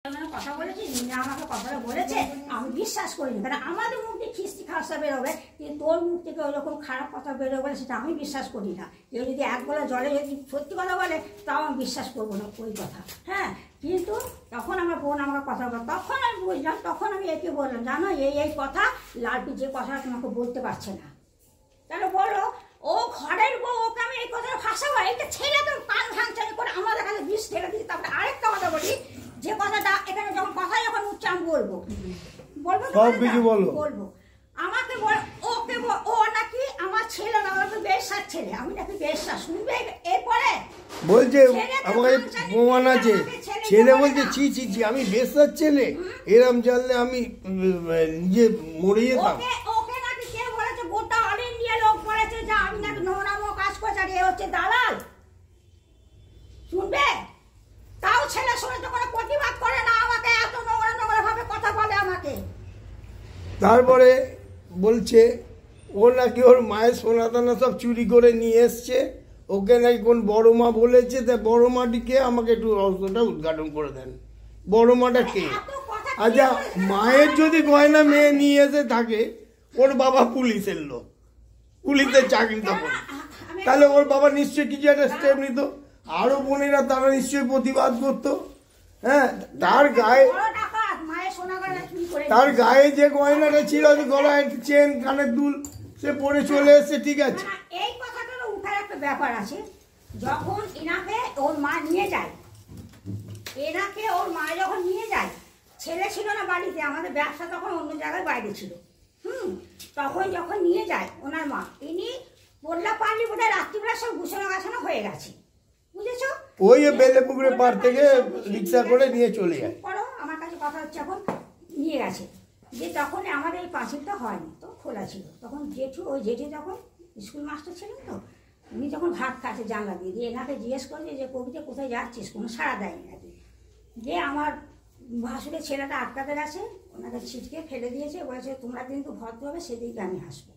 কথা বলেছি, আমাকে কথাটা বলেছে, আমি বিশ্বাস করিনি। কারণ আমাদের মুখ দিয়ে খিস্তি খাসা বেরোবে, কিন্তু তোর মুখ থেকে ওইরকম খারাপ কথা বেরোবে সেটা আমি বিশ্বাস করি না। কেউ যদি এক বেলা জলে যদি সত্যি কথা বলে তাও আমি বিশ্বাস করবো না ওই কথা। হ্যাঁ, কিন্তু তখন আমার বোন আমাকে কথা বলে, তখন আমি বুঝলাম, তখন আমি একে বললাম, জানো এই কথা লালপি যে কথাটা তোমাকে বলতে পারছে না। তাহলে বলো, ও ঘরের বউ, ওকে আমি এই কথাটা ভাষাবো? এইটা ছেড়ে তো কান ভাঙচানি করে আমাদের কাছে বিষ ঢেলে দিচ্ছি। তারপরে আরেকটা কথা বলি, যে কথাটা এখানে যখন কথা যখন উঠছে আমি বলবো বলবো আমাকে ওকে ও নাকি আমার ছেলে না, ওকে বেশ্যার ছেলে, আমি নাকি বেশ্যা। শুনবে এরপরে বলছে আমাকে প্রমাণ আছে, ছেলে বলছে ছি ছি ছি আমি বেশ্যার ছেলে, এরম জানলে আমি নিজে মরে যেতাম। ওকে নাকি কে বলেছে, গোটা অল ইন্ডিয়া লোক বলেছে যে আমি নাকি নোংরামো কাজ করছি, আর এ হচ্ছে দালাল। শুনবে, তাও ছেলে শুনে তো কোনো প্রতিবাদ করে না, আমাকে এত নোংরা নোংরা ভাবে কথা বলে আমাকে। তারপরে বলছে ও নাকি ওর মায়ের সোনা দানা সব চুরি করে নিয়ে এসছে, ওকে নাকি কোন বড় মা বলেছে, তা বড় মাটিকে আমাকে একটু রহস্যটা উদ্ঘাটন করে দেন। বড় মাটা কে? আচ্ছা, মায়ের যদি গয়না মেয়ে নিয়ে এসে থাকে, ওর বাবা পুলিশের লোক, পুলিশের চাকরি তখন, তাহলে ওর বাবা নিশ্চয়ই কিছু একটা স্টেপ নিত। আরো বোনেরা তারা নিশ্চয়ই প্রতিবাদ করতো। হ্যাঁ, তার গায়ে যে গয়নাটা ছিল, গলায় চেন, কানের দুল, সে পরে চলে এসছে, ঠিক আছে। এই কথাটার উঠার একটা ব্যাপার আছে। যখন এনাকে ওর মা নিয়ে যায়, এনাকে ওর মা যখন নিয়ে যায়, ছেলে ছিল না বাড়িতে, আমাদের ব্যবসা তখন অন্য জায়গায় বাইরে ছিল। তখন যখন নিয়ে যায় ওনার মা, ইনি বললা পারলি বোধহয় রাত্রিবেলা সব গুছানো গাছানো হয়ে গেছে, বুঝেছো? ওই বেলেপুকুরের পার থেকে রিক্সা করে নিয়ে চলে যায়। আমার কাছে কথা হচ্ছে, এখন নিয়ে গেছে যে তখন আমাদের এই পাঁচিলটা হয়নি তো, খোলা ছিল। তখন জেঠু তখন স্কুল মাস্টার ছিলেন, তো উনি যখন ভাত খাচ্ছে জানলা দিয়ে দিয়ে এনাকে জিজ্ঞেস করছে যে কবিতা কোথায় যাচ্ছিস, কোনো সাড়া দেয়নি নাকি। যে আমার ভাসুরের ছেলেটা আটকাতে গেছে, ওনাকে ছিটকে ফেলে দিয়েছে, বলেছে তোমরা কিন্তু ভদ্র হবে, সেদিকে আমি হাসবো,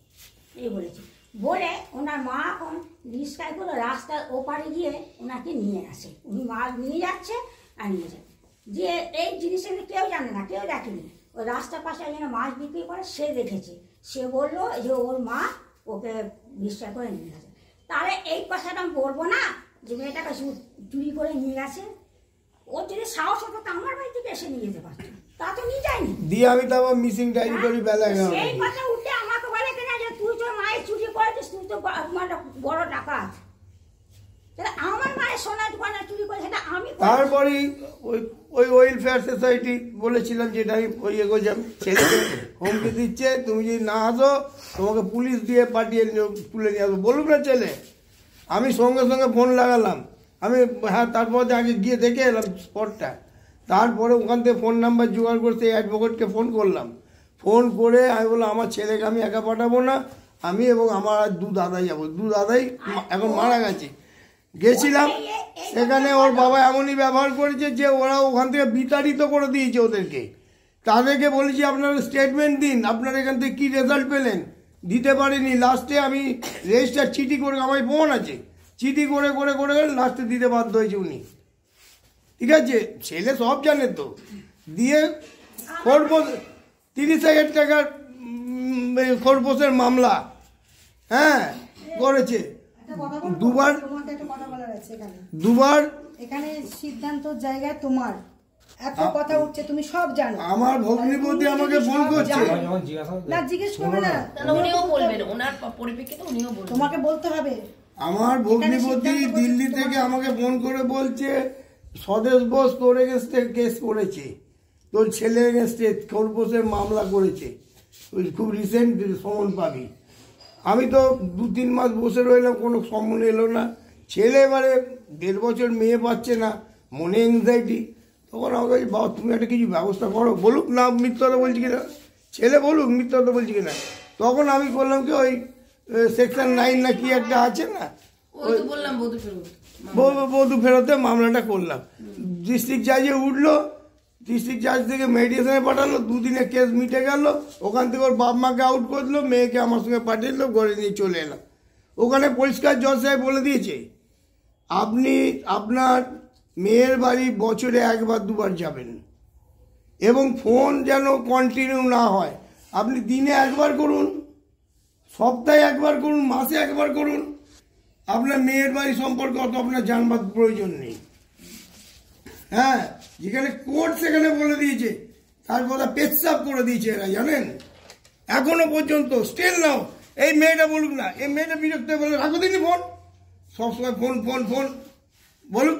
এই বলেছে। বলে ওনার মা এখন রিক্সায় করে রাস্তার ওপারে গিয়ে ওনাকে নিয়ে আসে। উনি মাল নিয়ে যাচ্ছে আর নিয়ে যায়, যে এই জিনিসটা কেউ জানে না, কেউ দেখেনি। ওই রাস্তার পাশে একজন মাছ বিক্রি করে, সে দেখেছে, সে বললো যে ওর মা ওকে রিক্সা করে নিয়ে গেছে। তাহলে এই কথাটা আমি বলবো না যে মেয়েটাকে চুরি করে নিয়ে গেছে? ওর যদি সাহস হতো তো আমার বাড়ি থেকে এসে নিয়ে যেতে পারতো, তা তো নিয়ে যায়নি। দিয়ে আমি তো আমার মিসিং ডায়েরি করি বেলা 11টা। সেই কথা উঠে আমাকে বলে কিনা যে তুই তো মায়ের চুরি করেছিস, তুই তো বড় ডাকাত। আমার মায়ের সোনা দোকানে চুরি করে, সেটা আমি। তারপরে ওই ওয়েলফেয়ার সোসাইটি বলেছিলাম, যেটা আমি ছেলেকে হুমকি দিচ্ছে, তুমি যদি না আসো তোমাকে পুলিশ দিয়ে পাঠিয়ে তুলে নিয়ে আসবো, বলুক না ছেলে। আমি সঙ্গে সঙ্গে ফোন লাগালাম, আমি হ্যাঁ, তারপর আগে গিয়ে দেখে এলাম স্পটটা। তারপরে ওখান থেকে ফোন নাম্বার জোগাড় করে সেই অ্যাডভোকেটকে ফোন করলাম। ফোন করে আমি বললাম আমার ছেলেকে আমি একা পাঠাবো না, আমি এবং আমার আর দু দাদাই যাবো। দু দাদাই এখন মারা গেছে। গেছিলাম, সেখানে ওর বাবা এমনই ব্যবহার করেছে যে ওরা ওখান থেকে বিতাড়িত করে দিয়েছে ওদেরকে। তাদেরকে বলেছি আপনারা স্টেটমেন্ট দিন, আপনারা এখান থেকে কী রেজাল্ট পেলেন, দিতে পারিনি। লাস্টে আমি রেজিস্টার চিঠি করে, আমার ফোন আছে, চিঠি করে করে করে লাস্টে দিতে বাধ্য হয়েছে উনি, ঠিক আছে। ছেলে সব জানে তো। দিয়ে খরপোশ 30,000 টাকার খরপোশের মামলা, হ্যাঁ, করেছে। দুবার এখানে সিদ্ধান্ত জায়গায় তোমার এত কথা উঠছে, তুমি সব জানো। আমার ভগ্নিপতি আমাকে ফোন করছে, না জিজ্ঞেস করবে না, উনিও বলবেন, ওনার পরিপ্রেক্ষিতে উনিও বলবেন, তোমাকে বলতে হবে। আমার ভগ্নিপতি দিল্লি থেকে আমাকে ফোন করে বলছে স্বদেশ বোস তোর এগেন্স্টে কেস করেছে, তোর ছেলে এগেন্স্টে খরপোশের মামলা করেছে, ওই খুব রিসেন্ট সমন পাবি। আমি তো 2-3 মাস বসে রইলাম, কোনো সমন এলো না। ছেলে এবারে 1.5 বছর মেয়ে পাচ্ছে না, মনে এংজাইটি। তখন আমাকে বাবা তুমি একটা কিছু ব্যবস্থা করো, বলুক না মিথ্যা কথা বলছি কিনা, ছেলে বলুক মিথ্যা কথা বলছি কিনা। তখন আমি করলাম কি, ওই সেকশন 9 না কি একটা আছে না, বধূ ফেরতে মামলাটা করলাম। ডিস্ট্রিক্ট জাজে উঠলো, ডিস্ট্রিক্ট জাজ থেকে মেডিয়েশনে পাঠালো, 2 দিনে কেস মিটে গেল। ওখান থেকে ওর বাপ মাকে আউট করে দিল, মেয়েকে আমার সঙ্গে পাঠিয়ে দিল, ঘরে নিয়ে চলে এলাম। ওখানে পরিষ্কার জজ সাহেব বলে দিয়েছে আপনি আপনার মেয়ের বাড়ি বছরে 1 বার 2 বার যাবেন, এবং ফোন যেন কন্টিনিউ না হয়। আপনি দিনে একবার করুন, সপ্তাহে একবার করুন, মাসে একবার করুন। আপনার মেয়ের বাড়ি সম্পর্কে অত আপনার জানবার প্রয়োজন নেই। হ্যাঁ, যেখানে কোর্ট সেখানে বলে দিয়েছে, তার কথা পেচ্ছাপ করে দিয়েছে এরা, জানেন। এখনো পর্যন্ত স্টিল নাও এই মেয়েটা বলুক না, এই মেয়েটা বিরক্ত বলে রাখো দিনই ফোন, সবসময় ফোন ফোন ফোন বলুক।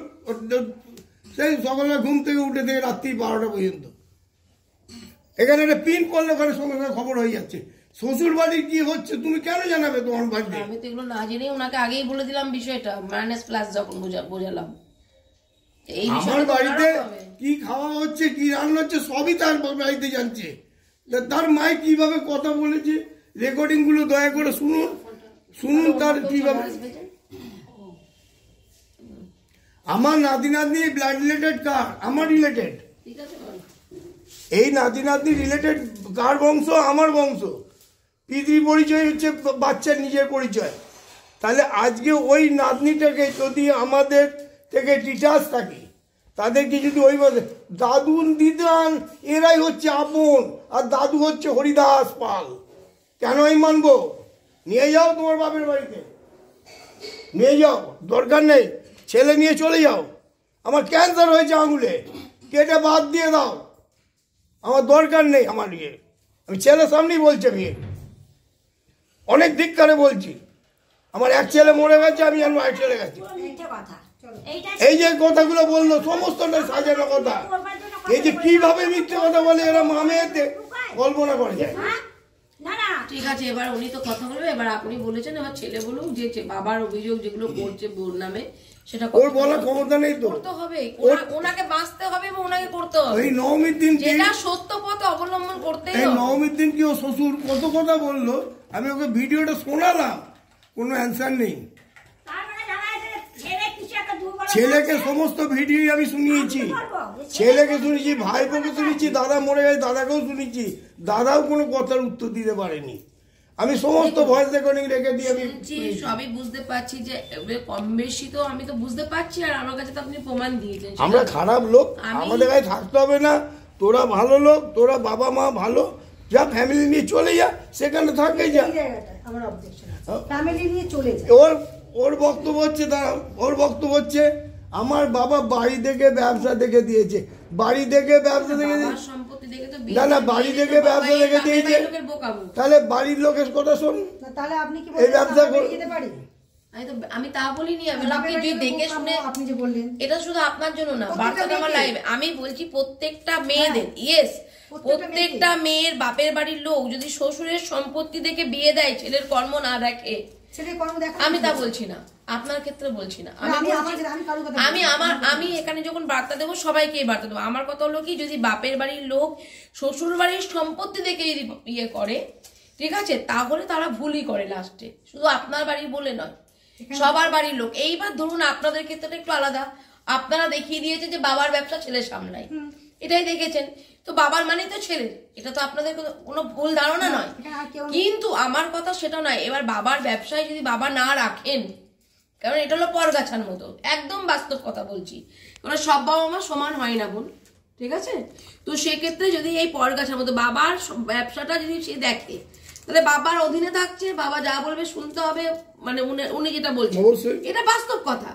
সেই সকালবেলা ঘুম থেকে উঠে থেকে রাত্রি 12টা পর্যন্ত এখানে একটা পিন করলে ওখানে সঙ্গে সঙ্গে খবর হয়ে যাচ্ছে। শ্বশুর বাড়ির কি হচ্ছে তুমি কেন জানাবে তোমার বাড়িতে? আমি তো এগুলো না জেনে ওনাকে আগেই বলে দিলাম বিষয়টা, -+ যখন বোঝালাম এই আমার বাড়িতে কি খাওয়া হচ্ছে, কি রান্না হচ্ছে, সবই তার বাড়িতে জানছে। তার মাই কিভাবে কথা বলেছে, রেকর্ডিং গুলো দয়া করে শুনুন, শুনুন তার কিভাবে। আমার নাতি নাতনি ব্লাড রিলেটেড কার? আমার রিলেটেড। ঠিক আছে, এই নাতি নাতনি রিলেটেড কার বংশ? আমার বংশ। পিতৃ পরিচয় হচ্ছে বাচ্চার নিজের পরিচয়। তাহলে আজকে ওই নাতনিটাকে যদি আমাদের থেকে ডিটাচ থাকে, তাদেরকে যদি ওইভাবে দাদু দিদান এরাই হচ্ছে আপন, আর দাদু হচ্ছে হরিদাস পাল, কেন আমি মানবো? নিয়ে যাও তোমার বাপের বাড়িতে, নিয়ে যাও, দরকার নেই। ছেলে নিয়ে চলে যাও। আমার ক্যান্সার হয়েছে আঙুলে, কেটে বাদ দিয়ে দাও, আমার দরকার নেই। আমার ইয়ে আমি ছেলের সামনেই বলছি, আমি অনেক ধিক্কারে বলছি। আমার এক ছেলে মরে গেছে, আমি আর এক ছেলে গেছি। এই যে কথাগুলো বললো সমস্তটা সাজানো কথা। এই যে কিভাবে মিথ্যে কথা বলে এরা মামেতে কল্পনা করে যায়। ঠিক আছে, এবার উনি তো কথা বলবে। এবার আপনি বলেছেন, এবার ছেলে বলুক যে বাবার অভিযোগ যেগুলো করছে বোর নামে, সেটা ওর বলার ক্ষমতা নেই তো, করতে হবে, ওনাকে বাঁচতে হবে এবং ওনাকে করতে হবে। এই নওমিদ্দিন যেটা সত্য পথ অবলম্বন করতে হবে। এই নওমিদ্দিন কি ও শ্বশুর কত কথা বললো, আমি ওকে ভিডিওটা শোনালাম, কোনো অ্যান্সার নেই। ছেলেকে সমস্ত ভিডিও আমি শুনিয়েছি, ছেলেকে শুনেছি, ভাইপোকে শুনেছি, দাদা মরে গেছে দাদাকেও শুনেছি, দাদাও কোনো কথার উত্তর দিতে পারেনি। আমি সমস্ত ভয়েস রেকর্ডিং রেখে দিয়ে আমি সবই বুঝতে পারছি যে কম বেশি তো আমি তো বুঝতে পারছি, আর আমার কাছে তো আপনি প্রমাণ দিয়েছেন। আমরা খারাপ লোক, আমাদের গায়ে থাকতে হবে না। তোরা ভালো লোক, তোরা বাবা মা ভালো, যা ফ্যামিলি নিয়ে চলে যা, সেখানে থাকে যা। আমার অবজেকশন ফ্যামিলি নিয়ে চলে যায়। ওর বক্তব্য হচ্ছে, ওর বক্তব্য হচ্ছে আমার বাবা বাড়ি থেকে ব্যবসা দেখে দিয়েছে, বাড়ি থেকে ব্যবসা দেখে না না বাড়ি থেকে ব্যবসা দেখে দিয়েছে। তাহলে বাড়ির লোকের কথা শোন, তাহলে আপনি কি এই ব্যবসা যেতে পারি? আমি তা বলিনি, আমি দেখে শুনে আপনি যে বললেন এটা শুধু আপনার জন্য না, বার্তাটা আমার লাইভে আমি বলছি প্রত্যেকটা মেয়েদের। ইয়েস, প্রত্যেকটা মেয়ের বাপের বাড়ির লোক যদি শ্বশুরের সম্পত্তি দেখে বিয়ে দেয়, ছেলের কর্ম না দেখে, আমি তা বলছি না, আপনার ক্ষেত্রে বলছি না। আমি এখানে যখন বার্তা দেবো সবাইকে বার্তা দেবো। আমার কথা হলো কি, যদি বাপের বাড়ির লোক শ্বশুর বাড়ির সম্পত্তি দেখে যদি ইয়ে করে, ঠিক আছে, তাহলে তারা ভুলই করে লাস্টে, শুধু আপনার বাড়ি বলে নয়, সবার বাড়ির লোক। এইবার ধরুন আপনাদের ক্ষেত্রে একটু আলাদা, আপনারা দেখিয়ে দিয়েছে যে বাবার ব্যবসা ছেলে সামলায়, এটাই দেখেছেন, তো বাবার মানে তো ছেলে, এটা তো আপনাদের কোনো ভুল ধারণা নয়। কিন্তু আমার কথা সেটা নয়। এবার বাবার ব্যবসায় যদি বাবা না রাখেন, কারণ এটা হলো পরগাছার মতো, একদম বাস্তব কথা বলছি, কারণ সব বাবা মা সমান হয় না বোন, ঠিক আছে। তো সেক্ষেত্রে যদি এই পরগাছার মতো বাবার ব্যবসাটা যদি সে দেখে, তাহলে বাবার অধীনে থাকছে, বাবা যা বলবে শুনতে হবে, মানে উনি যেটা বলছেন এটা বাস্তব কথা।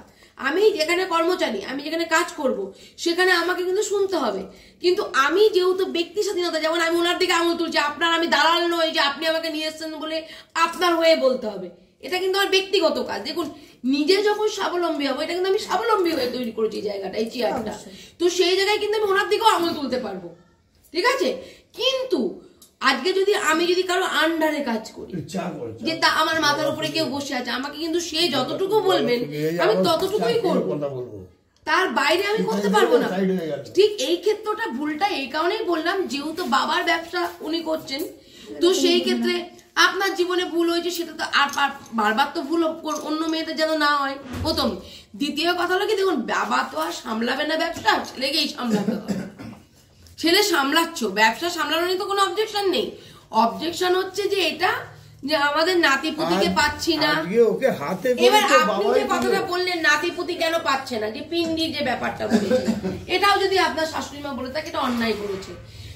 আমি যেখানে কর্মচারী, আমি যেখানে কাজ করব, সেখানে আমাকে কিন্তু শুনতে হবে। কিন্তু আমি যেহেতু ব্যক্তি স্বাধীনতা, যেমন আমি ওনার দিকে আঙুল তুলছি, আপনার আমি দালাল নই যে আপনি আমাকে নিয়ে এসছেন বলে আপনার হয়ে বলতে হবে, এটা কিন্তু আমার ব্যক্তিগত কাজ। দেখুন, নিজে যখন স্বাবলম্বী হবো, এটা কিন্তু আমি স্বাবলম্বী হয়ে তৈরি করেছি জায়গাটা, এই চেয়ারটা, তো সেই জায়গায় কিন্তু আমি ওনার দিকেও আঙুল তুলতে পারবো, ঠিক আছে। কিন্তু আজকে যদি আমি কারো আন্ডারে কাজ করি, যে তা আমার মাথার উপরে কেউ বসে আছে, আমাকে কিন্তু সে যতটুকু বলবেন আমি ততটুকুই করবো, তার বাইরে আমি করতে পারবো না। ঠিক এই ক্ষেত্রটা ভুলটা এই কারণেই বললাম, যেহেতু বাবার ব্যবসা উনি করছেন, তো সেই ক্ষেত্রে আপনার জীবনে ভুল হয়েছে, সেটা তো আর বারবার তো ভুল অন্য মেয়েদের যেন না হয়, প্রথম। দ্বিতীয় কথা হলো কি, দেখুন, বাবা তো আর সামলাবে না ব্যবসা, ছেলেকেই সামলাতে হবে। ছেলে সামলাচ্ছ, ব্যবসা সামলানো নিয়ে তো কোনো অবজেকশন নেই। অবজেকশন হচ্ছে যে এটা যে আমাদের নাতিপুতিকে পাচ্ছি না। আজকে ওকে হাতে এবার করে তো আপনি বাবাই যে কথাটা বললেন নাতিপুতি কেন পাচ্ছে না, যে পিন্ডির যে ব্যাপারটা বলেছেন, এটাও যদি আপনার শাশুড়ি মা বলে থাকে এটা অন্যায় করেছে।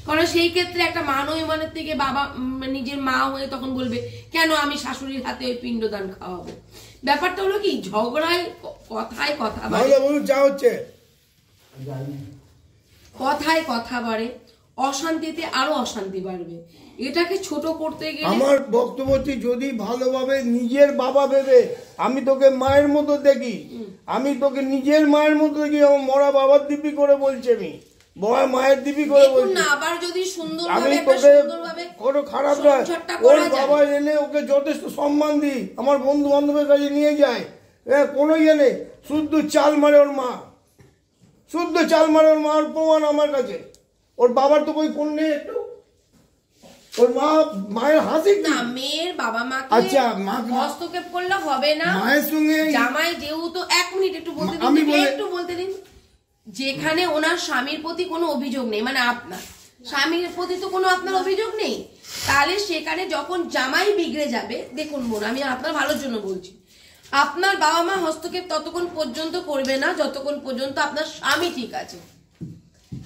কারণ সেই ক্ষেত্রে একটা মান অভিমানের থেকে বাবা নিজের মা হয়ে তখন বলবে কেন আমি শাশুড়ির হাতে ওই পিণ্ডদান খাওয়াবো। ব্যাপারটা হলো কি ঝগড়ায় কথায় কথা বাড়ে, তাহলে বলুন যা হচ্ছে কথায় কথা বাড়ে, অশান্তিতে আরো অশান্তি বাড়বে। এটাকে ছোট করতে গেলে আমার বক্তব্য হচ্ছে যদি ভালোভাবে নিজের বাবা ভেবে, আমি তোকে মায়ের মতো দেখি, আমি তোকে নিজের মায়ের মতো দেখি, আমার মরা বাবার দিবি করে বলছে, আমি মায়ের দিবি করে দেখুন বলছি, না, আবার যদি আমি সুন্দরভাবে একটা তোকে সুন্দরভাবে কোনো খারাপ নয়, সংসারটা ওর করা যায়। বাবা এনে ওকে যথেষ্ট সম্মান দিই, আমার বন্ধু বান্ধবের কাছে নিয়ে যায়, কোনো ইয়ে নেই, শুদ্ধ চাল মারে ওর মা, শুদ্ধ চাল মারে ওর মার প্রমাণ আমার কাছে। ওর বাবার তো কই কোন নেই একটু, ওর মায়ের হাসি কি? না, মেয়ের বাবা মাকে আচ্ছা, হস্তক্ষেপ করলে হবে না। মায়ের সঙ্গে জামাই যেহেতু, এক মিনিট একটু বলতে দিন, আমি একটু বলতে দিন। যেখানে ওনার স্বামীর প্রতি কোনো অভিযোগ নেই, মানে আপনার স্বামীর প্রতি তো কোনো আপনার অভিযোগ নেই, তাহলে সেখানে যখন জামাই বিগড়ে যাবে, দেখুন বোন আমি আপনার ভালোর জন্য বলছি, আপনার বাবা মা হস্তক্ষেপ ততক্ষণ পর্যন্ত করবে না যতক্ষণ পর্যন্ত আপনার স্বামী ঠিক আছে।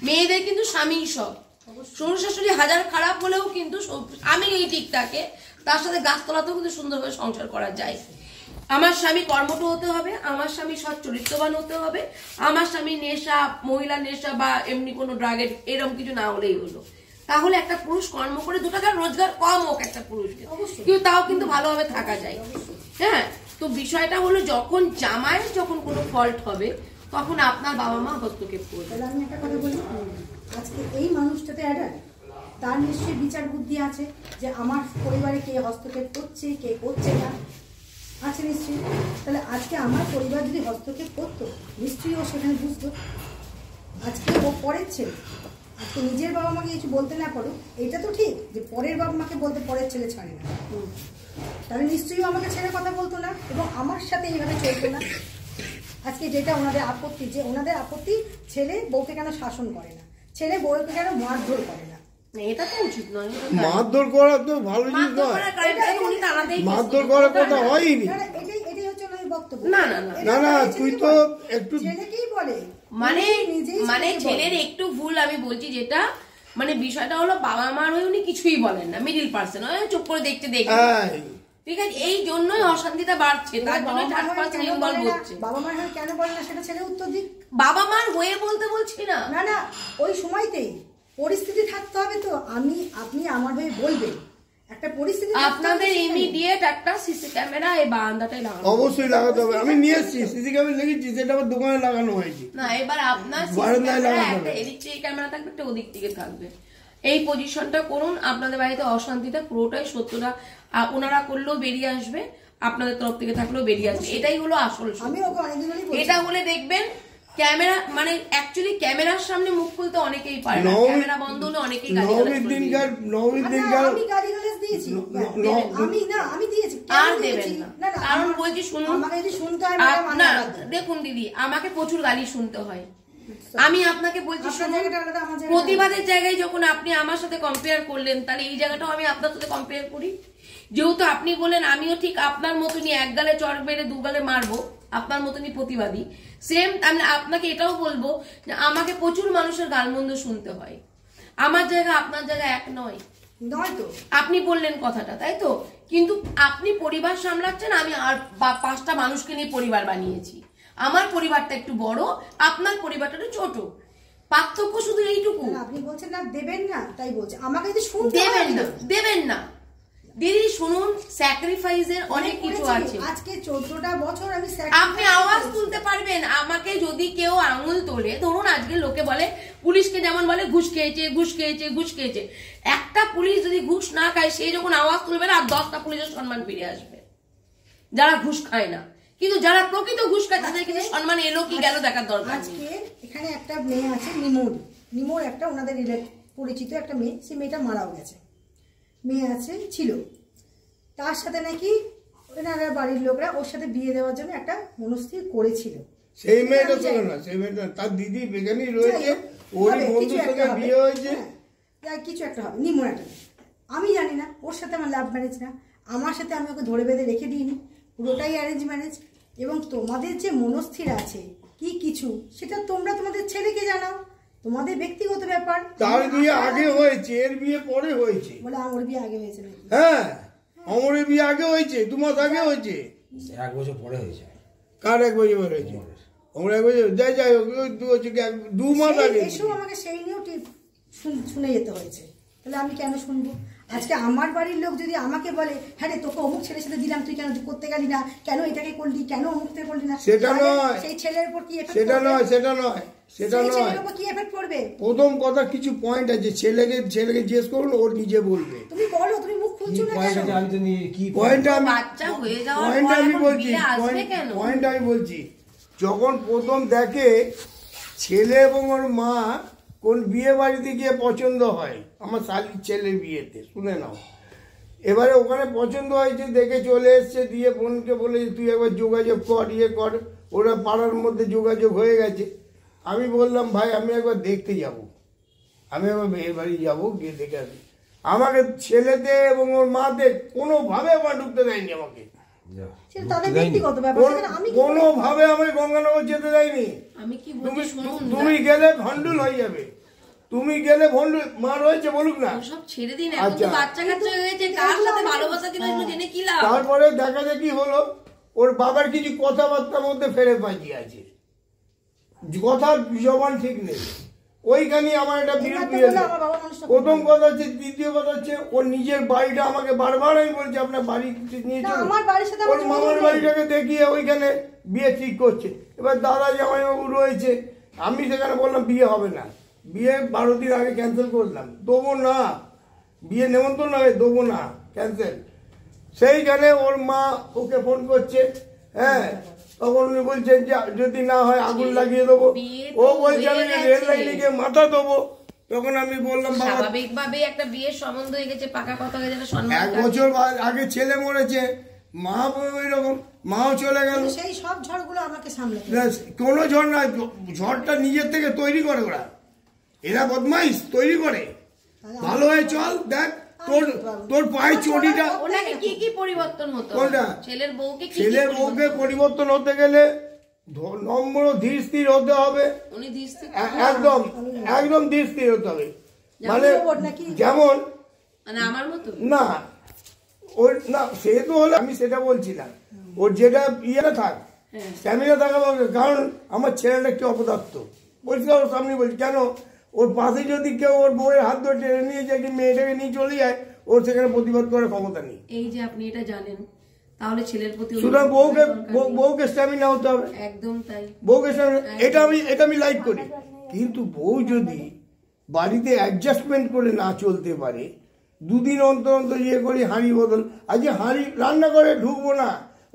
মেয়েদের কিন্তু স্বামী সব, শ্বশুর শাশুড়ি হাজার খারাপ হলেও কিন্তু স্বামী এই ঠিক থাকে, তার সাথে গাছতলাতেও কিন্তু সুন্দরভাবে সংসার করা যায়। আমার স্বামী কর্মঠ হতে হবে, আমার স্বামী সৎ চরিত্রবান হতে হবে, আমার স্বামী নেশা, মহিলা নেশা বা এমনি কোনো ড্রাগের এরকম কিছু না হলেই হলো। তাহলে একটা পুরুষ কর্ম করে 2 টাকার রোজগার কম হোক একটা পুরুষকে, কিন্তু তাও কিন্তু ভালোভাবে থাকা যায়। হ্যাঁ, তো বিষয়টা হলো যখন জামাইয়ের যখন কোনো ফল্ট হবে তখন আপনার বাবা মা হস্তক্ষেপ করবে। তাহলে আমি একটা কথা বলি, আজকে এই মানুষটাতে অ্যাডাল্ট, তার নিশ্চয়ই বিচার বুদ্ধি আছে যে আমার পরিবারে কে হস্তক্ষেপ করছে কে করছে না, আছে নিশ্চয়ই। তাহলে আজকে আমার পরিবার যদি হস্তক্ষেপ করতো নিশ্চয়ই ও সেখানে বুঝতো। আজকে ও পরের ছেলে, আজকে নিজের বাবা মাকে কিছু বলতে না পারো, এটা তো ঠিক যে পরের বাবা মাকে বলতে পরের ছেলে ছাড়ে না, তাহলে নিশ্চয়ই আমাকে ছেড়ে কথা বলতো না এবং আমার সাথে এইভাবে চলতো না। আজকে যেটা ওনাদের আপত্তি, যে ওনাদের আপত্তি ছেলে বউকে কেন শাসন করে না, ছেলে বউকে কেন মারধর করে না। এটা তো উচিত নয়, মারধর করা তো ভালো জিনিস নয়, মারধর করার কথা হয়নি। এটাই হচ্ছে ওনার বক্তব্য। না না না না না, তুই তো একটু ছেলেকেই বলে, মানে ছেলের একটু ভুল আমি বলছি, যেটা মানে বিষয়টা হলো বাবা মার হয়ে উনি কিছুই বলেন না, মিডিল পার্সন, চুপ করে দেখতে দেখতে, ঠিক আছে, এই জন্যই অশান্তিটা বাড়ছে, তার জন্য থার্ড পার্সন ইনভলভ হচ্ছে। বাবা মার হয়ে কেন বলে না সেটা ছেলে উত্তর দিক। বাবা মার হয়ে বলতে বলছি না, না না, ওই সময়তেই পরিস্থিতি থাকতে হবে তো, আপনি আমার হয়ে বলবেন, একটা পরিস্থিতি আপনাদের ইমিডিয়েট একটা সিসি ক্যামেরা এই বারান্দাটায় লাগানো অবশ্যই লাগাতে হবে। আমি নিয়ে এসেছি, সিসি ক্যামেরা লেগেছি, সেটা আমার দোকানে লাগানো হয়েছে। না, এবার আপনার বারান্দায় লাগাতে একটা হবে। এদিক থেকে ক্যামেরা থাকবে, একটা ওদিক থেকে থাকবে, এই পজিশনটা করুন। আপনাদের বাড়িতে অশান্তিটা পুরোটাই সত্যটা ওনারা করলেও বেরিয়ে আসবে, আপনাদের তরফ থেকে থাকলেও বেরিয়ে আসবে, এটাই হলো আসল সত্য। আমি ওকে অনেকদিন ধরেই বলছি, এটা হলে দেখবেন ক্যামেরা, মানে অ্যাকচুয়ালি ক্যামেরার সামনে মুখ খুলতে অনেকেই পারে না, ক্যামেরা বন্ধ হলে অনেকেই নবমীর দিনকার আমি গালিগালাজ দিয়েছি, আমি দিয়েছি, আর দেবেন না, কারণ বলছি শুনুন, আমাকে যদি শুনতে হয় আপনার দেখুন দিদি, আমাকে প্রচুর গালি শুনতে হয়, আমি আপনাকে বলছি শুনুন, প্রতিবাদের জায়গায় যখন আপনি আমার সাথে কম্পেয়ার করলেন, তাহলে এই জায়গাটাও আমি আপনার সাথে কম্পেয়ার করি। যেহেতু আপনি বলেন আমিও ঠিক আপনার মতনই এক গালে চড় মেরে 2 গালে মারবো, আপনার মতনই প্রতিবাদী, সেম আমি আপনাকে এটাও বলবো যে আমাকে প্রচুর মানুষের গালমন্দ শুনতে হয়, আমার জায়গা আপনার জায়গা এক নয়, নয়তো আপনি বললেন কথাটা, তাই তো, কিন্তু আপনি পরিবার সামলাচ্ছেন, আমি আর 5টা মানুষকে নিয়ে পরিবার বানিয়েছি, আমার পরিবারটা একটু বড়, আপনার পরিবারটা একটু ছোট, পার্থক্য শুধু এইটুকু। আপনি বলছেন না দেবেন না, তাই বলছে, আমাকে যদি শুনতে দেবেন না দিদি, শুনুন, স্যাক্রিফাইসের অনেক কিছু আছে। আজকে 14টা বছর আমি আপনি আওয়াজ তুলতে পারবেন, আমাকে যদি কেউ আঙুল তোলে, ধরুন আজকে লোকে বলে পুলিশকে যেমন বলে ঘুষ খেয়েছে ঘুষ খেয়েছে ঘুষ খেয়েছে, একটা পুলিশ যদি ঘুষ না খায়, সেই যখন আওয়াজ তুলবে না, আর 10টা পুলিশের সম্মান ফিরে আসবে, যারা ঘুষ খায় না। কিন্তু যারা প্রকৃত ঘুষ খায় তাদের কিন্তু সম্মান এলো কি গেল দেখার দরকার। আজকে এখানে একটা মেয়ে আছে, নিমোর একটা ওনাদের পরিচিত একটা মেয়ে, সেই মেয়েটা মারাও গেছে, মেয়ে আছে ছিল, তার সাথে নাকি ওনারা বাড়ির লোকরা ওর সাথে বিয়ে দেওয়ার জন্য একটা মনস্থির করেছিল। সেই মেয়েটা ছিল না, সেই মেয়েটা তার দিদি বেগানি রয়েছে, ওরই বন্ধুর সঙ্গে বিয়ে হয়েছে, কিছু একটা হবে, নিমোর একটা, আমি জানি না, ওর সাথে আমার লাভ ম্যারেজ না, আমার সাথে আমি ওকে ধরে বেঁধে রেখে দিইনি, পুরোটাই অ্যারেঞ্জ ম্যারেজ। এবং তোমাদের যে মনস্থির আছে কি কিছু, সেটা তোমরা তোমাদের ছেলেকে জানাও, তোমাদের ব্যক্তিগত ব্যাপার। তার বিয়ে আগে হয়েছে, এর বিয়ে পরে হয়েছে। বলে আমার বিয়ে আগে হয়েছে নাকি? হ্যাঁ, অমরের বিয়ে আগে হয়েছে, 2 মাস আগে হয়েছে। 1 বছর পরে হয়েছে। কার 1 বছর পরে হয়েছে? অমর 1 বছর, যাই হোক, 2 মাস আগে। এসেও আমাকে সেই নিয়েও শুনে যেতে হয়েছে, তাহলে আমি কেন শুনবো? আজকে আমার বাড়ির লোক যদি আমাকে বলে, হ্যাঁ রে তোকে অমুক ছেলের সাথে দিলাম, তুই কেন করতে গেলি না, কেন এটাকে করলি, কেন অমুকতে করলি না, সেটা নয়, সেই ছেলের উপর কি এফেক্ট সেটা পড়বে? নয়, সেটা নয়, সেটা সেই নয়। ছেলের উপর কি এফেক্ট পড়বে? প্রথম কথা, কিছু পয়েন্ট আছে, ছেলেকে জিজ্ঞেস করুন, ওর নিজে বলবে। তুমি বলো, তুমি মুখ কি খুলছো না পয়েন্ট কেন? আছে আমি তো কি পয়েন্ট আমি বাচ্চা হয়ে যাওয়ার পয়েন্ট পর আমি এখন বলছি, বিয়ে আসবে কেন? পয়েন্ট আমি বলছি, যখন প্রথম দেখে ছেলে এবং ওর মা কোন বিয়ে বাড়িতে গিয়ে পছন্দ হয়, আমার শালির ছেলের বিয়েতে, শুনে নাও, এবারে ওখানে পছন্দ হয়েছে, দেখে চলে এসছে, দিয়ে বোনকে বলে তুই একবার যোগাযোগ কর, ইয়ে কর, ওরা পাড়ার মধ্যে যোগাযোগ হয়ে গেছে। আমি বললাম ভাই আমি একবার দেখতে যাব, আমি একবার বিয়ে বাড়ি যাবো, গিয়ে দেখে আসি। আমাকে ছেলেতে এবং ওর মাতে কোনোভাবে আমার ঢুকতে দেয়নি, আমাকে সেটা তাদের ব্যক্তিগত ব্যাপার, সেখানে আমি কি কোনোভাবে আমাকে গঙ্গানগর যেতে দেয়নি। আমি কি তুমি বলছি শুনুন, তুমি গেলে ভন্ডুল হয়ে যাবে, তুমি গেলে ভন্ডুল। মা রয়েছে বলুক না, সব ছেড়ে দিন, এখন তো আচ্ছা। বাচ্চা কাচ্চা হয়ে গেছে, কার সাথে ভালোবাসা দিল এগুলো জেনে কি লাভ? তারপরে দেখা দেখি হলো, ওর বাবার কিছু কথাবার্তার মধ্যে ফেরে পাইজি আছে, কথার জবান ঠিক নেই, ওইখানে আমার একটা বিরোধ এইমাত্র বললো আমার বাবা মানুষটা প্রথম কথা হচ্ছে। দ্বিতীয় কথা হচ্ছে, ওর নিজের বাড়িটা আমাকে বারবার আমি বলছি আপনার বাড়ি নিয়ে না, চলুন। আমার বাড়ির সাথে ওর আমার মামার যোগাযোগ নেই। বাড়িটাকে দেখিয়ে ওইখানে বিয়ে ঠিক করছে। এবার দাদা জামাইবাবু রয়েছে, আমি সেখানে বললাম বিয়ে হবে না, বিয়ে 12 দিন আগে ক্যান্সেল করলাম, দেবো না, বিয়ে নেমন্তন্ন হবে, দেবো না, ক্যান্সেল। সেইখানে ওর মা ওকে ফোন করছে, হ্যাঁ, তখন উনি বলছেন যে যদি না হয় আগুন লাগিয়ে দেবো। বিয়ে ও তো বলছে আমি হয়ে রেল গেছে। লাইনে গিয়ে মাথা দেবো। তখন আমি বললাম বাবা, স্বাভাবিকভাবে একটা বিয়ের সম্বন্ধ হয়ে গেছে, পাকা কথা হয়ে যাবে, সম্মান 1 বছর আগে ছেলে মরেছে, মা ওই রকম, মাও চলে গেল। কিন্তু সেই সব ঝড়গুলো আমাকে সামলাতে না, কোনো ঝড় না, ঝড়টা নিজের থেকে তৈরি করে ওরা, এরা বদমাইশ তৈরি করে। ভালো হয়ে চল, দেখ তোর পায়ে চটিটা। ওনাকে কি কি পরিবর্তন হতো? কোনটা? ছেলের বউকে কি কি ছেলের বউকে পরিবর্তন হতে গেলে নম্র ধীর স্থির হতে হবে, উনি দিচ্ছে একদম একদম ধীর স্থির হতে হবে। মানে রোবট নাকি? যেমন মানে আমার মতো? না, ওর না, সে তো হলো, আমি সেটা বলছি না, ওর যেটা ইয়েটা থাক, স্ট্যামিনা থাকা দরকার। কারণ আমার ছেলেটা একটু অপদার্থ, পরিষ্কার ওর সামনে বলছি। কেন, ওর পাশে যদি কেউ ওর বউয়ের হাত ধরে টেনে নিয়ে যায়, কি মেয়েটাকে নিয়ে চলে যায়, ওর সেখানে প্রতিবাদ করার ক্ষমতা নেই। এই যে আপনি এটা জানেন, তাহলে ছেলের প্রতি সুতরাং বউকে স্ট্যামিনা হতে হবে, একদম তাই। বউকে স্ট্যামিনা, এটা আমি লাইক করি। কিন্তু বউ যদি বাড়িতে অ্যাডজাস্টমেন্ট করে না চলতে পারে, 2 দিন অন্তর অন্তর ইয়ে করি হাঁড়ি বদল, আজকে হাঁড়ি রান্না করে ঢুকবো না,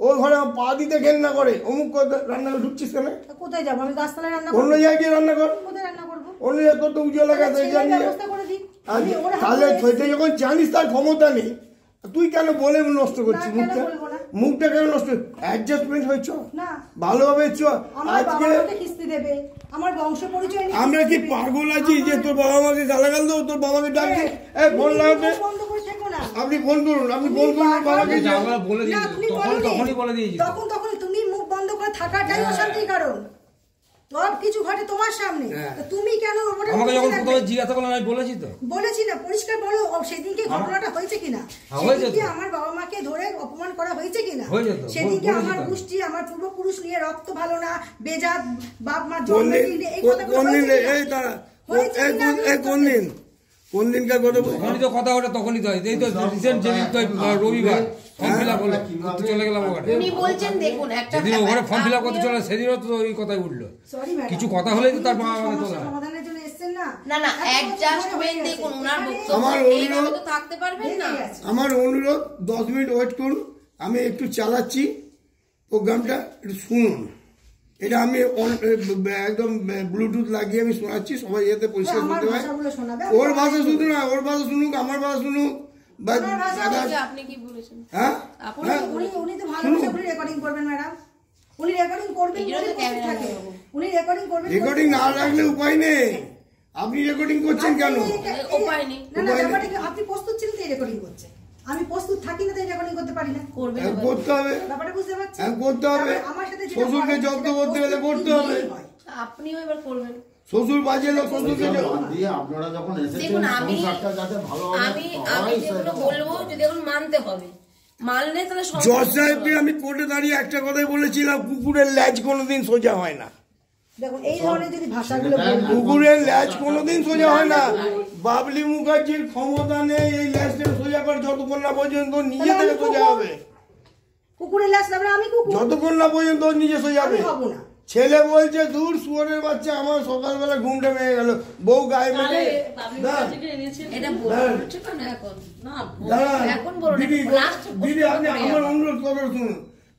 ওই ঘরে আমার পা দিতে ঘেন্না করে, অমুক কথা রান্না করে ঢুকছিস কেন, কোথায় যাবো? আমি গাছতলায় রান্না অন্য করবো, জায়গায় রান্না কর, কোথায় রান্না করবো? অন্য জায়গায় তোর তো উজ্জ্বলা গেছে ছেলের ব্যবস্থা করে দিই, আমি ওর হাত তাহলে ধরে তুই যখন জানিস তার ক্ষমতা নেই, তুই কেন বলে নষ্ট করছিস না, কেন মুখটা, বলবো না? মুখটা কেন নষ্ট? অ্যাডজাস্টমেন্ট হয়েছ না, ভালোভাবে চ। আমার বাবা আজকে আমাকে কিস্তি দেবে, আমার বংশ পরিচয় নিয়ে আমরা কি কিস্তি দেবে। পাগল আছি যে তোর বাবা মাকে গালাগাল দেবো, তোর বাবাকে ডাকবি, ফোন তুমি লাগাতে, মুখ বন্ধ করে থেকো না। আপনি ফোন করুন, আপনি ফোন করুন বাবাকে যে আমরা বলে না, দিয়েছি, তুমি তখনই বলোনি। বলে দিয়েছি। তখনই তুমি মুখ বন্ধ করে থাকাটাই অশান্তির কারণ। সব কিছু ঘটে তোমার সামনে, হ্যাঁ। তো তুমি কেন ওটা আমাকে যখন রাখবে? প্রথমে জিজ্ঞাসা করলেন আমি বলেছি তো। বলেছি না, পরিষ্কার বলো সেদিনকে ঘটনাটা হয়েছে কিনা, হ্যাঁ, হয়েছে সেদিনকে তো। আমার বাবা মাকে ধরে অপমান করা হয়েছে কিনা, হয়েছে তো, সেদিনকে বলেছি আমার তো। গোষ্ঠী, আমার পূর্বপুরুষ নিয়ে রক্ত ভালো না, বেজাত বাপ মা কোন জন্মদিন দিন, এই কথাগুলো কোন দিন, হয়েছে কিনা? এই তারা হয়েছে কিনা আমি কোন দিন, কোন দিনকার কথা বলছি? তখনই তো কথা ওটা, তখনই তো এই তো রিসেন্ট যেদিন তো রবিবার ফর্ম ফিল আপ হলো, করতে চলে গেলাম ওখানে। উনি বলছেন দেখুন একটা যেদিন ওখানে ফর্ম ফিল আপ করতে চলে সেদিনও তো ওই কথাই উঠলো। Sorry, madam. কিছু কথা হলেই তো তার আপনি মা আমাকে সমস্যা তোলা। সমাধানের জন্য এসেছেন না? না না, এত বছর ধরে অ্যাডজাস্টমেন্ট হয়ে দেখুন, গেছে। ওনার এখানে বক্তব্য আমার এইভাবে অনুরোধ- তো থাকতে পারবেন না। দেখে গেছে। আমার অনুরোধ 10 মিনিট ওয়েট করুন, আমি একটু চালাচ্ছি প্রোগ্রামটা, একটু শুনুন। এটা আমি একদম ব্লুটুথ লাগিয়ে আমি শোনাচ্ছি, সবাই এতে পরিষ্কার আমার করতে হয়। ভাষাগুলো শোনাবে। ওর ভাষা শুধু না, ওর ভাষা শুনুক, আমার ভাষা শুনুক, বা আমার ভাষা দাদা- যে আপনি কি বলেছেন? হ্যাঁ আপনি হ্যাঁ, উনি তো ভালোবাসে, উনি রেকর্ডিং করবেন ম্যাডাম, উনি রেকর্ডিং করবেন, এই জন্য তো ক্যামেরা থাকে লাগাবো। উনি রেকর্ডিং করবেন। রেকর্ডিং না রাখলে উপায় নেই, আপনি রেকর্ডিং করছেন কেন? উপায় নেই। না না, ব্যাপারটা কি, আপনি প্রস্তুত ছিলেন তো রেকর্ডিং করছে, আমি প্রস্তুত থাকি না তাই রেকর্ডিং করতে পারি না। করবে হ্যাঁ, করতে হবে, ব্যাপারটা বুঝতে পারছি? হ্যাঁ, করতে হবে। তারপরে আমার সাথে যেটা শ্বশুরকে হয়, জব্দ সেটা করতে গেলে করতে হবে। হয়। আপনিও এবার করবেন। শ্বশুর বাজে লোক, শ্বশুরকে ওইসব জব্দ- বাদ দিয়ে আপনারা যখন এসেছেন দেখুন, আমি সংসারটা যাতে ভালোভাবে আমি হয় যেগুলো সেটা- বলবো যদি এখন মানতে হবে, মানলে তাহলে জজ সংসার সাহেবকে আমি কোর্টে দাঁড়িয়ে একটা কথাই বলেছিলাম, কুকুরের ল্যাজ কোনোদিন সোজা হয় না। দেখুন এই ধরনের যদি ভাষাগুলো সেটা বলবো, কুকুরের ল্যাজ কোনোদিন সোজা হয় না। বাবলি মুখার্জির ক্ষমতা নেই এই ল্যাজটা সোজা করে যতক্ষণ না পর্যন্ত নিজে থেকে সোজা হবে, কুকুরের লাশ তারপরে আমি কুকুর, যতক্ষণ না পর্যন্ত ওর নিজে সোজা আমি হবে। হব না। ছেলে বলছে দূর শুয়োরের বাচ্চা, আমার সকালবেলা ঘুমটা ভেঙে গেল, বউ গায়ে মেরে এটা বলছে তো না এখন। দাঁড়ান, এখন বলুন, দিদি last দিদি আপনি প্রশ্নটা করে আমার যাও। অনুরোধ কথা শুনুন।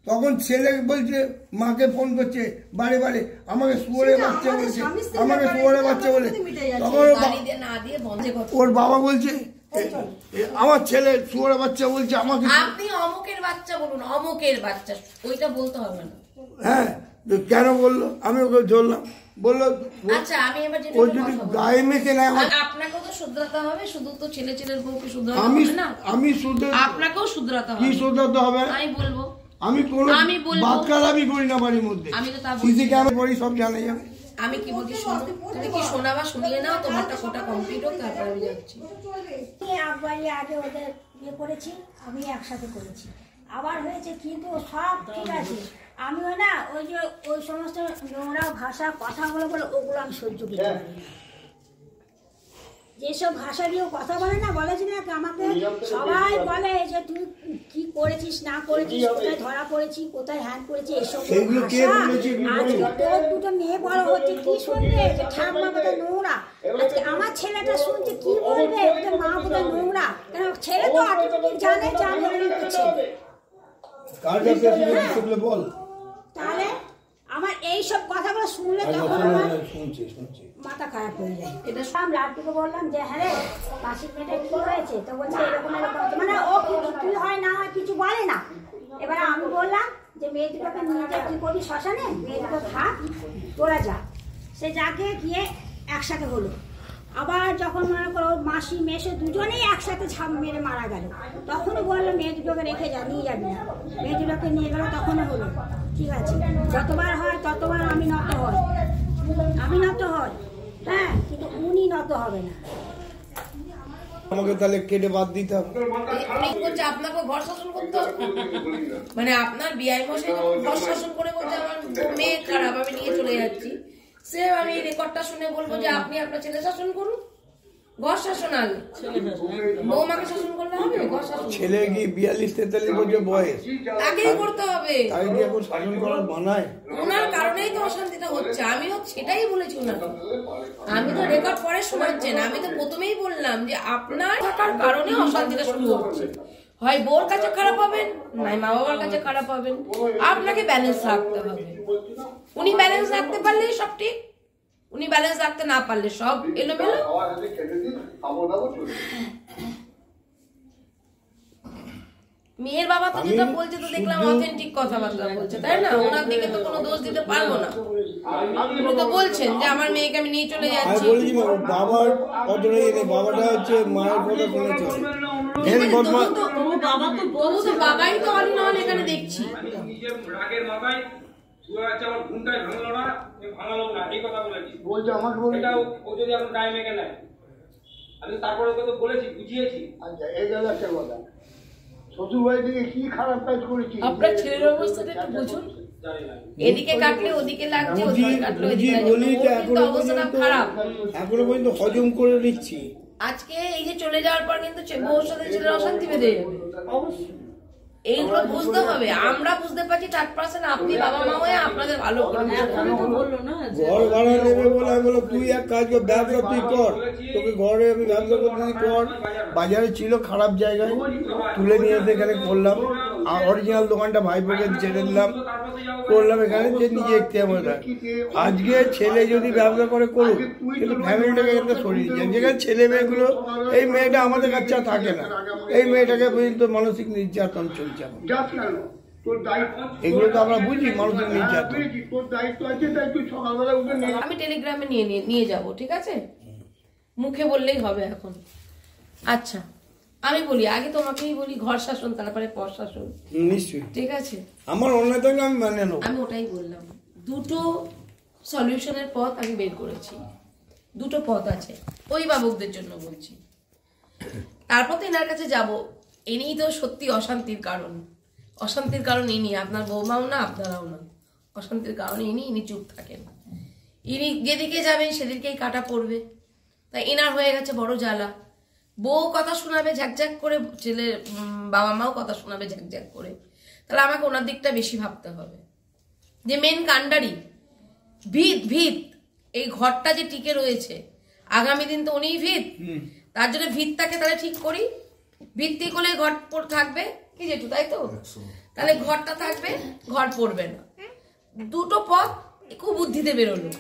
তখন ছেলে বলছে, মাকে ফোন করছে বারে বারে, আমাকে শুয়োরের সেটা বাচ্চা আমাদের বলছে, স্বামী স্ত্রীর আমাকে ব্যাপারে শুয়োরের সেটা বাচ্চা আমাদের বলে। সাথে মিটে যাচ্ছে। তখন ওর গালি দিয়ে না দিয়ে বন্ধ করতে। ওর বাবা বলছে আমার ছেলে শুয়োরের বাচ্চা বলছে আমাকে। আপনি অমুকের বাচ্চা বলুন, অমুকের বাচ্চা, ওইটা বলতে হবে না। হ্যাঁ, তো কেন বললো? আমি ওকে ধরলাম, বললো আচ্ছা, আমি এবার যেটা ও একটা যদি কথা বলি। গায়ে মেখে নেয় আমার, আপনাকেও তো শুধরাতে হবে, শুধু তো ছেলের বউকে শুধরাতে আমি হবে না, আমি শুধু আপনাকেও শুধরাতে কি হবে। শোধাতে হবে? আমি বলবো, আমি কোনো আমি বলবো- বাদকালামি করি না বাড়ির মধ্যে, আমি তো তা বলছি সিসি না। ক্যামেরা করি, সব জানা যাবে। আমি কি বলছি শোনো, তুমি কি শোনাবা শুনিয়ে নাও, তোমারটা কোটা কমপ্লিট হোক, তারপর আমি যাচ্ছি। একবারই আগে ওদের ইয়ে করেছি, আমি একসাথে করেছি, আবার হয়েছে, কিন্তু সব ঠিক আছে। আমিও না ওই যে ওই সমস্ত নোংরা ভাষা কথাগুলো বলে ওগুলো আমি সহ্য করতে পারি না। যেসব ভাষা দিয়ে কথা বলে না, বলেছি না আমাকে সবাই বলে যে তুই কি করেছিস না করেছিস, কোথায় ধরা পড়েছি, কোথায় হ্যান করেছি, এসব সেগুলো কে ভাষা। বলেছে এগুলো আজকে বলো? তোর দুটো মেয়ে বড় হচ্ছে, কি শুনবে যে ঠাম্মা বোধহয় নোংরা, আজকে আমার ছেলেটা শুনছে কি বলবে ওদের মা বোধহয় নোংরা, কেন ছেলে তো অটোমেটিক জানে যে আমি অনেক ছেলে। কার কাছে এসে বল। তাহলে আমার এইসব কথাগুলো শুনলে তখন আমার শুনছি শুনছি। মাথা খারাপ হয়ে যায়। এটা সব লাটুকে বললাম যে হ্যাঁ রে পাশের মেয়েটা কি হয়েছে, তো বলছে এরকম এরকম হচ্ছে। মানে ও কি হয় না হয় কিছু বলে না। এবারে আমি বললাম যে মেয়ে দুটোকে নিয়ে যা, কি করবি শ্মশানে, মেয়ে দুটো থাক, তোরা যা। সে যাকে গিয়ে একসাথে হলো। আবার যখন মনে করো ওর মাসি মেসে দুজনেই একসাথে ঝাপ মেরে মারা গেল, তখনই বললো মেয়ে দুটোকে রেখে যা, নিয়ে যাবি না। মেয়ে দুটোকে নিয়ে গেল, তখনও হলো ঠিক আছে, যতবার হয় ততবার আমি নত হই, আমি নত হই, হ্যাঁ, কিন্তু উনি নত হবে না। আমাকে তাহলে কেটে বাদ দিতে হবে। উনি বলছে আপনাকে ঘর শাসন করতে হবে, মানে আপনার বিআই মশাই ঘর শাসন করে বলছে আমার মেয়ে খারাপ, আমি নিয়ে চলে যাচ্ছি। সে আমি রেকর্ডটা শুনে বলবো যে আপনি আপনার ছেলে শাসন করুন, ঘর শাসন আগে বৌমাকে শাসন করলে হবে? ঘর শাসন ছেলে কি 42-43 বছর বয়স, আগেই করতে হবে। তাই কি এখন শাসন করার বানায়? ওনার কারণেই তো অশান্তিটা হচ্ছে, আমিও সেটাই বলেছি ওনাকে। আমি তো রেকর্ড পরে শোনাচ্ছেন, আমি তো প্রথমেই বললাম যে আপনার থাকার কারণে অশান্তিটা শুরু হচ্ছে, হয় বোর কাছে খারাপ হবেন, নাই মা বাবার কাছে খারাপ হবেন, আপনাকে ব্যালেন্স রাখতে হবে। উনি ব্যালেন্স রাখতে পারলেই সব ঠিক, উনি ব্যালেন্স রাখতে না পারলে সব এলোমেলো। মেয়ের বাবা তো যেটা বলছে তো দেখলাম অথেন্টিক কথাবার্তা বলছে, তাই না? ওনার দিকে তো কোনো দোষ দিতে পারবো না। উনি তো বলছেন যে আমার মেয়েকে আমি নিয়ে চলে আমি যাচ্ছি। বলেছি না, ওর বাবার কতটা ইয়ে নেই, বাবাটা হচ্ছে মায়ের কথা শুনে চলে। তবু তো বাবাই তো অল ইন অল এখানে দেখছি। নিজের রাগের মাথায় শুয়ে আছে, আমার ঘুমটাই ভাঙলো না, ভাঙালো না, এই কথা বলেছি। বলছে আমাকে বলছে এটা ও যদি এখন গায়ে মেখে নেয়, আমি তারপরে ওকে তো বলেছি, বুঝিয়েছি। আচ্ছা এই গেল একটা কথা, শ্বশুর বাড়ি থেকে কি খারাপ কাজ করেছি? আপনার ছেলের অবস্থাটা একটু বুঝুন, জানি না এদিকে কাটলে ওদিকে লাগছে, বুঝি ওদিকে কাটলে বুঝি ওদিকে বলি যে লাগছে, ওর কিন্তু অবস্থাটা খারাপ। এখনো পর্যন্ত হজম করে নিচ্ছি। আজকে এই যে চলে যাওয়ার পর কিন্তু বউর সাথে ছেলের অশান্তি বেঁধে যাবে। এইগুলো বুঝতে হবে, আমরা বুঝতে পারছি 3%, আপনি বাবা মা হয়ে আপনাদের ভালো করে বুঝতে হবে। ঘর ভাড়া নেবে বলে আমি বললাম তুই এক কাজ কর, ব্যবসা তুই কর, তোকে ঘরে আমি ব্যবসা করতে দিই, কর। বাজারে ছিল খারাপ জায়গায়, তুলে নিয়ে এসে এখানে করলাম, আর অরিজিনাল দোকানটা ভাইপোকে ছেড়ে দিলাম, করলাম এখানে, যে নিজে একটি আমার। আজকে ছেলে যদি ব্যবসা করে করুক, কিন্তু ফ্যামিলিটাকে এখানে সরিয়ে দিচ্ছে। যেখানে ছেলে মেয়েগুলো, এই মেয়েটা আমাদের কাছে আর থাকে না, এই মেয়েটাকে পর্যন্ত মানসিক নির্যাতন চলছে এখন। যাস কেন? তোর দায়িত্ব, এগুলো তো আমরা বুঝি মানসিক নির্যাতন। তোর দায়িত্ব আছে, তাই তুই সকালবেলা উঠে নিয়ে আমি টেলিগ্রামে নিয়ে যাব, ঠিক আছে? মুখে বললেই হবে এখন। আচ্ছা, আমি বলি আগে তোমাকেই বলি ঘর শাসন তারপরে পর শাসন, নিশ্চয়ই ঠিক আছে? আমার অন্যায় থাকলে আমি মানে নেবো। আমি ওটাই বললাম, দুটো সলিউশনের পথ আমি বের করেছি, দুটো পথ আছে, অভিভাবকদের জন্য বলছি। তারপর তো এনার কাছে যাব, এনেই তো সত্যি অশান্তির কারণ। অশান্তির কারণ ইনি, আপনার বৌমাও না আপনারাও না, অশান্তির কারণ ইনি চুপ থাকেন। ইনি যেদিকে যাবেন সেদিকেই কাটা পড়বে, তাই এনার হয়ে গেছে বড় জ্বালা। বউ কথা শোনাবে ঝাকঝাক করে, ছেলে বাবা মাও কথা শোনাবে ঝাকঝাক করে, তাহলে আমাকে ওনার দিকটা বেশি ভাবতে হবে। যে মেন কাণ্ডারি ভিত এই ঘরটা যে টিকে রয়েছে, আগামী দিন তো উনিই ভিত, তার জন্য ভিতটাকে তাহলে ঠিক করি। ভিত্তি করলে ঘর থাকবে কি যেটু, তাই তো? তাহলে ঘরটা থাকবে, ঘর পড়বে না। দুটো পথ খুব বুদ্ধিতে বেরোলো,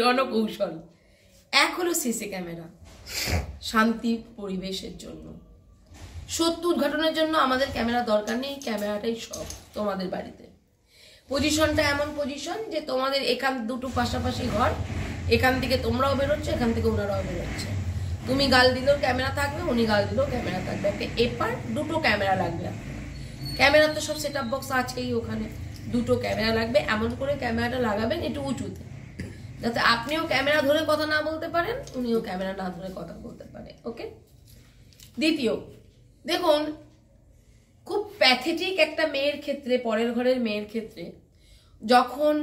রণকৌশল। এক হলো সিসি ক্যামেরা, শান্তি পরিবেশের জন্য। সত্য উদ্ঘাটনের জন্য আমাদের ক্যামেরা দরকার নেই, ক্যামেরাটাই সব তোমাদের বাড়িতে। পজিশনটা এমন পজিশন যে তোমাদের এখান দুটো পাশাপাশি ঘর, এখান থেকে তোমরাও বেরোচ্ছ, এখান থেকে ওনারাও বেরোচ্ছে। তুমি গাল দিলেও ক্যামেরা থাকবে, উনি গাল দিলেও ক্যামেরা থাকবে। একটা এপার দুটো ক্যামেরা লাগবে। ক্যামেরা তো সব সেট আপ বক্স আছেই ওখানে, দুটো ক্যামেরা লাগবে। এমন করে ক্যামেরাটা লাগাবেন একটু উঁচুতে, যাতে আপনিও ক্যামেরা ধরে কথা না বলতে পারেন, উনিও ক্যামেরা না ধরে কথা বলতে পারে। ওকে? দ্বিতীয়, দেখুন খুব প্যাথেটিক একটা মেয়ের ক্ষেত্রে, পরের ঘরের মেয়ের ক্ষেত্রে, যখন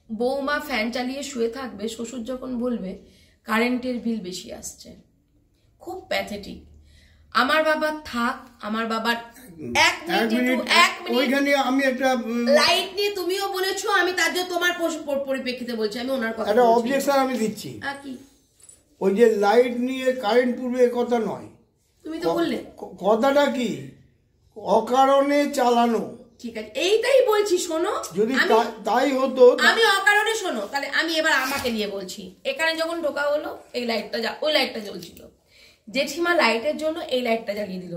বৌমা ফ্যান চালিয়ে শুয়ে থাকবে, শ্বশুর যখন বলবে কারেন্টের বিল বেশি আসছে, খুব প্যাথেটিক। আমার বাবা থাক, আমার বাবার এক মিনিট ওইখানে আমি একটা লাইট নিয়ে তুমিও বলেছো, আমি তার জন্য তোমার পরিপ্রেক্ষিতে বলছি, আমি ওনার কথা একটা অবজেকশন আমি দিচ্ছি। কি? ওই যে লাইট নিয়ে কারেন্ট পুড়বে কথা নয়, তুমি তো বললে কথাটা কি অকারণে চালানো। ঠিক আছে, এইটাই বলছি। শোনো, যদি তাই হতো, আমি অকারণে, শোনো তাহলে আমি এবার আমাকে নিয়ে বলছি। এখানে যখন ঢোকা হলো, এই লাইটটা ওই লাইটটা জ্বলছিল, জেঠিমা লাইটের জন্য এই লাইটটা জ্বালিয়ে দিল,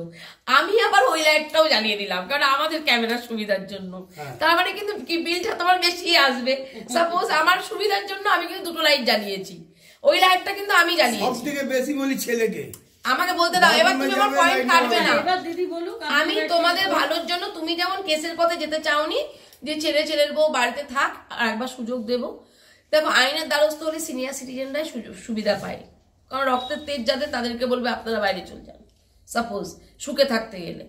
আমি আবার ওই লাইটটাও জ্বালিয়ে দিলাম, কারণ আমাদের ক্যামেরার সুবিধার জন্য। তার মানে কিন্তু কি বিলটা তোমার বেশি আসবে। সাপোজ আমার সুবিধার জন্য আমি কিন্তু দুটো লাইট জ্বালিয়েছি, ওই লাইটটা কিন্তু আমি জ্বালিয়েছি। সবথেকে বেশি বলি ছেলেকে, আমাকে বলতে দাও, এবার তুমি আমার পয়েন্ট কাটবে না। আমি তোমাদের ভালোর জন্য, তুমি যেমন কেসের পথে যেতে চাওনি যে ছেলের বউ বাড়িতে থাক, আর একবার সুযোগ দেবো। দেখো, আইনের দ্বারস্থ হলে সিনিয়র সিটিজেনরাই সুবিধা পায়, কারণ রক্তের তেজ যাদের তাদেরকে বলবে আপনারা বাইরে চলে যান। সাপোজ সুখে থাকতে গেলে,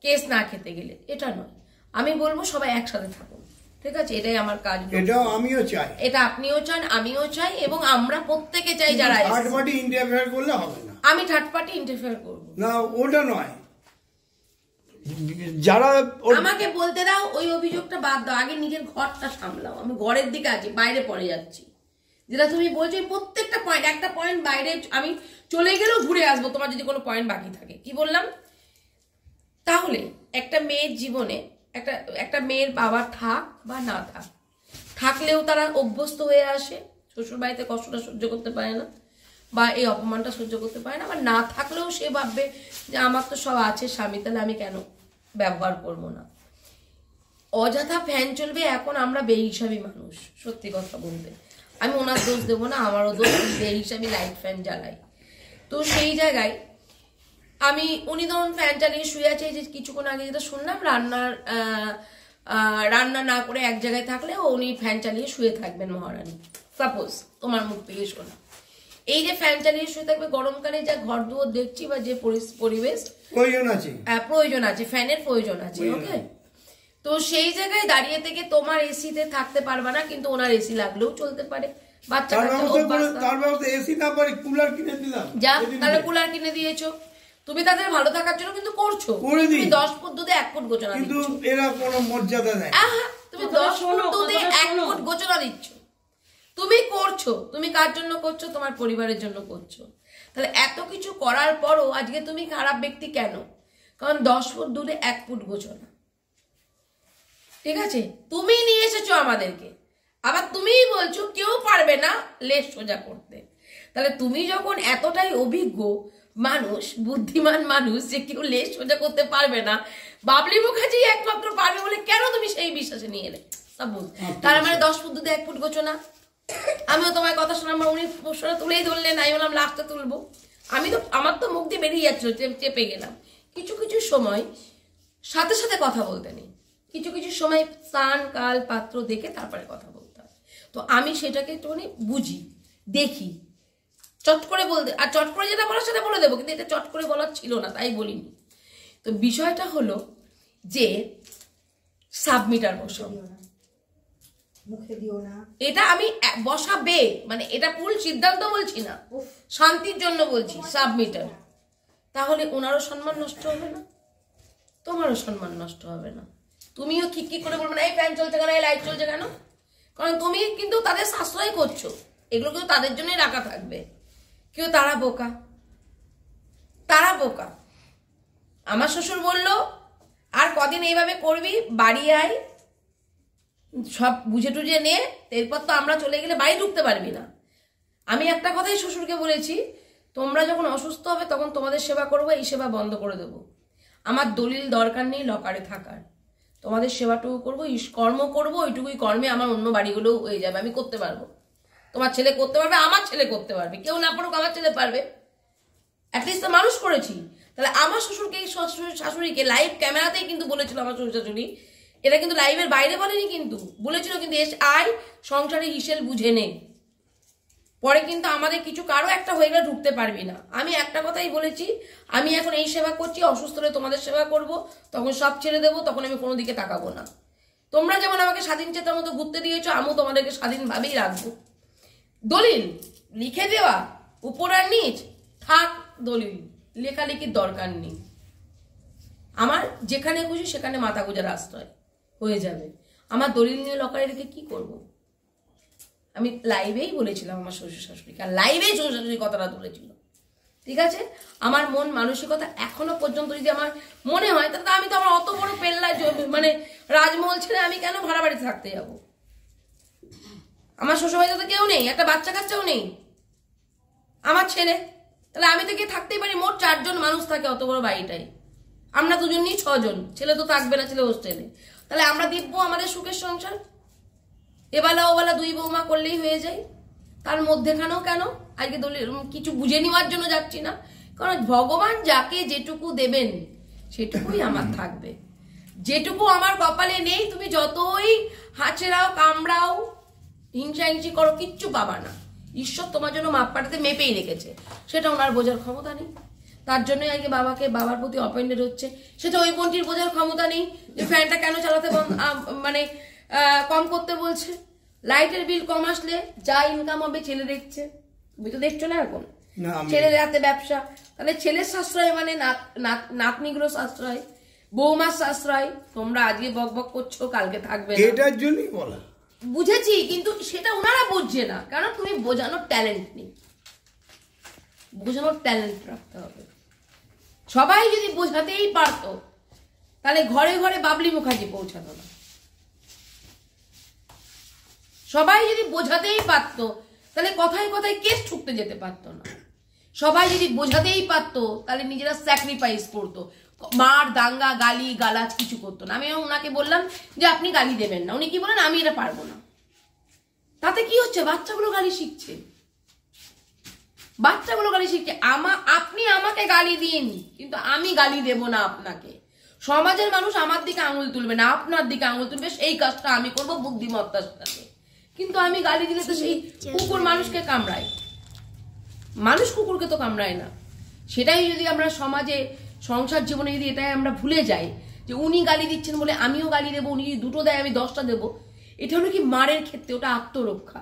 কেস না খেতে গেলে, এটা নয়। আমি বলবো সবাই একসাথে থাকুন, ঠিক আছে? এটাই আমার কাজ, এটাও আমিও চাই, এটা আপনিও চান, আমিও চাই, এবং আমরা প্রত্যেকে চাই। যারা থার্ড পার্টি ইন্টারফেয়ার করলে হবে না। আমি থার্ড পার্টি ইন্টারফেয়ার করব না, ওটা নয়। যারা আমাকে বলতে দাও, ওই অভিযোগটা বাদ দাও, আগে নিজের ঘরটা সামলাও। আমি ঘরের দিকে আছি, বাইরে পড়ে যাচ্ছি। যেটা তুমি বলছো প্রত্যেকটা পয়েন্ট, একটা পয়েন্ট বাইরে আমি চলে গেলেও ঘুরে আসবো, তোমার যদি কোনো পয়েন্ট বাকি থাকে। কি বললাম? তাহলে একটা মেয়ের জীবনে, একটা মেয়ের বাবা থাক বা না থাক, থাকলেও তারা অভ্যস্ত হয়ে আসে, শ্বশুর বাড়িতে কষ্টটা সহ্য করতে পারে না, বা এই অপমানটা সহ্য করতে পারে না, বা না থাকলেও সে ভাববে যে আমার তো সব আছে স্বামী, তাহলে আমি কেন ব্যবহার করবো না। অযথা ফ্যান চলবে। এখন আমরা বেহিসাবি মানুষ, সত্যি কথা বলতে। আমি ওনার দোষ দেবো না, আমারও দোষ, বেহিসাবি লাইট ফ্যান জ্বালাই। তো সেই জায়গায় উনি ধরুন ফ্যান চালিয়ে শুয়ে আছে, যে কিছুক্ষণ আগে যেটা শুনলাম, রান্না না করে এক জায়গায় থাকলে উনি ফ্যান চালিয়ে শুয়ে থাকবেন মহারানী। সাপোজ তোমার মুখ থেকে শোনা, এই যে ফ্যান চালিয়ে শুয়ে থাকবে, গরমকালে যা ঘর দুয়ার দেখছি বা যে পরিবেশ প্রয়োজন আছে, ফ্যানের প্রয়োজন আছে। ওকে, তো সেই জায়গায় দাঁড়িয়ে থেকে তোমার এসিতে থাকতে পারবা না, কিন্তু ওনার এসি লাগলেও চলতে পারে। বাচ্চা তাহলে কুলার কিনে দিয়েছো, তুমি তাদের ভালো থাকার জন্য কিন্তু করছো। তুমি 10 ফুট দুধে 1 ফুট গোচনা দিচ্ছ, এরা কোনো মর্যাদা দেয়। তুমি 10 ফুট দুধে 1 ফুট গোচনা দিচ্ছ, তুমি করছো। তুমি কার জন্য করছো? তোমার পরিবারের জন্য করছো। তাহলে এত কিছু করার পরও আজকে তুমি খারাপ ব্যক্তি কেন? কারণ 10 ফুট দুধে 1 ফুট গোচনা, ঠিক আছে? তুমি নিয়ে এসেছো আমাদেরকে, আবার তুমিই বলছো কেউ পারবে না লেজ সোজা করতে। তাহলে তুমি যখন এতটাই অভিজ্ঞ মানুষ, বুদ্ধিমান মানুষ, যে কেউ লেজ সোজা করতে পারবে না, বাবলি মুখার্জি একমাত্র পারবে বলে কেন তুমি সেই বিশ্বাসে নিয়ে এলে? তার মানে 10 ফুট দুধে 1 ফুট গোচনা। আমিও তোমার কথা শোনা, উনি প্রশ্নটা তুলেই ধরলেন, আমি বললাম লাস্টটা তুলবো। আমার তো মুখ দিয়ে বেরিয়ে যাচ্ছিল, চেপে গেলাম। কিছু কিছু সময় সাথে সাথে কথা বলতে নেই, কিছু কিছু সময় স্থান কাল পাত্র দেখে তারপরে কথা বলতে হয়। তো আমি সেটাকে একটুখানি বুঝি, দেখি, চট করে বলতে, আর চট করে যেটা বলার সেটা বলে দেবো, কিন্তু এটা চট করে বলার ছিল না, তাই বলিনি। তো বিষয়টা হলো যে সাবমিটার বসাবো, মুখে দিও না, এটা আমি বসাবে, মানে এটা ভুল সিদ্ধান্ত বলছি না, শান্তির জন্য বলছি সাবমিটার। তাহলে ওনারও সম্মান নষ্ট হবে না, তোমারও সম্মান নষ্ট হবে না। তুমিও কি করে বলবে না এই ফ্যান চলছে কেন, এই লাইট চলছে কেন, কারণ তুমি কিন্তু তাদের সাশ্রয় করছো, এগুলো কিন্তু তাদের জন্যই রাখা থাকবে। কেউ তারা বোকা, তারা বোকা। আমার শ্বশুর বললো আর কদিন এইভাবে করবি, বাড়ি আয়, সব বুঝে টুঝে নে, এরপর তো আমরা চলে গেলে বাড়ি ঢুকতে পারবি না। আমি একটা কথাই শ্বশুরকে বলেছি, তোমরা যখন অসুস্থ হবে তখন তোমাদের সেবা করবো, এই সেবা বন্ধ করে দেবো। আমার দলিল দরকার নেই লকারে থাকার, তোমাদের সেবাটুকু করবো, কর্ম করবো, ওইটুকুই কর্মে আমার অন্য বাড়িগুলোও হয়ে যাবে, আমি করতে পারবো। তোমার ছেলে করতে পারবে, আমার ছেলে করতে পারবে, কেউ না পারুক আমার ছেলে পারবে, অ্যাটলিস্ট তো মানুষ করেছি। তাহলে আমার শ্বশুরকে শাশুড়িকে লাইভ ক্যামেরাতেই কিন্তু বলেছিল আমার শ্বশুর শাশুড়ি, এটা কিন্তু লাইভের বাইরে বলেনি, কিন্তু বলেছিল কিন্তু এসে আয় সংসারে হিসেল বুঝে নে, পরে কিন্তু আমাদের কিছু কারো একটা হয়ে গেলে ঢুকতে পারবি না। আমি একটা কথাই বলেছি, আমি এখন এই সেবা করছি, অসুস্থ হলে তোমাদের সেবা করব, তখন সব ছেড়ে দেবো, তখন আমি কোনো দিকে তাকাবো না। তোমরা যেমন আমাকে স্বাধীন চেতার মতো ঘুরতে দিয়েছো, আমিও তোমাদেরকে স্বাধীনভাবেই রাখবো। দলিল লিখে দেওয়া উপর আর নিচ থাক, দলিল লেখালেখির দরকার নেই, আমার যেখানে খুশি সেখানে মাথা গোজার আশ্রয় হয়ে যাবে। আমার দলিল নিয়ে লকারে রেখে কি করব? আমি লাইভেই বলেছিলাম আমার শ্বশুর শাশুড়িকে, আর লাইভেই শ্বশুর শাশুড়ি কথাটা তুলেছিল, ঠিক আছে? আমার মন মানসিকতা এখনো পর্যন্ত যদি আমার মনে হয়, তাহলে আমি তো আমার অত বড় পেল্লা মানে রাজমহল ছেড়ে আমি কেন ভাড়া বাড়িতে থাকতে যাব? আমার শ্বশুরবাড়িতে তো কেউ নেই, একটা বাচ্চা কাচ্চাও নেই, আমার ছেলে, তাহলে আমি তো গিয়ে থাকতেই পারি। মোট 4 জন মানুষ থাকে অত বড় বাড়িটাই, আমরা 2 জন নিয়ে 6 জন, ছেলে তো থাকবে না, ছেলে হোস্টেলে, তাহলে আমরা দেখবো আমাদের সুখের সংসার, এবেলা ওবেলা 2 বৌমা করলেই হয়ে যায়। তার মধ্যেখানেও কেন আজকে কিছু বুঝে নেওয়ার জন্য যাচ্ছি না, কারণ ভগবান যাকে যেটুকু দেবেন সেটুকুই আমার থাকবে, যেটুকু আমার কপালে নেই তুমি যতই হাঁচেরাও কামড়াও হিংসা হিংসি করো, কিচ্ছু পাবা না। ঈশ্বর তোমার জন্য মাপ পাঠাতে মেপেই রেখেছে, সেটা ওনার বোঝার ক্ষমতা নেই। তার জন্যই আজকে বাবার প্রতি অপেন্ডেড হচ্ছে, সেটা ওই বোনটির বোঝার ক্ষমতা নেই যে ফ্যানটা কেন চালাতে মানে কম করতে বলছে, লাইটের বিল কম আসলে যা ইনকাম হবে ছেলে দেখছে, তুমি তো দেখছো না এখন, ছেলের হাতে ব্যবসা, তাহলে ছেলের সাশ্রয় মানে নাতনিগুলো সাশ্রয়, বৌমার সাশ্রয়। তোমরা আজকে বক বক করছো, কালকে থাকবে না, এটার জন্যই বলা। বুঝেছি, কিন্তু সেটা ওনারা বুঝছে না, কারণ তুমি বোঝানোর ট্যালেন্ট নেই, বোঝানোর ট্যালেন্ট রাখতে হবে। সবাই যদি বোঝাতেই পারতো তাহলে ঘরে ঘরে বাবলি মুখার্জি পৌঁছাতো না। সবাই যদি বোঝাতেই পারতো তাহলে কথায় কথায় কেস ঠুকতে যেতে পারতো না। সবাই যদি বোঝাতেই পারতো তাহলে নিজেরা স্যাক্রিফাইস করতো, মার দাঙ্গা গালি গালাজ কিছু করতো না। আমি ওনাকে বললাম যে আপনি গালি দেবেন না, উনি কি বলেন আমি এটা পারবো না। তাতে কি হচ্ছে? বাচ্চাগুলো গালি শিখছে, বাচ্চাগুলো গালি শিখছে। আপনি আমাকে গালি দিন, কিন্তু আমি গালি দেব না আপনাকে। সমাজের মানুষ আমার দিকে আঙুল তুলবে না, আপনার দিকে আঙুল তুলবে, সেই কাজটা আমি করবো বুদ্ধিমত্তার সাথে। কিন্তু আমি গালি দিলে তো সেই কুকুর মানুষকে কামড়ায়, মানুষ কুকুরকে তো কামড়ায় না। সেটাই যদি আমরা সমাজে সংসার জীবনে যদি এটাই আমরা ভুলে যাই যে উনি গালি দিচ্ছেন বলে আমিও গালি দেবো, উনি যদি 2টো দেয় আমি 10টা দেবো, এটা হলো কি মারের ক্ষেত্রে ওটা আত্মরক্ষা,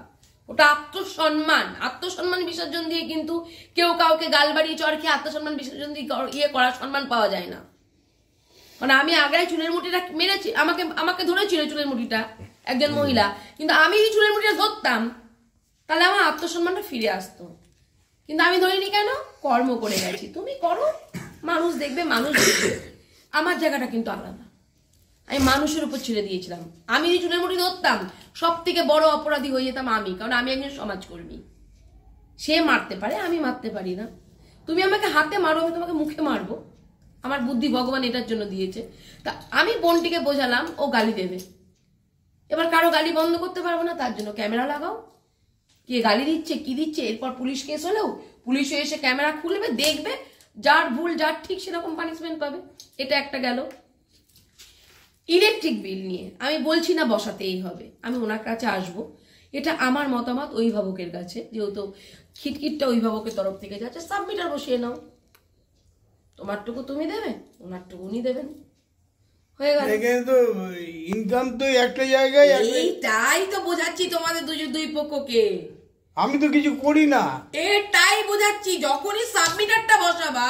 ওটা আত্মসম্মান। আত্মসম্মান বিসর্জন দিয়ে কিন্তু কেউ কাউকে গাল বাড়িয়ে চড় খেয়ে আত্মসম্মান বিসর্জন দিয়ে করার সম্মান পাওয়া যায় না। মানে আমি আগ্রায় চুলের মুঠিটা মেরেছি, আমাকে ধরেছিল চুলের মুঠিটা একজন মহিলা, কিন্তু আমি যদি চুলের মুঠিটা ধরতাম তাহলে আমার আত্মসম্মানটা ফিরে আসতো, কিন্তু আমি ধরিনি কেন? কর্ম করে গেছি। তুমি করো, মানুষ দেখবে, মানুষ দেখবে। আমার জায়গাটা কিন্তু আলাদা, আমি মানুষের উপর ছেড়ে দিয়েছিলাম। আমি যদি চুলের মুঠি ধরতাম সব থেকে বড় অপরাধী হয়ে যেতাম আমি, কারণ আমি একজন সমাজকর্মী। সে মারতে পারে, আমি মারতে পারি না। তুমি আমাকে হাতে মারো, আমি তোমাকে মুখে মারবো। আমার বুদ্ধি ভগবান এটার জন্য দিয়েছে। তা আমি বোনটিকে বোঝালাম ও গালি দেবে, এবার কারো গালি বন্ধ করতে পারবো না, তার জন্য ক্যামেরা লাগাও, কে গালি দিচ্ছে কি দিচ্ছে। এরপর পুলিশ কেস হলেও পুলিশ এসে ক্যামেরা খুলবে, দেখবে, যার ভুল যার ঠিক সেরকম পানিশমেন্ট পাবে। এটা একটা গেল। ইলেকট্রিক বিল নিয়ে আমি বলছি না বসাতেই হবে, আমি ওনার কাছে আসবো, এটা আমার মতামত অভিভাবকের কাছে, যেহেতু খিটখিটটা অভিভাবকের তরফ থেকে যাচ্ছে, সাবমিটার বসিয়ে নাও, তোমারটুকু তুমি দেবে, ওনারটুকু উনি দেবেন, হয়ে গেল। এখানে তো ইনকাম তো একটা জায়গায়, এইটাই তো বোঝাচ্ছি তোমাদের দুই পক্ষকে, আমি তো কিছু করি না, এটাই বোঝাচ্ছি। যখনই সাবমিটারটা বসাবা,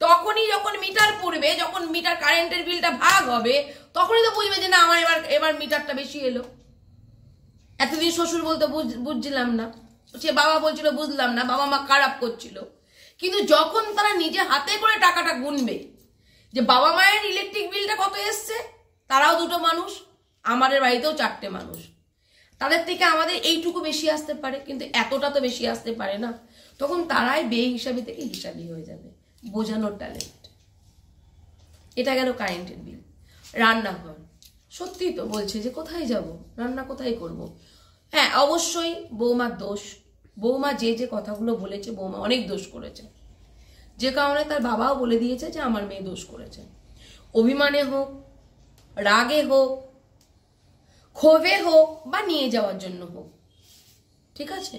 তখনই যখন মিটার পড়বে, যখন মিটার কারেন্টের বিলটা ভাগ হবে, তখনই তো বুঝবে যে না আমার এবার মিটারটা বেশি এলো। এতদিন শ্বশুর বলতে বুঝছিলাম না, সে বাবা বলছিল বুঝলাম না, বাবা মা খারাপ করছিল, কিন্তু যখন তারা নিজে হাতে করে টাকাটা গুনবে যে বাবা মায়ের ইলেকট্রিক বিলটা কত এসছে, তারাও দুটো মানুষ, আমাদের বাড়িতেও 4টে মানুষ, তাদের থেকে আমাদের এইটুকু বেশি আসতে পারে, কিন্তু এতটা তো বেশি আসতে পারে না, তখন তারাই বেহিসাবি থেকে হিসাবি হয়ে যাবে। বোঝানোর ট্যালেন্ট। এটা গেল কারেন্টের বিল। রান্নাঘর, সত্যি তো বলছে যে কোথায় যাব, রান্না কোথায় করব। হ্যাঁ, অবশ্যই বৌমার দোষ, বৌমা যে কথাগুলো বলেছে, বৌমা অনেক দোষ করেছে, যে কারণে তার বাবাও বলে দিয়েছে যে আমার মেয়ে দোষ করেছে। অভিমানে হোক, রাগে হোক, ক্ষোভে হোক, বা নিয়ে যাওয়ার জন্য হোক, ঠিক আছে।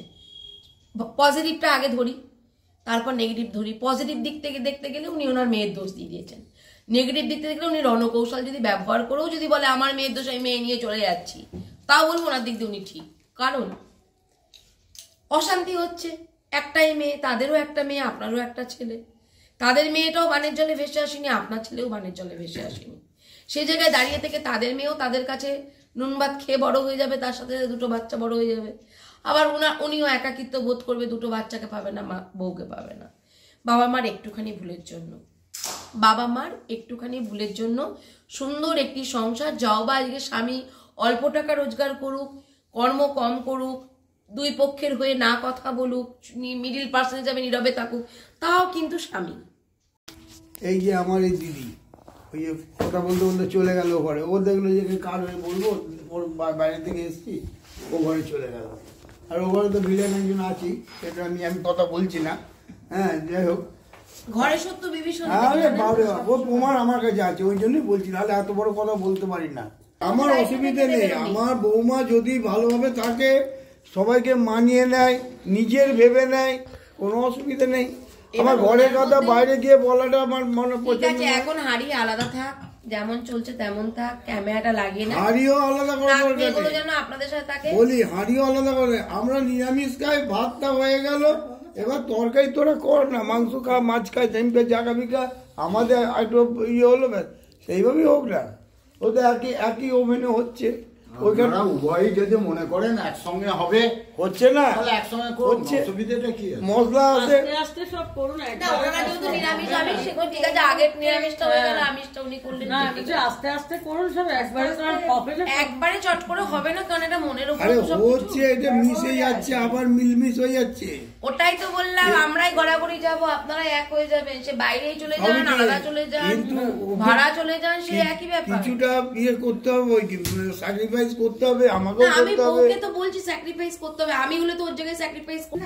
পজিটিভটা আগে ধরি, তারপর নেগেটিভ ধরি। পজিটিভ দিক থেকে দেখতে গেলে উনি ওনার মেয়ের দোষ দিয়ে দিয়েছেন, নেগেটিভ দিক থেকে গেলে উনি রণকৌশল যদি ব্যবহার করেও যদি বলে আমার মেয়ের দোষ, আমি মেয়ে নিয়ে চলে যাচ্ছি, তাও বলবো ওনার দিক দিয়ে উনি ঠিক। কারণ অশান্তি হচ্ছে, একটাই মেয়ে, তাদেরও একটা মেয়ে, আপনারও একটা ছেলে, তাদের মেয়েটাও বানের জলে ভেসে আসেনি, আপনার ছেলেও বানের জলে ভেসে আসেনি। সেই জায়গায় দাঁড়িয়ে থেকে তাদের মেয়েও তাদের কাছে নুন ভাত খেয়ে বড় হয়ে যাবে, তার সাথে 2টো বাচ্চা বড় হয়ে যাবে, আবার উনিও একাকিত্ব বোধ করবে, 2টো বাচ্চাকে পাবে না, বউকে পাবে না। বাবা মার একটুখানি ভুলের জন্য সুন্দর একটি সংসার, যাও বা আজকে স্বামী অল্প টাকা রোজগার করুক, কর্ম কম করুক, 2 পক্ষের হয়ে না কথা বলুক, মিডিল পার্সন হিসাবে নীরবে থাকুক, তাও কিন্তু স্বামী। এই যে আমার এই দিদি, ওই যে কথা বলতে বলতে চলে গেল ঘরে, ও দেখলো যে কার হয়ে বলবো, ওর বাইরে থেকে এসছি, ও ঘরে চলে গেল। আর ও ঘরে তো ভিলেন একজন আছি, সেটা আমি কথা বলছি না। হ্যাঁ, যাই হোক, ঘরে সত্য বিভীষণ, আরে বাবা, ও প্রমাণ আমার কাছে আছে, ওই জন্যই বলছি, নাহলে এত বড় কথা বলতে পারি না। আমার অসুবিধে নেই, আমার বৌমা যদি ভালোভাবে থাকে, সবাইকে মানিয়ে নেয়, নিজের ভেবে নেয়, কোনো অসুবিধা নেই। আমার ঘরের কথা বাইরে গিয়ে বলাটা আমার মনে পড়ছে। এখন হাড়ি আলাদা থাক, যেমন চলছে তেমন থাক, ক্যামেরাটা লাগিয়ে না, হাড়িও আলাদা করে যেন আপনাদের সাথে থাকে, বলি হাড়িও আলাদা করে। আমরা নিরামিষ খাই, ভাতটা হয়ে গেল, এবার তরকারি তোরা কর না, মাংস খা, মাছ খাই, টেম্পে জাগাবি খা, আমাদের একটু ইয়ে হলো, ব্যাস সেইভাবেই হোক না। ও তো একই ওভেনে হচ্ছে, ওইখানে উভয়ই যদি মনে করেন একসঙ্গে হবে, হচ্ছে না, তাহলে একসঙ্গে করুন, হচ্ছে। অসুবিধাটা কি আছে? মশলা আছে, আস্তে সব করুন, না ওনারা যেহেতু নিরামিষ আমিষ, সেগুলো ঠিক আছে, আগের নিরামিষটা হয়ে গেল, আমিষটা উনি করলেন, না কিছু আস্তে আস্তে করুন সব, একবারে তো আর হবে না, একবারে চট করে হবে না, কারণ এটা মনের উপর আরে সব হচ্ছে, এটা মিশে যাচ্ছে, আবার মিলমিশ হয়ে যাচ্ছে। ওটাই তো বললাম, আমরাই গড়াগড়ি যাবো, আপনারা এক হয়ে যাবেন, সে বাইরেই চলে যান, আলাদা চলে যান, ভাড়া চলে যান, সে একই ব্যাপার। কিছুটা ইয়ে করতে হবে, ওই স্যাক্রিফাইস করতে হবে, আমাকেও আমি করতে হবে। বউকে তো বলছি স্যাক্রিফাইস করতে হবে, আমি হলে তো ওর জায়গায় স্যাক্রিফাইস করব।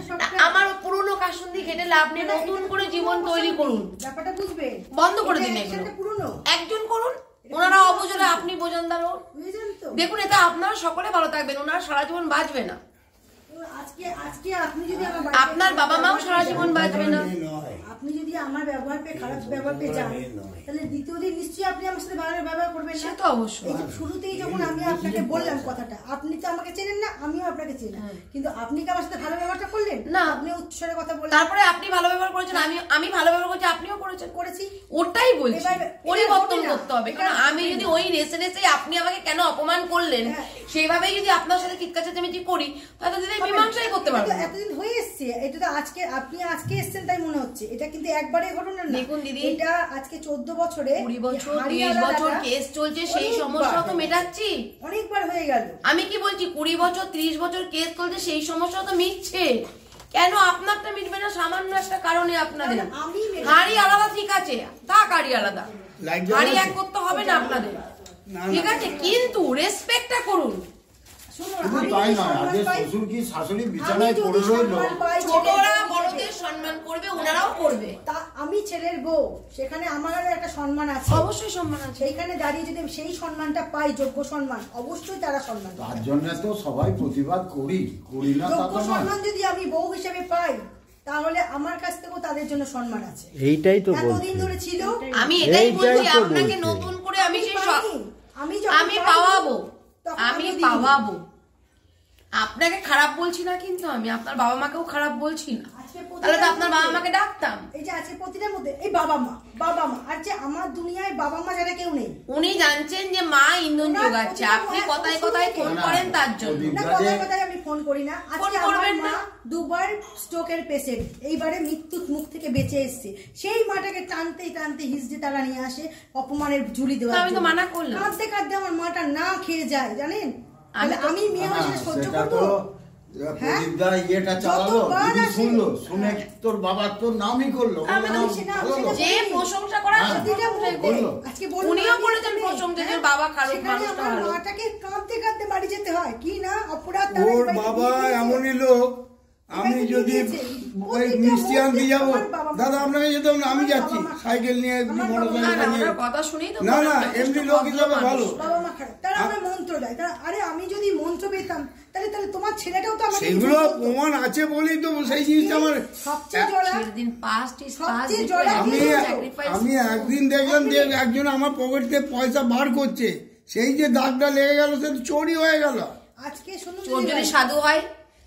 আমার পুরনো কাসুন্দি ঘেটে লাভ নেই, নতুন করে জীবন তৈরি করুন, ব্যাপারটা বুঝবে, বন্ধ করে দিন এগুলো, একসাথে পুরনো একজন করুন, ওনারা অবজরে আপনি বোঝানদার হন, বুঝলেন তো? দেখুন এতে আপনারা সকলে ভালো থাকবেন, ওনারা সারা জীবন বাঁচবে না, আজকে আপনি যদি আমার বাড়িতে আপনার বাবা মাও সারা জীবন বাঁচবে না। আপনি যদি আমার ব্যবহার পেয়ে খারাপ ব্যবহার পেয়ে যান, তাহলে দ্বিতীয় দিন নিশ্চয়ই আপনি আমার সাথে ভালো ব্যবহার করবেন সে না। তো অবশ্যই। এই যে শুরুতেই যখন আমি আপনাকে বললাম কথাটা, আপনি তো আমাকে চেনেন না, আমিও আপনাকে চিনি, কিন্তু আপনি কি আমার সাথে ভালো ব্যবহারটা করলেন না, আপনি উচ্চস্বরে কথা বললেন, তারপরে আপনি ভালো ব্যবহার করেছেন, আমি ভালো ব্যবহার করছি, আপনিও করেছি, ওটাই বলছি, পরিবর্তন করতে হবে। কারণ আমি যদি ওই রেসে আপনি আমাকে কেন অপমান করলেন, সেইভাবেই যদি আপনার সাথে চিৎকার চেঁচামেচি করি, তাহলে দিদি মীমাংসাই করতে পারবো। এতদিন হয়ে এসছে, এটা তো আপনি আজকে এসছেন তাই মনে হচ্ছে, এটা কিন্তু একবারে ঘটনা না। দেখুন দিদি, এটা আজকে 14 বছরে 20 বছর 30 বছর কেস চলছে, সেই সমস্যা তো মেটাচ্ছি, অনেকবার হয়ে গেল। আমি কি বলছি, 20 বছর 30 বছর কেস চলছে, সেই সমস্যা তো মিটছে, কেন আপনারটা মিটবে না? সামান্য একটা কারণে আপনাদের হাড়ি আলাদা, ঠিক আছে, থাক হাড়ি আলাদা, হাড়ি এক করতে হবে না আপনাদের, ঠিক আছে, কিন্তু রেসপেক্টটা করুন, শোনো, শুধু আমি তাই যদি নয়, সম্মান আজকে পাই, শ্বশুর কি শাশুড়ি আমি বিছানায় যদি পড়ে রইলো, সম্মান পাই, ছোটরা ছেলের বউ বড়দের হিসেবে, সম্মান করবে, ওনারাও করবে। তা আমি ছেলের বউ, সেখানে আমারও একটা সম্মান আছে। অবশ্যই সম্মান আছে। সেইখানে দাঁড়িয়ে যদি আমি সেই সম্মানটা পাই, যোগ্য সম্মান, অবশ্যই তারা সম্মান পাবে। তার জন্য তো সবাই প্রতিবাদ করি না তা যোগ্য তো নয়। সম্মান যদি আমি বউ হিসেবে পাই, তাহলে আমার কাছ থেকেও তাদের জন্য সম্মান আছে। এইটাই তো এতদিন ধরে ছিল, আমি এটাই এইটাই বলছি, তো আপনাকে বলছি। নতুন করে আমি সেই পাইনি। যখন আমি পাইনি, পাওয়াবো, তখন আমি দিইনি। পাওয়াবো। আপনাকে খারাপ বলছি না, কিন্তু আমি আপনার বাবা মাকেও খারাপ বলছি না। আজকে প্রতিটা তাহলে তো আপনার বাবা মধ্যে- মাকে ডাকতাম। এই যে আছে প্রতিটার মধ্যে এই বাবা মা, আর যে আমার দুনিয়ায় বাবা মা যারা কেউ নেই। উনি জানছেন যে মা ইন্ধন ওনার যোগাচ্ছে, প্রতিটা আপনি মা কথায় এত কথায় সুন্দর। ফোন করেন তার জন্য। না, কথায় কথায় আমি ফোন করি না। ফোন আজকে আমার করবেন মা না। দুবার স্ট্রোকের পেশেন্ট, এইবারে মৃত্যুর মুখ থেকে বেঁচে এসেছে। সেই মাটাকে টানতে টানতে হিজড়ে তারা নিয়ে আসে অপমানের ঝুলি দেওয়া। আমি তো মানা করলাম। কাঁদতে কাঁদতে আমার মাটা না খেয়ে যায়, জানেন? তাহলে আমি মেয়ে হয়ে সেটা সহ্য সেটা করবো? তো প্রদীপদা ইয়েটা চালালো, যতবার দিদি আসে। শুনলো, শুনে তোর বাবার তোর নামই করলো, আমি বললো, সেটা- ভালো লোক। যে প্রশংসা করার হ্যাঁ। প্রতিটা মুহূর্তে। বললো। আজকে বললো উনিও আমি করেছেন এখানে, প্রশংসা যে হ্যাঁ, বাবা খারাপ, সেখানে মানুষটা আমার ভালো। মাটাকে কাঁদতে কাঁদতে বাড়ি যেতে হয়, কি না অপরাধ তারা ওর এই বাড়িতে বাবা দিয়ে দিয়েছে। এমনই লোক, আমি এবারে যদি দিয়ে দিয়েছে। ওই প্রতিটা মিষ্টি আনতে মুহূর্তে যাবো, আমার বাবা মা। দাদা আপনাকে যেতাম না, আমি আমার যাচ্ছি বাবা মা। সাইকেল নিয়ে, আমার মোটর বাবা না, সাইকেল না, নিয়ে। ওনার কথা শুনেই তো না, বললাম, না, যথেষ্ট এমনি লোক ভদ্র হিসাবে মানুষ। ভালো। বাবা মা খারাপ, তারা আমার মন্ত্র দেয়। আরে আমি যদি মন্ত্র পেতাম, তাহলে তোমার ছেলেটাও তো আমাকে সেগুলো কিছু বলতো। প্রমাণ আছে বলেই তো সেই জিনিসটা আমার সবচেয়ে জলা, সেদিন past is past, সবচেয়ে যেটা জলা আমি কি হলো? sacrifice আমি একদিন দেখলাম যে একজন আমার পকেট থেকে পয়সা বার করছে, সেই যে দাগটা লেগে গেল সে তো চোরই হয়ে গেল। আজকে শুনুন চোর দিদি যদি ভাই, সাধু হয়,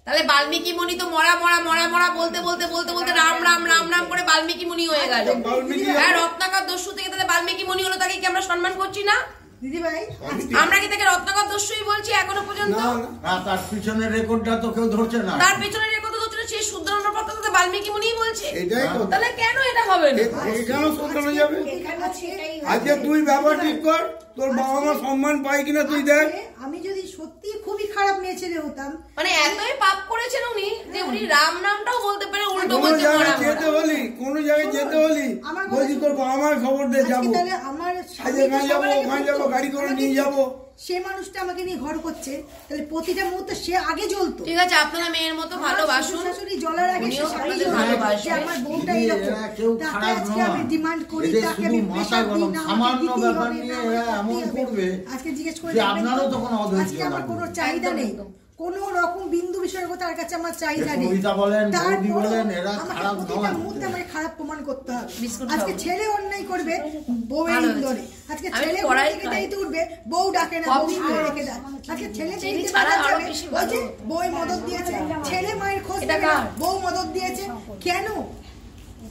তাহলে বাল্মীকি মুনি তো মরা মরা মরা মরা বলতে বলতে বলতে বলতে রাম রাম রাম রাম করে বাল্মীকি মুনি হয়ে গেল। বাল্মীকি- হ্যাঁ, রত্নাকর দস্যু থেকে তাহলে বাল্মীকি মুনি হলো, তাকে কি আমরা সম্মান করছি না? দিদি ভাই, আমরা কি তাকে রত্নাকর দস্যুই বলছি এখনো পর্যন্ত? না, না। হ্যাঁ, তার পিছনের রেকর্ডটা তো কেউ ধরছে না। তার পেছনে রেখে তো হচ্ছে না, সেই শুদ্ধারণ্য পত্র তো বাল্মীকি মুনিই বলছে। এটাই কথা। তাহলে কেন এটা হবে না? এখানেও শোধরানো যাবে। এটাই আজকে তুই ব্যবহার ঠিক কর, তোর বাবা মা সম্মান পায় কিনা তুই দেখ। আমি যদি সত্যি খুবই খারাপ মেয়ে ছেলে হতাম, মানে এতই পাপ করেছেন উনি যে উনি রাম নামটাও বলতে পারে, উল্টো কোনো বলছে জায়গায় মরা যেতে মরা। হলি, কোনো জায়গায় যেতে হলি, আমার কথা বলছি তোর বাবা মার খবর দে, আজকে যাবো তাহলে আমার আজ স্বামী এখানে তো যাবো, সবার আগে ওখানে বলতো, যাবো, গাড়ি করে আমাকে নিয়ে কি- যাবো। সে মানুষটা আমাকে নিয়ে ঘর করছে, তাহলে প্রতিটা মুহূর্তে সে আগে জ্বলতো। ঠিক আছে, আপনারা মেয়ের মতো আমার ভালোবাসুন, শ্বশুর শাশুড়ি জ্বলার আগে উনিও সে শাড়ি আপনাদের জ্বলতো। ভালোবাসবেন। যে আমার বউটা দিদি, এরকম। এরা কেউ তাকে খারাপ আজকে নয়। আমি ডিমান্ড করি, এদের তাকে শুধু আমি মাথা প্রেশার দিই গরম, না, আমাকে সামান্য দিতেই ব্যাপার হবে, নিয়ে না, এরা আমাকে এমন দিতেই হবে। করবে আজকে জিজ্ঞেস করে যে দেখবেন আপনারও তো, তখন অধৈর্য আজকে আমার লাগবে। কোনো চাহিদা একদম, নেই, একদম। কোনো রকম বিন্দু বিষয়ের তার কাছে আমার চাহিদা নেই। কবিতা বলেন, বৌদি তারপরেও বলেন, এরা আমাকে খারাপ প্রতিটা নয়। মুহূর্তে আমাকে খারাপ প্রমাণ করতে হবে। বিস্কুট আজকে খাবো। ছেলে অন্যায় করবে, বউয়ের ভালো ইন্দোরে। হয়েছে। আজকে আমি ছেলে কড়াই থেকে খাই। চাইতে উঠবে, বউ ডাকে না, কম বউ খাই। রেখে দেয়। আজকে ছেলে চিনি চিনতে ছাড়া বাজার আরো যাবে, বেশি বলছে ভালো। বউ মদত দিয়েছে, ছেলে মায়ের খোঁজ এটা নেবে না, কার? বউ মদত দিয়েছে। কেন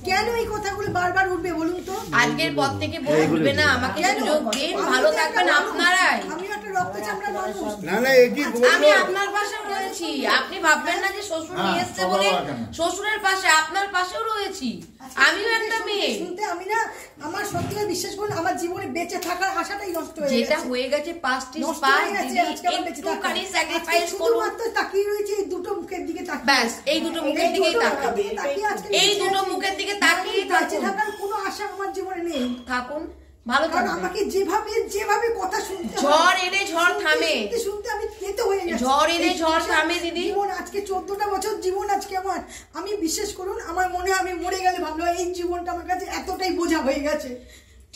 কেন এই কথাগুলো বারবার উঠবে বলুন তো? আজকের পর থেকে বলবে না, আমাকে কেন? সুযোগ দিন, আমি ভালো তো একটা থাকবেন মানুষ, আপনারাই। আমিও একটা রক্ত চামড়ার মানুষ। না না, একই আমি বলবো। আপনার পাশেও রয়েছি, আপনি ভাববেন না যে শ্বশুর হ্যাঁ, নিয়ে এসছে সবার বলে কেন? শ্বশুরের পাশে, আপনার পাশেও রয়েছি, আমিও একটা মেয়ে। শুনতে আমি না, আমার সত্যি করে বিশ্বাস করুন, আমার জীবনে বেঁচে থাকার আশাটাই নষ্ট হয়ে যেটা গেছে। হয়ে গেছে পাস্ট ইজ নষ্ট পাস্ট, হয়ে গেছে, দিদি আজকে আমার বেঁচে থাকা। একটুখানি আজকে স্যাক্রিফাইস করুন, শুধুমাত্র তাকিয়ে রয়েছে এই দুটো মুখের দিকে তাকিয়ে। ব্যাস এই দুটো মুখের দিকেই দুটো তাকান, মুখের দিকে তাকিয়ে আজকে এই বেঁচে দুটো আছি। মুখের দিকে তাকিয়েই আমি বেঁচে থাকুন। থাকার কোনো আশা আমার জীবনে নেই। থাকুন, ভালো কারণ থাকুন। আমাকে যেভাবে কথা শুনতে হয়, ঝড় এলে ঝড় শুনতে থামে। শুনতে শুনতে আমি তেতো হয়ে গেছি। ঝড় এলে এই ঝড় সংসার, থামে দিদি। জীবন আজকে 14টা বছর জীবন আজকে আমার, আমি বিশ্বাস করুন আমার মনে হয় আমি মরে গেলে ভালো হয়। এই জীবনটা আমার কাছে এতটাই বোঝা হয়ে গেছে।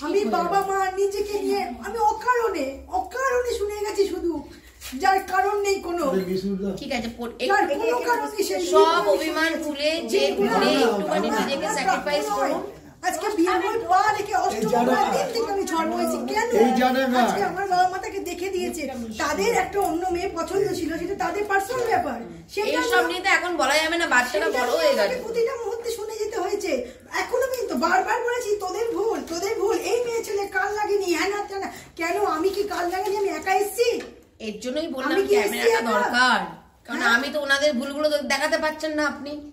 আমি বাবা মা নিজেকে নিয়ে আমি অকারণে শুনে গেছি, শুধু যার কারণ নেই কোনো। ঠিক আছে, যার কোনো কারণ নেই, সেই সব অভিমান ভুলে যে ভুলে একটুখানি আমার- নিজেকে আমার স্যাক্রিফাইস প্রাপ্য নয়। করুন। আজকে বিয়ে করে পা রেখে অষ্টম দিন থেকে আমি ঝড় বয়েছি। কেন? এই জায়গাটা। আজকে আমার বাবা মা তাকে দেখে দিয়েছে, তাদের একটা অন্য মেয়ে পছন্দ ছিল, সেটা তাদের পার্সোনাল ব্যাপার। সেটা এইসব নিয়ে তো এখন বলা যাবে না, বাচ্চারা সেটা বড় নিয়ে হয়ে আমাকে গেছে। প্রতিটা মুহূর্তে শুনে যেতে হয়েছে। এখনো কিন্তু বারবার বলেছি তোদের ভুল, এই মেয়ে ছেলে কাল লাগেনি, হ্যাঁ না তা না। কেন আমি কি কাল লাগেনি? আমি একা এসেছি? এর জন্যই বললাম আমি কি ক্যামেরাটা এসছি একা? দরকার, কারণ হ্যাঁ? আমি তো ওনাদের ভুলগুলো তো দেখাতে পারছেন না আপনি।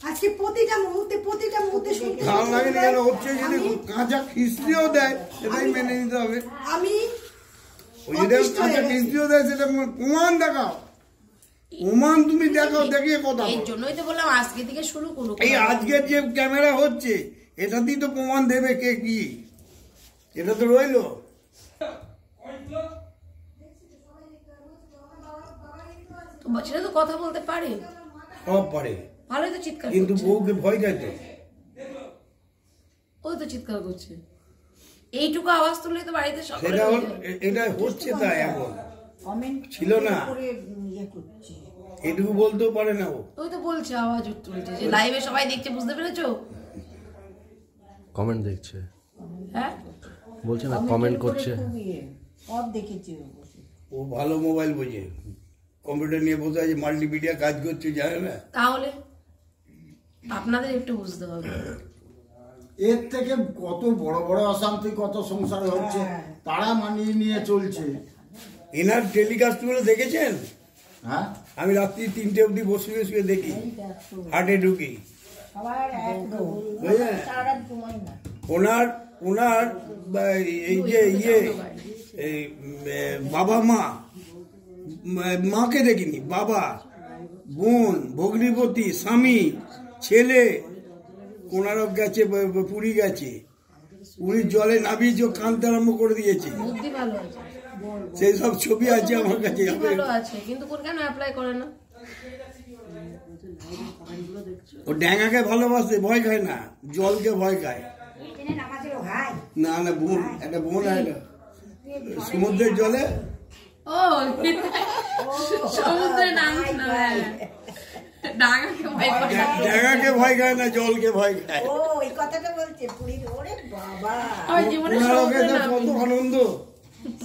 আজকে প্রতিটা মুহূর্তে শুনতে ভাল লাগে না কেন হচ্ছে, যদি আমি- কাঁচা খিস্তিও দেয় সেটাই মেনে নিতে হবে। আমি ওই যদি অতিষ্ঠ হয়ে কাঁচা গেছি। খিস্তিও দেয় সেটা প্রমাণ দেখাও, প্রমাণ তুমি দেখাও, দেখিয়ে কথা এর বলো। জন্যই তো বললাম আজকে থেকে শুরু করুক। এই আজকের যে ক্যামেরা হচ্ছে এটাতেই তো প্রমাণ দেবে কে কি, এটা তো রইলো। তো ছেলে তো কথা বলতে পারে, সব পারে, ভালোই তো চিৎকার কিন্তু করছে। বউকে ভয় খাইতে। ওই তো চিৎকার করছে, এইটুকু আওয়াজ তুললে তো বাড়িতে সকালে সেটা হয়ে যায়। এটা হচ্ছে তাই এখন, কমেন্ট ছিল না, করে ইয়ে করছে। এটুকু বলতেও পারে না ও। ওই তো বলছে আওয়াজ তুলছে, যে লাইভে সবাই দেখছে, বুঝতে পেরেছো? কমেন্ট দেখছে, হ্যাঁ বলছে না কমেন্ট করছে। খুব ইয়ে, সব দেখেছি ও বসে। ও ভালো মোবাইল বোঝে, কম্পিউটার নিয়ে বসে আছে, মাল্টিমিডিয়া কাজ করছে, জানে না। তাহলে আপনাদের একটু বুঝতে হবে। এর থেকে কত বড় বড় অশান্তি কত সংসারে হচ্ছে, তারা মানিয়ে নিয়ে চলছে। এনার টেলিকাস্ট গুলো দেখেছেন? হ্যাঁ, আমি রাত্রি 3টে অবধি বসে শুয়ে দেখি, হাটে ঢুকি, সবার একদম বুঝলেন? সারা রাত ঘুমাই না। ওনার ওনার এই যে এই বাবা মাকে দেখিনি, বাবা, বোন, ভগ্নিপতি, স্বামী, ছেলে কোনারক গেছে, পুরী গেছে, পুরীর জলে নাবিয়ে কাঁদতে আরম্ভ করে দিয়েছে। বুদ্ধি ভালো আছে, সেই সব ছবি আছে আমার কাছে। বুদ্ধি ভালো আছে, কিন্তু কোন কেন অ্যাপ্লাই করে না? ও ড্যাঙাকে ভালোবাসে, ভয় খায় না, জলকে ভয় খায়। না না, বোন, একটা বোন আছে সমুদ্রের জলে, ও সমুদ্রে নামছে না, ডাঙাকে ভয় পায়। ড্যাঙাকে ভয় খায় না, জলকে ভয় খায়। ও এই কথাটা বলছে পুরীর, ওরে বাবা আমার জীবনে কোনারকে সমুদ্রে তো কত নামিনি। আনন্দ।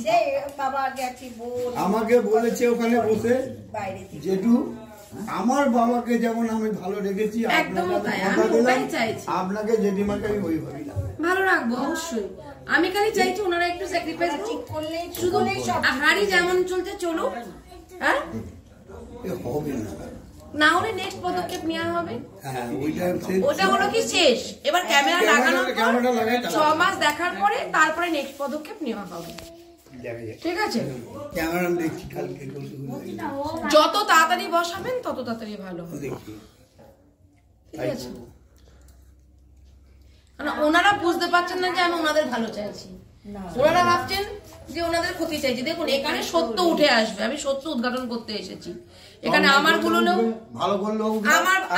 সে বাবা গেছি বোন আমাকে বলেছে ওখানে বসে, বাইরে থেকে। জেঠু আমার বাবাকে যেমন আমি ভালো রেখেছি, একদমই আপনাকে তাই, কথা আমি দিলাম, ওটাই চাইছি। আপনাকে জেঠিমাকে আমি ওই ভাবিলাম। ভালো রাখবো অবশ্যই, আমি খালি চাইছি ওনারা একটু স্যাক্রিফাইস ঠিক করলে শুধু হাড়ি যেমন চলছে চলুক, হ্যাঁ, এ হবে না। না হলে নেক্সট পদক্ষেপ নেওয়া হবে। হ্যাঁ, ওইটা ওটা হলো কি শেষ, এবার ক্যামেরা লাগানোর পর ক্যামেরা লাগাই 6 মাস দেখার পরে তারপরে নেক্সট পদক্ষেপ নেওয়া হবে, দেখা যায়। ঠিক আছে? ক্যামেরা আমি দেখছি কালকে যত তাড়াতাড়ি বসাবেন তত তাড়াতাড়ি ভালো হবে, দেখছি। ঠিক আছে? কারণ ওনারা বুঝতে পারছেন না যে আমি ওনাদের ভালো চাইছি, ওনারা ভাবছেন যে ওনাদের ক্ষতি চাইছি। দেখুন এখানে সত্য উঠে আসবে, আমি সত্য উদ্ঘাটন করতে এসেছি এখানে। আমার গুলো ভালো করলো,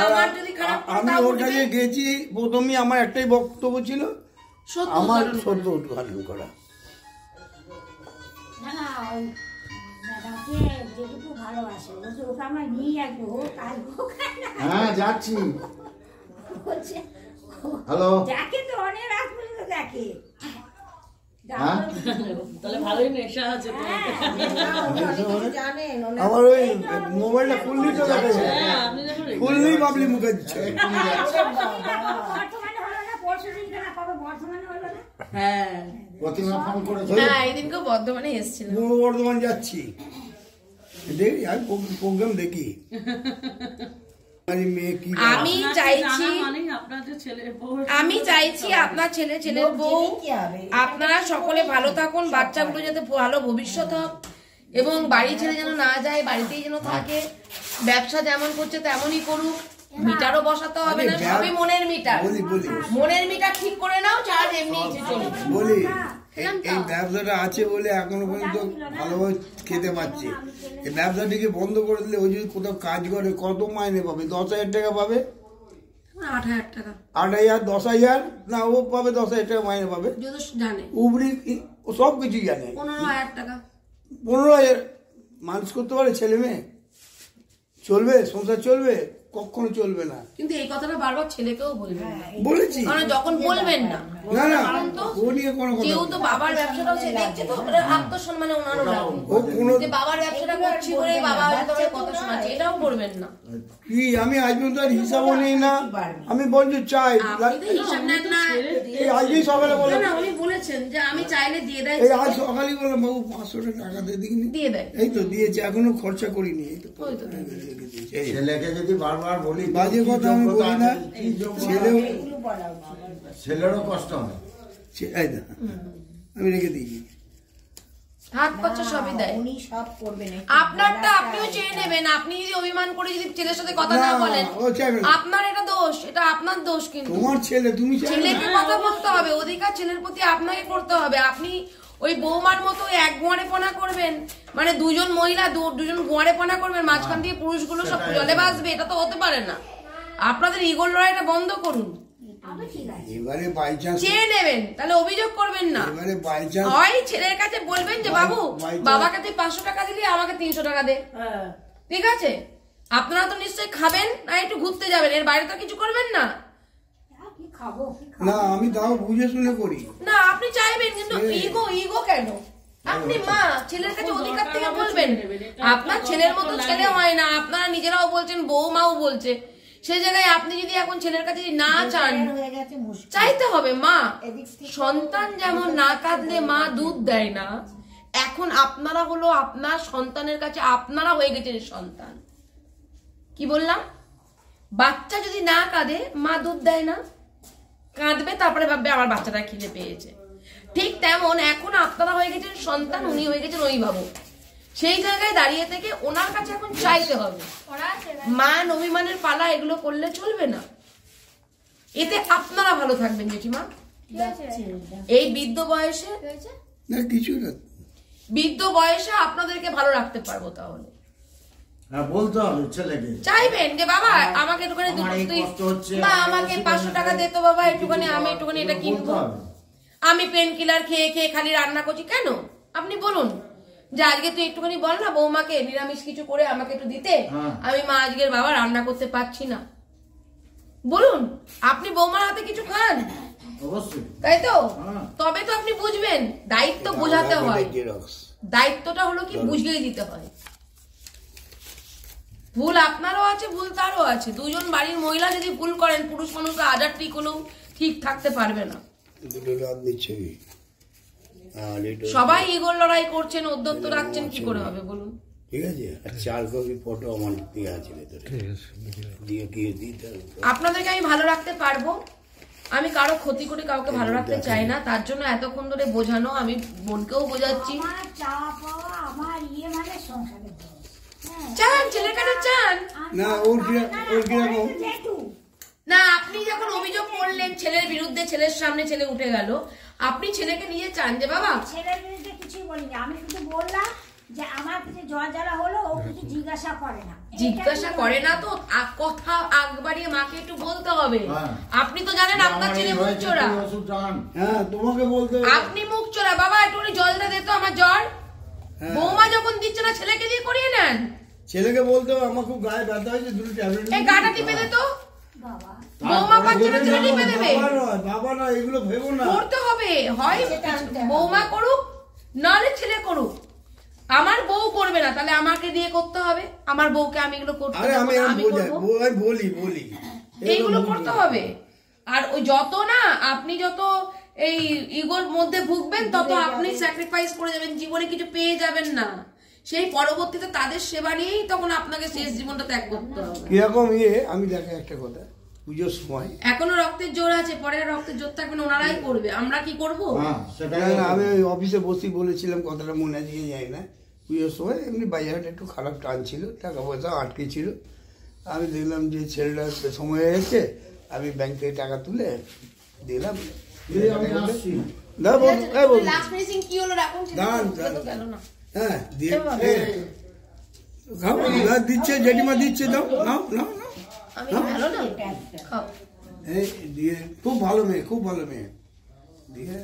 আমার যদি খারাপ করে আমি তাও ওর উঠবে। কাছে গেছি, প্রথমে আমার একটাই বক্তব্য ছিল, সত্য আমার উদ্ঘাটন সত্য উদ্ঘাটন করা। না না, ওই দাদাকে যেটুকু ভালোবাসে, বলছে ওকে আমরা নিয়ে আসবো, ও কাজ খায় না। হ্যাঁ যাচ্ছি। বলছে হ্যালো, দেখে তো অনেক রাত পর্যন্ত দেখে। হ্যাঁ তাহলে ভালোই নেশা আছে তো। জানেন আমার ওই মোবাইলটা খুললেই তো দেখা যায়, হ্যাঁ, আপনি যখন খুললেই বাবলি মুখে দিচ্ছে। বর্ধমানে হলো না, পরশু দিন না, কবে বর্ধমানে হলো না? হ্যাঁ প্রতিমা ফোন করেছে। হ্যাঁ, এইদিনকে বর্ধমানে এসেছিল। পূর্ব বর্ধমান যাচ্ছি, দেখি আমি প্রোগ্রাম দেখি। মেয়ে কি আমি চাইছি, মানেই আপনার যে ছেলে বউ, আমি চাইছি আপনার ছেলে, ছেলের বউ, আপনারা সকলে ভালো থাকুন, বাচ্চাগুলো যাতে ভালো ভবিষ্যৎ হোক, এবং বাড়ি ছেড়ে যেন না যায়, বাড়িতেই যেন থাকে, ব্যবসা যেমন করছে তেমনই করুক, মিটারও বসাতে হবে না, সবই মনের মিটার। মনের মিটার ঠিক করে নাও, চার্জ এমনি চলবে। বলি এই ব্যবসাটা আছে বলে এখনো পর্যন্ত ভালোভাবে খেতে পাচ্ছে। এই ব্যবসাটিকে বন্ধ করে দিলে ও যদি কোথাও কাজ করে কত মাইনে পাবে? 10,000 টাকা পাবে, 8,000 টাকা 8,000, 10,000 না, ও পাবে 10,000 টাকা মাইনে পাবে। যদি জানে, উবরি ও সব কিছুই জানে। 15,000 টাকা 15,000 মানুষ করতে পারে ছেলে মেয়ে? চলবে? সংসার চলবে? কখনো চলবে না। কিন্তু এই কথাটা বারবার ছেলেকেও বলবেন না, বলেছি, কারণ যখন বলবেন না, না না, কারণ তো ও নিয়ে কোনো কথা যেহেতু বাবার ব্যবসাটাও সে দেখছে, তো ওটা আত্মসম্মানে ওনারও লাগবে ও কোনো যে বাবার ব্যবসাটা করছি বলে বাবা হয়তো আমাকে কথা শোনাচ্ছে, এটাও করবেন না। কি আমি আজ পর্যন্ত আর হিসাবও নেই না, আমি বলছি চাই। আপনি তো হিসাব নেন না। এই আজই সকালে না বলে, না, উনি বলেছেন যে আমি চাইলে দিয়ে দেয়, এই আজ সকালেই বললাম বাবু 500 টাকা দিয়ে দিইনি, দিয়ে দেয়। এই তো দিয়েছে, এখনো খরচা করিনি। এই তো ওই তো। এই ছেলেকে যদি বারবার বলি বাজে কথা আমি বলি না, ছেলেও ছেলেরও কষ্ট হয়। এই না, আমি রেখে দিই। হাত পাচ্ছে সবই দেয়, উনি সব করবেন। আপনারটা আপনিও চেয়ে নেবেন। আপনি যদি অভিমান করে যদি ছেলের সাথে কথা না না, বলেন, ও চাইবে না। আপনার এটা দোষ, এটা আপনার দোষ। কিন্তু তোমার ছেলে, তুমি চাইবে না। ছেলেকে কথা বলতে হবে, অধিকার ছেলের প্রতি আপনাকে করতে হবে। আপনি ওই বৌমার মতো এক গোয়ারেপনা করবেন, মানে দুজন মহিলা দুজন গোয়ারেপনা করবেন, মাঝখান দিয়ে পুরুষগুলো সব জলে ভাসবে, এটা তো হতে পারে না। আপনাদের ইগোর লড়াইটা বন্ধ করুন। এবারে বাই চান্স চেয়ে নেবেন, তাহলে অভিযোগ করবেন না। এবারে বাই চান্স হয় ছেলের কাছে বলবেন যে বাবু বাবাকে তুই 500 টাকা দিলি, আমাকে 300 টাকা দে, ঠিক আছে? আপনারা তো নিশ্চয়ই খাবেন না একটু ঘুরতে যাবেন, এর বাইরে তো কিছু করবেন না। না আমি তাও বুঝে শুনে করি না, আপনি চাইবেন, কিন্তু ইগো কেন? আপনি মা, ছেলের কাছে অধিকার থেকে বলবেন। আপনার ছেলের মতো ছেলে হয় না, আপনারা নিজেরাও বলছেন, বৌমাও বলছে। সেই জায়গায় আপনি যদি এখন ছেলের কাছে না চান, চাইতে হবে। মা, সন্তান যেমন না কাঁদলে মা দুধ দেয় না, এখন আপনারা হলো আপনার সন্তানের কাছে আপনারা হয়ে গেছেন সন্তান। কি বললাম? বাচ্চা যদি না কাঁদে মা দুধ দেয় না, কাঁদবে, তারপরে ভাববে আমার বাচ্চাটা খিদে পেয়েছে। ঠিক তেমন এখন আপনারা হয়ে গেছেন সন্তান, উনি হয়ে গেছেন অভিভাবক। সেই জায়গায় দাঁড়িয়ে থেকে ওনার কাছে এখন চাইতে হবে। মান অভিমানের পালা এগুলো করলে চলবে না, এতে আপনারা ভালো থাকবেন জেঠিমা। এই বৃদ্ধ বয়সে না কিছু না, বৃদ্ধ বয়সে আপনাদেরকে ভালো রাখতে পারবো। তাহলে বলতে হবে ছেলেকে, চাইবেন যে বাবা আমাকে একটুখানি আমাকে 500 টাকা দে তো বাবা, একটুখানি আমি একটুখানি এটা কিনবো। আমি পেন কিলার খেয়ে খেয়ে খালি রান্না করছি কেন? আপনি বলুন যে আজকে তুই একটুখানি বল না বৌমাকে নিরামিষ কিছু করে আমাকে একটু দিতে, আমি মা আজকের বাবা রান্না করতে পারছি না। বলুন, আপনি বৌমার হাতে কিছু খান, তাই তো? তবে তো আপনি বুঝবেন। দায়িত্ব বোঝাতে হয়, দায়িত্বটা হলো কি বুঝিয়ে দিতে হয়। ভুল আপনারও আছে, ভুল তারও আছে। দুজন বাড়ির মহিলা যদি ভুল করেন, পুরুষ মানুষরা 1000 ঠিক হলেও ঠিক থাকতে পারবে না। সবাই ইগোর লড়াই করছেন, অধ্যত্ত রাখছেন, কি করে হবে বলুন? ঠিক আছে, আর 4 কপি ফটো আমার দিয়ে আছে ভেতরে, দিয়ে কি দিতে হবে। আপনাদেরকে আমি ভালো রাখতে পারবো, আমি কারো ক্ষতি করে কাউকে ভালো রাখতে চাই না। তার জন্য এতক্ষণ ধরে বোঝানো, আমি বোনকেও বোঝাচ্ছি। চান ছেলের কাছে চান না, ওর কিরকম না, আপনি যখন অভিযোগ করলেন ছেলের বিরুদ্ধে, ছেলের সামনে ছেলে উঠে গেল, আপনি ছেলেকে নিয়ে চান যে বাবা। ছেলের বিরুদ্ধে কিছুই বলিনি, আমি শুধু বললাম যে আমার কিছু জ্বর জ্বালা হলো, ও কিছু জিজ্ঞাসা করে না। জিজ্ঞাসা করে না তো কথা আগ বাড়িয়ে মাকে একটু বলতে হবে। আপনি তো জানেন আপনার ছেলে মুখ চোরা। হ্যাঁ, তোমাকে বলতে হবে। আপনি মুখ চোরা, বাবা একটু জলটা দে তো আমার জ্বর। বৌমা যখন দিচ্ছে না, ছেলেকে দিয়ে করিয়ে নেন। ছেলেকে বলতে হবে আমার খুব গায়ে ব্যথা হয়েছে, দুটো ট্যাবলেট এই গাটা টিপে দে তো। বৌমা পাচ্ছে না, ছেলে টিপে দেবে। বাবা না, এগুলো ভেবো না, করতে হবে। হয় বৌমা করুক, নাহলে ছেলে করুক। আমার বউ করবে না, তাহলে আমাকে দিয়ে করতে হবে। আমার বউকে আমি এগুলো করতে হবে, আমি বলি এইগুলো করতে হবে। আর ওই যত না আপনি যত এই ইগোর মধ্যে ভুগবেন, তত আপনি স্যাক্রিফাইস করে যাবেন, জীবনে কিছু পেয়ে যাবেন না। সেই পরবর্তীতে তাদের সেবা নিয়েই তখন আপনাকে শেষ জীবনটা ত্যাগ করতে হবে। কিরকম আমি দেখে একটা কথা, পুজোর সময় এখনো রক্তের জোর আছে, পরে রক্তের জোর থাকবে না, ওনারাই করবে, আমরা কি করবো? আমি অফিসে বসি বলেছিলাম, কথাটা মনে দিয়ে যায় না। পুজোর সময় এমনি বাজারটা একটু খারাপ টান ছিল, টাকা পয়সা আটকে ছিল। আমি দেখলাম যে ছেলেটা সময় হয়ে গেছে, আমি ব্যাংক থেকে টাকা তুলে দিলাম। হ্যাঁ, দিচ্ছে, জেঠিমা দিচ্ছে, দাও নাও নাও নাও। দিয়ে খুব ভালো মেয়ে, খুব ভালো মেয়ে। দিয়ে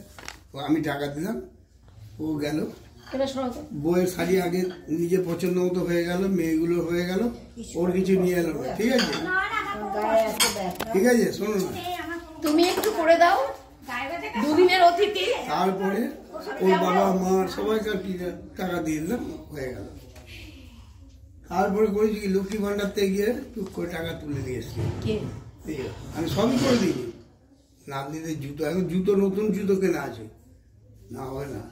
আমি টাকা দিলাম, ও গেল। বইয়ের শাড়ি আগে নিজে পছন্দ মতো হয়ে গেল, মেয়েগুলো হয়ে গেল, ওর কিছু নিয়ে এলো না। ঠিক আছে, ঠিক আছে, শোনো না, তুমি একটু করে দাও, দুদিনের অতিথি। তারপরে ওর বাবা মা সবাইকার টাকা দিয়ে দিলাম, হয়ে গেল। তারপরে করেছি কি, লক্ষ্মী ভান্ডার থেকে গিয়ে টুক করে টাকা তুলে দিয়ে এসছি। আমি সবই করে দিই। নাতনিদের জুতো, এখন জুতো, নতুন জুতো কেনা আছে, না হয় না,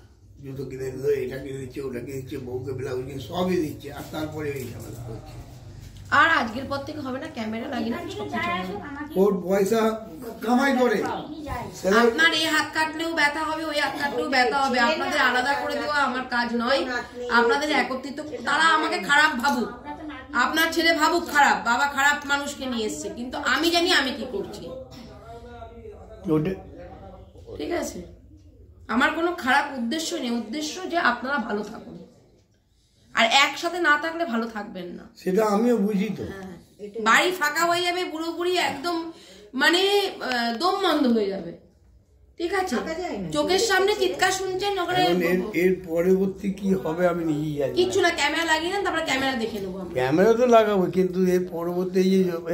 জুতো কিনে দিল, এটা কিনে দিচ্ছে, ওটা কিনে দিচ্ছে, বউকে ব্লাউজ কিনে সবই দিচ্ছে। আর তারপরে এই ঝামেলা করছে। আর আজকের পর থেকে হবে না, ক্যামেরা লাগিয়ে না, ওর পয়সা কামাই করে। আপনার এই হাত কাটলেও ব্যথা হবে, ওই হাত কাটলেও ব্যথা হবে। আপনাদের আলাদা করে দেওয়া আমার কাজ নয়, আপনাদের একত্রিত। তারা আমাকে খারাপ ভাবুক, আপনার ছেলে ভাবুক খারাপ, বাবা খারাপ মানুষকে নিয়ে এসছে, কিন্তু আমি জানি আমি কি করছি। ঠিক আছে, আমার কোনো খারাপ উদ্দেশ্য নেই, উদ্দেশ্য যে আপনারা ভালো থাকুন, আর একসাথে না থাকলে ভালো থাকবেন না। সেটা আমিও বুঝি তো। বাড়ি ফাঁকা হয়ে যাবে, বুড়ো বুড়ি একদম মানে দম বন্ধ হয়ে যাবে, ঠিক আছে? চোখের সামনে চিৎকার শুনছেন, ওখানে এর পরবর্তী কি হবে আমি নিজেই জানি। কিচ্ছু না, ক্যামেরা লাগিয়ে নেন, তারপরে ক্যামেরা দেখে নেবো আমরা। ক্যামেরা তো লাগাবো, কিন্তু এর পরবর্তী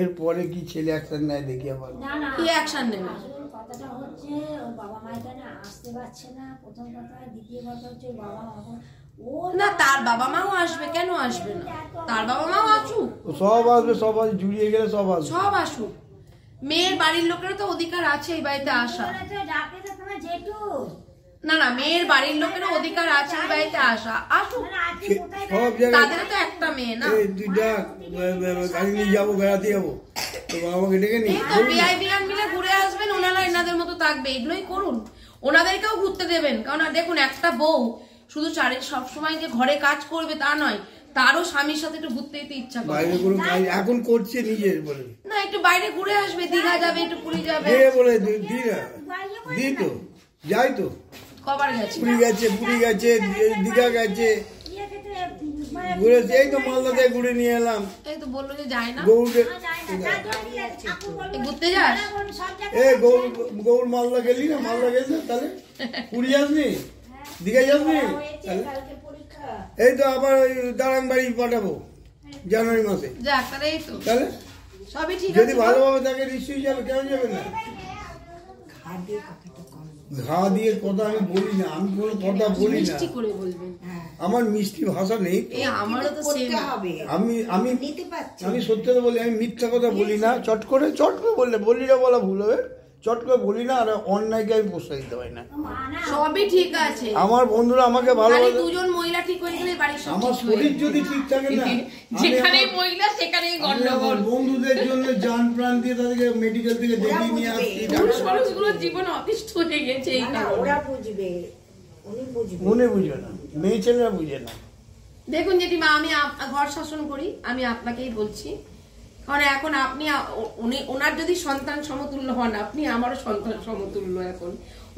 এর পরে কি ছেলে অ্যাকশন নেয় দেখি আবার। কি অ্যাকশন নেবে? কথাটা হচ্ছে ওর বাবা মা এখানে আসতে পারছে না, প্রথম কথা। দ্বিতীয় কথা হচ্ছে বাবা মা না, তার বাবা মাও আসবে, কেন আসবে না? তার বাবা মাও আসুক, সব আসবে, সব আসবে, জুড়িয়ে গেলে সব আসবে, সব আসুক। মেয়ের বাড়ির লোকেরও তো অধিকার আছে এই বাড়িতে আসা। না না, মেয়ের বাড়ির লোকেরও অধিকার আছে এই বাড়িতে আসা, আসুক। সব জায়গায় তাদেরও তো একটা মেয়ে না। তুই ডাক, গাড়ি নিয়ে যাবো, বেড়াতে যাবো, তো বাবাকে ডেকে নি। বিআই বিআন মিলে ঘুরে আসবেন, ওনারা এনাদের মতো থাকবে, এগুলোই করুন। ওনাদেরকেও ঘুরতে দেবেন, কারণ দেখুন একটা বউ শুধু সবসময় যে ঘরে কাজ করবে তা নয়, তারও স্বামীর সাথে একটু ঘুরতে যেতে ইচ্ছা করে। বাইরে কোনো কাজ এখন করছে নিজের বলে না, একটু বাইরে ঘুরে আসবে, দীঘা যাবে, একটু পুরী যাবে। বলে দি তো, যাই তো, কবার গেছে? পুরী গেছে, দীঘা গেছে, ঘুরেছে। এই তো মালদাতে ঘুরে নিয়ে এলাম। এই তো বললো যে যায় না, ঘুরতে যাস। গৌর মালদা গেলি না? মালদা গেলি না? তাহলে পুরী যাসনি, দীঘা যাসনি? এই তো আবার ওই দারাংবাড়ি পাঠাবো জানুয়ারি মাসে। যাক, তাহলে এই তো তাহলে সবই ঠিক আছে। যদি ভালোভাবে তাকে নিশ্চয়ই যাবে, কেন যাবে না? ঘা দিয়ে কথা আমি বলি না, আমি কোনো কথা বলি না, আমার মিষ্টি ভাষা নেই। আমারও তো আমি সত্যি বলি, আমি মিথ্যা কথা বলি না। চট করে বললে না, বলা ভুল হবে। চট করে বলি না, আর অন্যায়কে আমি প্রশ্রয় দিতে পারি না। সবই ঠিক আছে। আমার বন্ধুরা আমাকে ভালোবাসে। দুজন মহিলা ঠিক হয়ে গেলে বাড়ির সব আমার শরীর যদি ঠিক থাকে না, যেখানেই মহিলা সেখানেই গন্ডগোল। বন্ধুদের জন্য জান প্রাণ দিয়ে তাদেরকে মেডিকেল থেকে দেখিয়ে নিয়ে আসছি। পুরুষ মানুষগুলোর জীবন অতিষ্ঠ হয়ে গেছে এই কারণে। ওরা বুঝবে, উনি বুঝবে না, মেয়ে ছেলেরা বুঝে না। দেখুন জেঠিমা, আমি ঘর শাসন করি, আমি আপনাকেই বলছি, কারণ এখন আপনি ওনার যদি সন্তান সমতুল্য হন, আপনি আমারও সন্তান সমতুল্য। এখন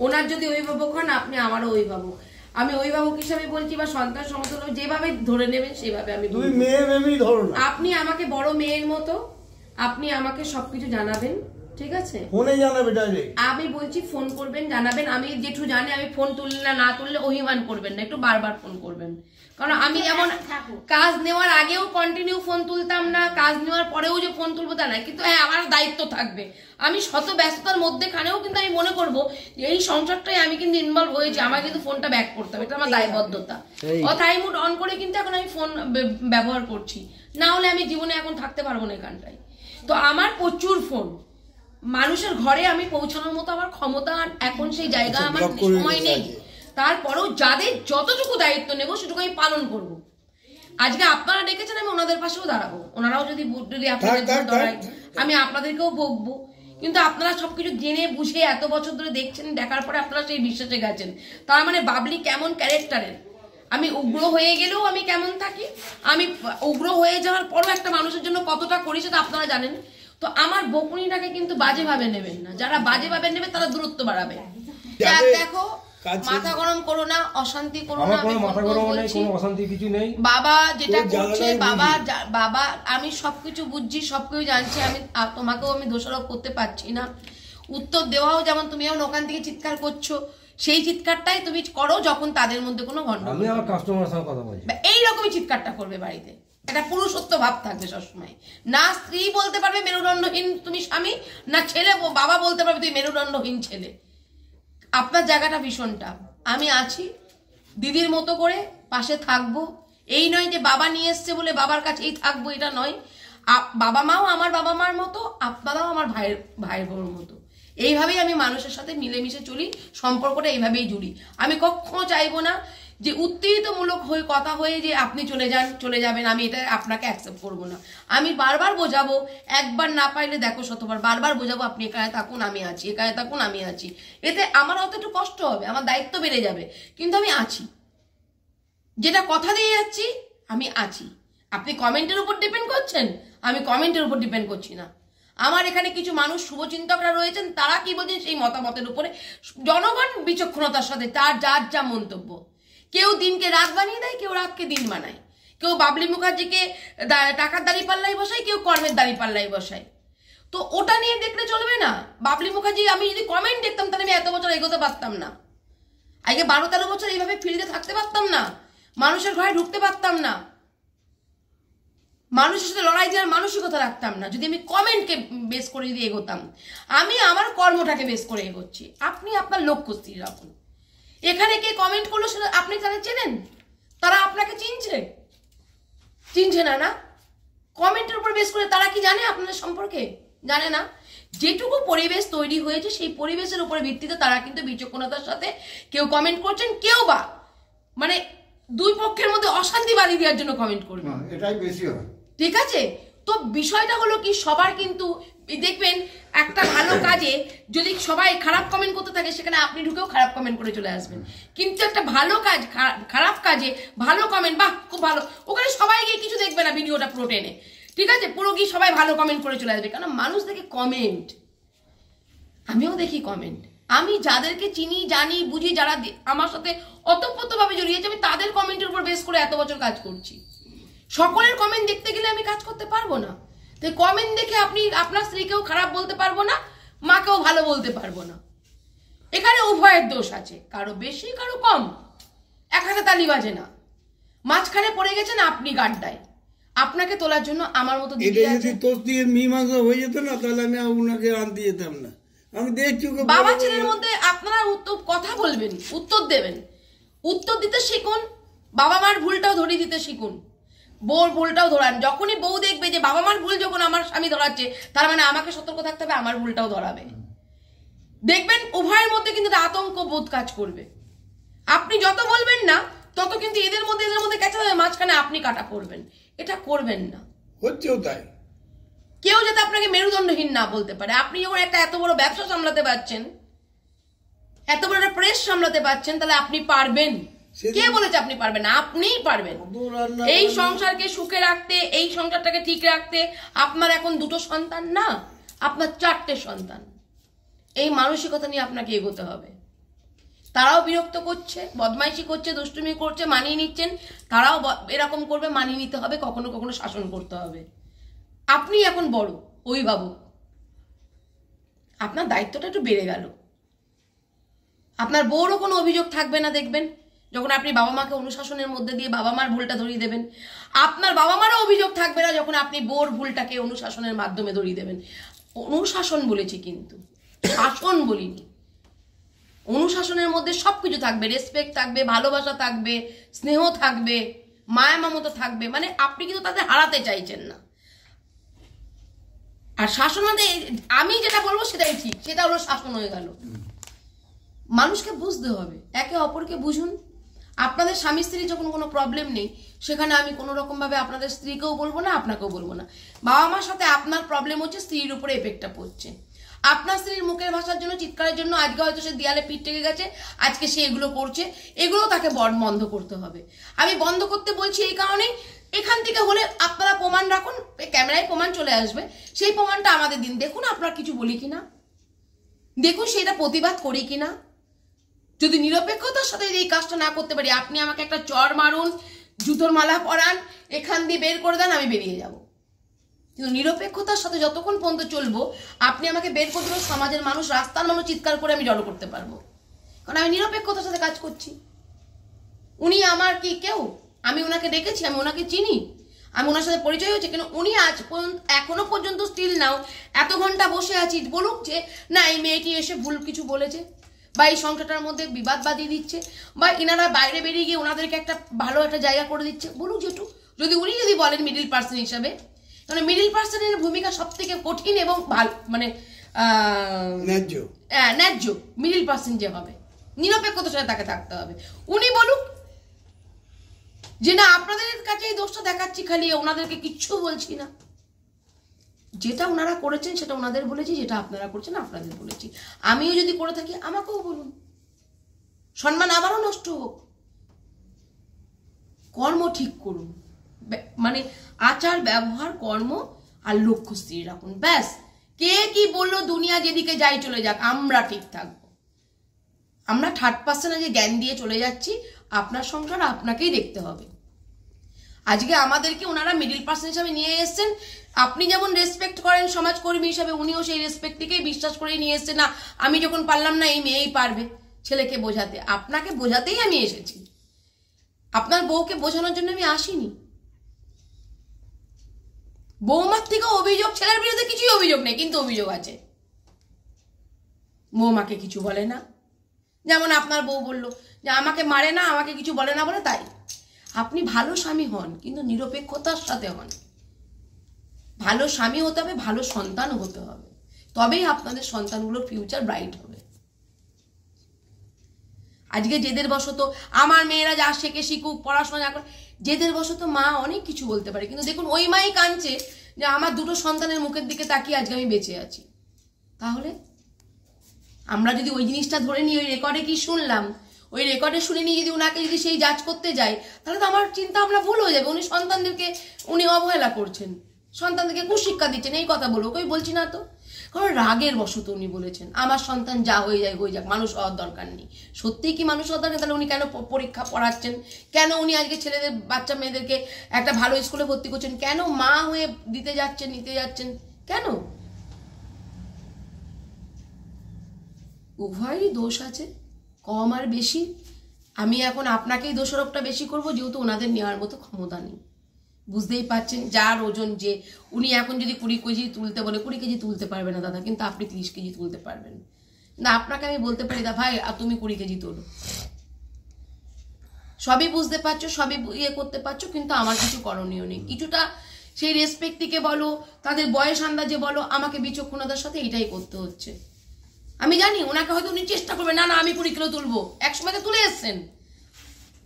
ওনার যদি অভিভাবক হন, আপনি আমারও অভিভাবক। আমি অভিভাবক হিসাবে বলছি, বা সন্তান সমতুল্য যেভাবে ধরে নেবেন সেভাবে আমি। তুমি মেয়ে মেয়েই ধরো না, আপনি আমাকে বড় মেয়ের মতো, আপনি আমাকে সবকিছু জানাবেন, ঠিক আছে? ফোনে জানাবে ডাইরেক্ট। আমি বলছি ফোন করবেন, জানাবেন। আমি জেঠু জানি আমি ফোন তুললে না তুললে অভিমান করবেন না, একটু বারবার ফোন করবেন। কারণ আমি যেমন কাজ নেওয়ার আগেও কন্টিনিউ ফোন তুলতাম না, কাজ নেওয়ার পরেও যে ফোন তুলবো তা না, কিন্তু হ্যাঁ আমার দায়িত্ব থাকবে। আমি শত ব্যস্ততার মধ্যেখানেও কিন্তু আমি মনে করবো এই সংসারটাই আমি কিন্তু ইনভলভ হয়েছি, আমার কিন্তু ফোনটা ব্যাক করতে হবে, এটা আমার দায়বদ্ধতা। টাইম মুড অন করে কিন্তু এখন আমি ফোন ব্যবহার করছি, না হলে আমি জীবনে এখন থাকতে পারবো না এখানটায়। তো আমার প্রচুর ফোন, মানুষের ঘরে আমি পৌঁছানোর মতো আমার ক্ষমতা এখন সেই জায়গা আমার সময় নেই। তারপরেও যাদের যতটুকু দায়িত্ব নেব সেটুকু আমি পালন করব। আজকে আপনারা ডেকেছেন, আমি ওনাদের পাশেও দাঁড়াবো, ওনারাও যদি আপনাদের দাঁড়ায় আমি আপনাদেরকেও বকবো। কিন্তু আপনারা সবকিছু জেনে বুঝে এত বছর ধরে দেখছেন, দেখার পরে আপনারা সেই বিশ্বাসে গেছেন। তার মানে বাবলি কেমন ক্যারেক্টারের, আমি উগ্র হয়ে গেলেও আমি কেমন থাকি, আমি উগ্র হয়ে যাওয়ার পরও একটা মানুষের জন্য কতটা করি সেটা আপনারা জানেন। তো আমার বকুনিটাকে কিন্তু বাজেভাবে নেবেন না, যারা বাজেভাবে নেবে তারা দূরত্ব বাড়াবে। দেখো, মাথা গরম করো না, অশান্তি করো না। মাথা গরম নেই, কোনো অশান্তি কিছু নেই। বাবা যেটা করছে, বাবা আমি সবকিছু বুঝছি, সবকিছু জানছি, আমি তোমাকেও আমি দোষারোপ করতে পারছি না। উত্তর দেওয়াও যেমন তুমি এখন ওখান থেকে চিৎকার করছো, সেই চিৎকারটাই তুমি করো যখন তাদের মধ্যে কোনো গন্ডগোল। আমি আমার কাস্টমারের সঙ্গে কথা বলছি, এইরকমই চিৎকারটা করবে বাড়িতে। একটা পুরুষত্ব ভাব থাকবে সবসময়। না স্ত্রী বলতে পারবে মেরুদণ্ডহীন তুমি স্বামী, না ছেলে বাবা বলতে পারবে তুই মেরুদণ্ডহীন ছেলে। আপনার জায়গাটা ভীষণটা, আমি আছি দিদির মতো করে পাশে থাকবো। এই নয় যে বাবা নিয়ে এসছে বলে বাবার কাছেই থাকবো, এটা নয়। বাবা মাও আমার বাবা মার মতো, আপনারাও আমার ভাইয়ের বোর মতো। এইভাবেই আমি মানুষের সাথে মিলেমিশে চলি, সম্পর্কটা এইভাবেই জুড়ি। আমি কখনো চাইবো না যে উত্তেজিতমূলক হয়ে কথা হয়ে যে আপনি চলে যাবেন, আমি এটা আপনাকে অ্যাকসেপ্ট করবো না। আমি বারবার বোঝাবো, একবার না পাইলে দেখো শতবার, বারবার বোঝাবো আপনি এখানে থাকুন আমি আছি, এখানে থাকুন আমি আছি। এতে আমার হয়তো একটু কষ্ট হবে, আমার দায়িত্ব বেড়ে যাবে, কিন্তু আমি আছি, যেটা কথা দিয়ে যাচ্ছি আমি আছি। আপনি কমেন্টের উপর ডিপেন্ড করছেন, আমি কমেন্টের উপর ডিপেন্ড করছি না। আমার এখানে কিছু মানুষ শুভচিন্তকরা রয়েছেন, তারা কি বলছেন সেই মতামতের উপরে জনগণ বিচক্ষণতার সাথে তার যার যা মন্তব্য। কেউ দিনকে রাত বানিয়ে দেয়, কেউ রাতকে দিন বানায়, কেউ বাবলি মুখার্জিকে টাকার দাঁড়িপাল্লায় বসায়, কেউ কর্মের দাঁড়িপাল্লায় বসায়। তো ওটা নিয়ে দেখলে চলবে না। বাবলি মুখার্জি আমি যদি কমেন্ট দেখতাম তাহলে আমি এত বছর এগোতে পারতাম না। আগে 12-13 বছর এইভাবে ফিল্ডে থাকতে পারতাম না, মানুষের ঘরে ঢুকতে পারতাম না, মানুষের সাথে লড়াই দেওয়ার মানসিকতা রাখতাম না যদি আমি কমেন্টকে বেস করে যদি এগোতাম। আমি আমার কর্মটাকে বেস করে এগোচ্ছি। আপনি আপনার লক্ষ্য স্থির রাখুন। এখানে কে কমেন্ট করলো সেটা আপনি তারা চেনেন? তারা আপনাকে চিনছে না। না, কমেন্টের উপর বেস করে তারা কি জানে আপনাদের সম্পর্কে? জানে না। যেটুকু পরিবেশ তৈরি হয়েছে সেই পরিবেশের উপরে ভিত্তিতে তারা কিন্তু বিচক্ষণতার সাথে কেউ কমেন্ট করছেন, কেউ বা মানে দুই পক্ষের মধ্যে অশান্তি বাড়িয়ে দেওয়ার জন্য কমেন্ট করবে, এটাই বেশি হয়। ঠিক আছে? তো বিষয়টা হলো কি, সবার কিন্তু দেখবেন একটা ভালো কাজে যদি সবাই খারাপ কমেন্ট করতে থাকে সেখানে আপনি ঢুকেও খারাপ কমেন্ট করে চলে আসবেন, কিন্তু একটা ভালো কাজ খারাপ কাজে ভালো কমেন্ট, বাহ খুব ভালো, ওখানে সবাই গিয়ে কিছু দেখবে না ভিডিওটা পুরো টেনে, ঠিক আছে? পুরো গিয়ে সবাই ভালো কমেন্ট করে চলে আসবে, কারণ মানুষ দেখে কমেন্ট। আমিও দেখি কমেন্ট। আমি যাদেরকে চিনি, জানি, বুঝি, যারা আমার সাথে অতপ্রতভাবে জড়িয়েছে, আমি তাদের কমেন্টের উপর বেস করে এত বছর কাজ করছি। সকলের কমেন্ট দেখতে গেলে আমি কাজ করতে পারবো না। তো কমেন্ট দেখে আপনি আপনার স্ত্রীকেও খারাপ বলতে পারবো না, মাকেও ভালো বলতে পারবো না। এখানে উভয়ের দোষ আছে, কারো বেশি কারো কম, এক হাতে তালি বাজে না। মাঝখানে পড়ে গেছেন আপনি গাড্ডায়, আপনাকে তোলার জন্য আমার মতো এটা যদি তোর দিয়ে মীমাংসা হয়ে যেত না তাহলে আমি ওনাকে আনতে যেতাম না। আমি দেখছি বাবা ছেলের মধ্যে আপনারা কথা বলবেন, উত্তর দেবেন, উত্তর দিতে শিখুন। বাবা মার ভুলটাও ধরিয়ে দিতে শিখুন, বউর ভুলটাও ধরান। যখনই বউ দেখবে যে বাবা মার ভুল যখন আমার স্বামী ধরাচ্ছে, তার মানে আমাকে সতর্ক থাকতে হবে, আমার ভুলটাও ধরাবে। দেখবেন উভয়ের মধ্যে কিন্তু আতঙ্ক বোধ কাজ করবে। আপনি যত বলবেন না তত কিন্তু এদের মধ্যে ক্যাচা হবে, মাঝখানে আপনি কাটা পড়বেন। এটা করবেন না। হচ্ছেও তাই। কেউ যাতে আপনাকে মেরুদণ্ডহীন না বলতে পারে। আপনি যখন একটা এত বড় ব্যবসা সামলাতে পারছেন, এত বড় একটা প্রেস সামলাতে পারছেন, তাহলে আপনি পারবেন। কে বলেছে আপনি পারবেন না? আপনিই পারবেন। এই সংসারকে সুখে রাখতে, এই সংসারটাকে ঠিক রাখতে আপনার এখন 2টো সন্তান না, আপনার 4টে সন্তান। এই মানসিকতা নিয়ে আপনাকে এগোতে হবে। তারাও বিরক্ত করছে, বদমাইশি করছে, দুষ্টুমি করছে, মানিয়ে নিচ্ছেন, তারাও এরকম করবে, মানিয়ে নিতে হবে, কখনো কখনো শাসন করতে হবে। আপনি এখন বড় অভিভাবক, আপনার দায়িত্বটা একটু বেড়ে গেল। আপনার বউরও কোনো অভিযোগ থাকবে না, দেখবেন যখন আপনি বাবা মাকে অনুশাসনের মধ্যে দিয়ে বাবা মার ভুলটা ধরিয়ে দেবেন। আপনার বাবা মারও অভিযোগ থাকবে না যখন আপনি বউর ভুলটাকে অনুশাসনের মাধ্যমে ধরিয়ে দেবেন। অনুশাসন বলেছি কিন্তু শাসন বলিনি। অনুশাসনের মধ্যে সবকিছু থাকবে, রেসপেক্ট থাকবে, ভালোবাসা থাকবে, স্নেহ থাকবে, মায়া মমতা থাকবে, মানে আপনি কিন্তু তাদের হারাতে চাইছেন না। আর শাসন মানে আমি যেটা বলবো সেটাই ঠিক, সেটা হলো শাসন হয়ে গেল। মানুষকে বুঝতে হবে, একে অপরকে বুঝুন। আপনাদের স্বামী স্ত্রীর যখন কোনো প্রবলেম নেই, সেখানে আমি কোনো রকম ভাবে আপনাদের স্ত্রীকেও বলবো না, আপনাকেও বলবো না। বাবা মার সাথে আপনার প্রবলেম হচ্ছে, স্ত্রীর উপরে এফেক্টটা পড়ছে। আপনার স্ত্রীর মুখের ভাষার জন্য, চিৎকারের জন্য আজকে হয়তো সে দেয়ালে পিঠ টেকে গেছে, আজকে সে এগুলো করছে, এগুলো তাকে বন্ধ করতে হবে। আমি বন্ধ করতে বলছি এই কারণেই, এখান থেকে হলে আপনারা প্রমাণ রাখুন, ক্যামেরায় প্রমাণ চলে আসবে, সেই প্রমাণটা আমাদের দিন। দেখুন আপনারা কিছু বলি কিনা, দেখুন সেটা প্রতিবাদ করি কিনা। যদি নিরপেক্ষতার সাথে এই কাজটা না করতে পারি, আপনি আমাকে একটা চর মারুন, জুতোর মালা পরান, এখান দিয়ে বের করে দেন, আমি বেরিয়ে যাব। কিন্তু নিরপেক্ষতার সাথে যতক্ষণ পর্যন্ত চলবো, আপনি আমাকে বের করে দেবেন, সমাজের মানুষ, রাস্তার মানুষ চিৎকার করে আমি জড়ো করতে পারবো, কারণ আমি নিরপেক্ষতার সাথে কাজ করছি। উনি আমার কি কেউ? আমি ওনাকে ডেকেছি, আমি ওনাকে চিনি, আমি ওনার সাথে পরিচয় হয়েছে, কিন্তু উনি আজ পর্যন্ত এখনো পর্যন্ত স্টিল নাও এত ঘন্টা বসে আছি বলুক যে না এই মেয়েটি এসে ভুল কিছু বলেছে, বা এই সংসারটার মধ্যে বিবাদ বাঁধিয়ে দিচ্ছে, বা ইনারা বাইরে বেরিয়ে গিয়ে ওনাদেরকে একটা ভালো একটা জায়গা করে দিচ্ছে, বলুক যেটু। যদি উনি যদি বলেন মিডিল পার্সন হিসাবে, মানে মিডিল পার্সনের ভূমিকা সব থেকে কঠিন এবং ভালো, মানে ন্যায্য মিডিল পার্সন যে হবে, নিরপেক্ষতার সাথে তাকে থাকতে হবে। উনি বলুক যে না আপনাদের কাছে এই দোষটা দেখাচ্ছি, খালি ওনাদেরকে কিচ্ছু বলছি না, যেটা ওনারা করেছেন সেটা ওনাদের বলেছি, যেটা আপনারা করছেন আপনাদের বলেছি। আমিও যদি করে থাকি আমাকেও বলুন, সম্মান আমারও নষ্ট হোক। কর্ম ঠিক করুন, মানে আচার ব্যবহার, কর্ম আর লক্ষ্য স্থির রাখুন, ব্যাস। কে কি বললো দুনিয়া যেদিকে যাই চলে যাক, আমরা ঠিক থাকবো। আমরা থার্ড পার্সনে যে জ্ঞান দিয়ে চলে যাচ্ছি, আপনার সংসার আপনাকেই দেখতে হবে। আজকে আমাদেরকে ওনারা মিডিল পার্সন হিসাবে নিয়ে এসেছেন। আপনি যেমন রেসপেক্ট করেন সমাজকর্মী হিসাবে, উনিও সেই রেসপেক্টটিকেই বিশ্বাস করে নিয়ে এসেছেন। না আমি যখন পারলাম না, এই মেয়েই পারবে ছেলেকে বোঝাতে। আপনাকে বোঝাতেই আমি এসেছি, আপনার বউকে বোঝানোর জন্য আমি আসিনি। বৌমার থেকে অভিযোগ, ছেলের বিরুদ্ধে কিছুই অভিযোগ নেই, কিন্তু অভিযোগ আছে। বৌমাকে কিছু বলে না, যেমন আপনার বউ বললো যে আমাকে মারে না, আমাকে কিছু বলে না বলে তাই। আপনি ভালো স্বামী হন, কিন্তু নিরপেক্ষতার সাথে হন। ভালো স্বামী হতে হবে, ভালো সন্তানও হতে হবে, তবেই আপনাদের সন্তানগুলোর ফিউচার ব্রাইট হবে। আজকে জেদের বশত আমার মেয়েরা যা শেখে শিখুক, পড়াশোনা যা করে, জেদের বশত মা অনেক কিছু বলতে পারে, কিন্তু দেখুন ওই মাই কাঁদছে যে আমার দুটো সন্তানের মুখের দিকে তাকিয়ে আজকে আমি বেঁচে আছি। তাহলে আমরা যদি ওই জিনিসটা ধরে নিই, ওই রেকর্ডে কি শুনলাম, ওই রেকর্ডে শুনে নিয়ে যদি ওনাকে যদি সেই জাজ করতে যাই, তাহলে তো আমার চিন্তা ভাবনা ভুল হয়ে যাবে। উনি সন্তানদেরকে উনি অবহেলা করছেন, সন্তানদেরকে কুশিক্ষা দিচ্ছেন, এই কথা বলবো ওই বলছি না তো। কারণ রাগের বশত উনি বলেছেন আমার সন্তান যা হয়ে যায় হয়ে যাক, মানুষ হওয়ার দরকার নেই। সত্যিই কি মানুষ হওয়ার দরকার? তাহলে উনি কেন পরীক্ষা পড়াচ্ছেন? কেন উনি আজকে ছেলেদের বাচ্চা মেয়েদেরকে একটা ভালো স্কুলে ভর্তি করছেন? কেন মা হয়ে দিতে যাচ্ছেন, নিতে যাচ্ছেন কেন? উভয়েরই দোষ আছে, কম আর বেশি। আমি এখন আপনাকেই দোষারোপটা বেশি করব, যেহেতু ওনাদের নেওয়ার মতো ক্ষমতা নেই। বুঝতেই পারছেন যার ওজন, যে উনি এখন যদি 20 কেজি তুলতে বলে 20 কেজি তুলতে পারবে না দাদা, কিন্তু আপনি 30 কেজি তুলতে পারবেন না। আপনাকে আমি বলতে পারি দা ভাই তুমি 20 কেজি তোলো, সবই বুঝতে পারছো, সবই ইয়ে করতে পারছো, কিন্তু আমার কিছু করণীয় নেই। কিছুটা সেই রেসপেক্টটিকে বলো, তাদের বয়স আন্দাজে বলো, আমাকে বিচক্ষণতার সাথে এটাই করতে হচ্ছে। আমি জানি ওনাকে হয়তো উনি চেষ্টা করবে, না না আমি 20 কিলো তুলবো, একসময় তো তুলে এসছেন,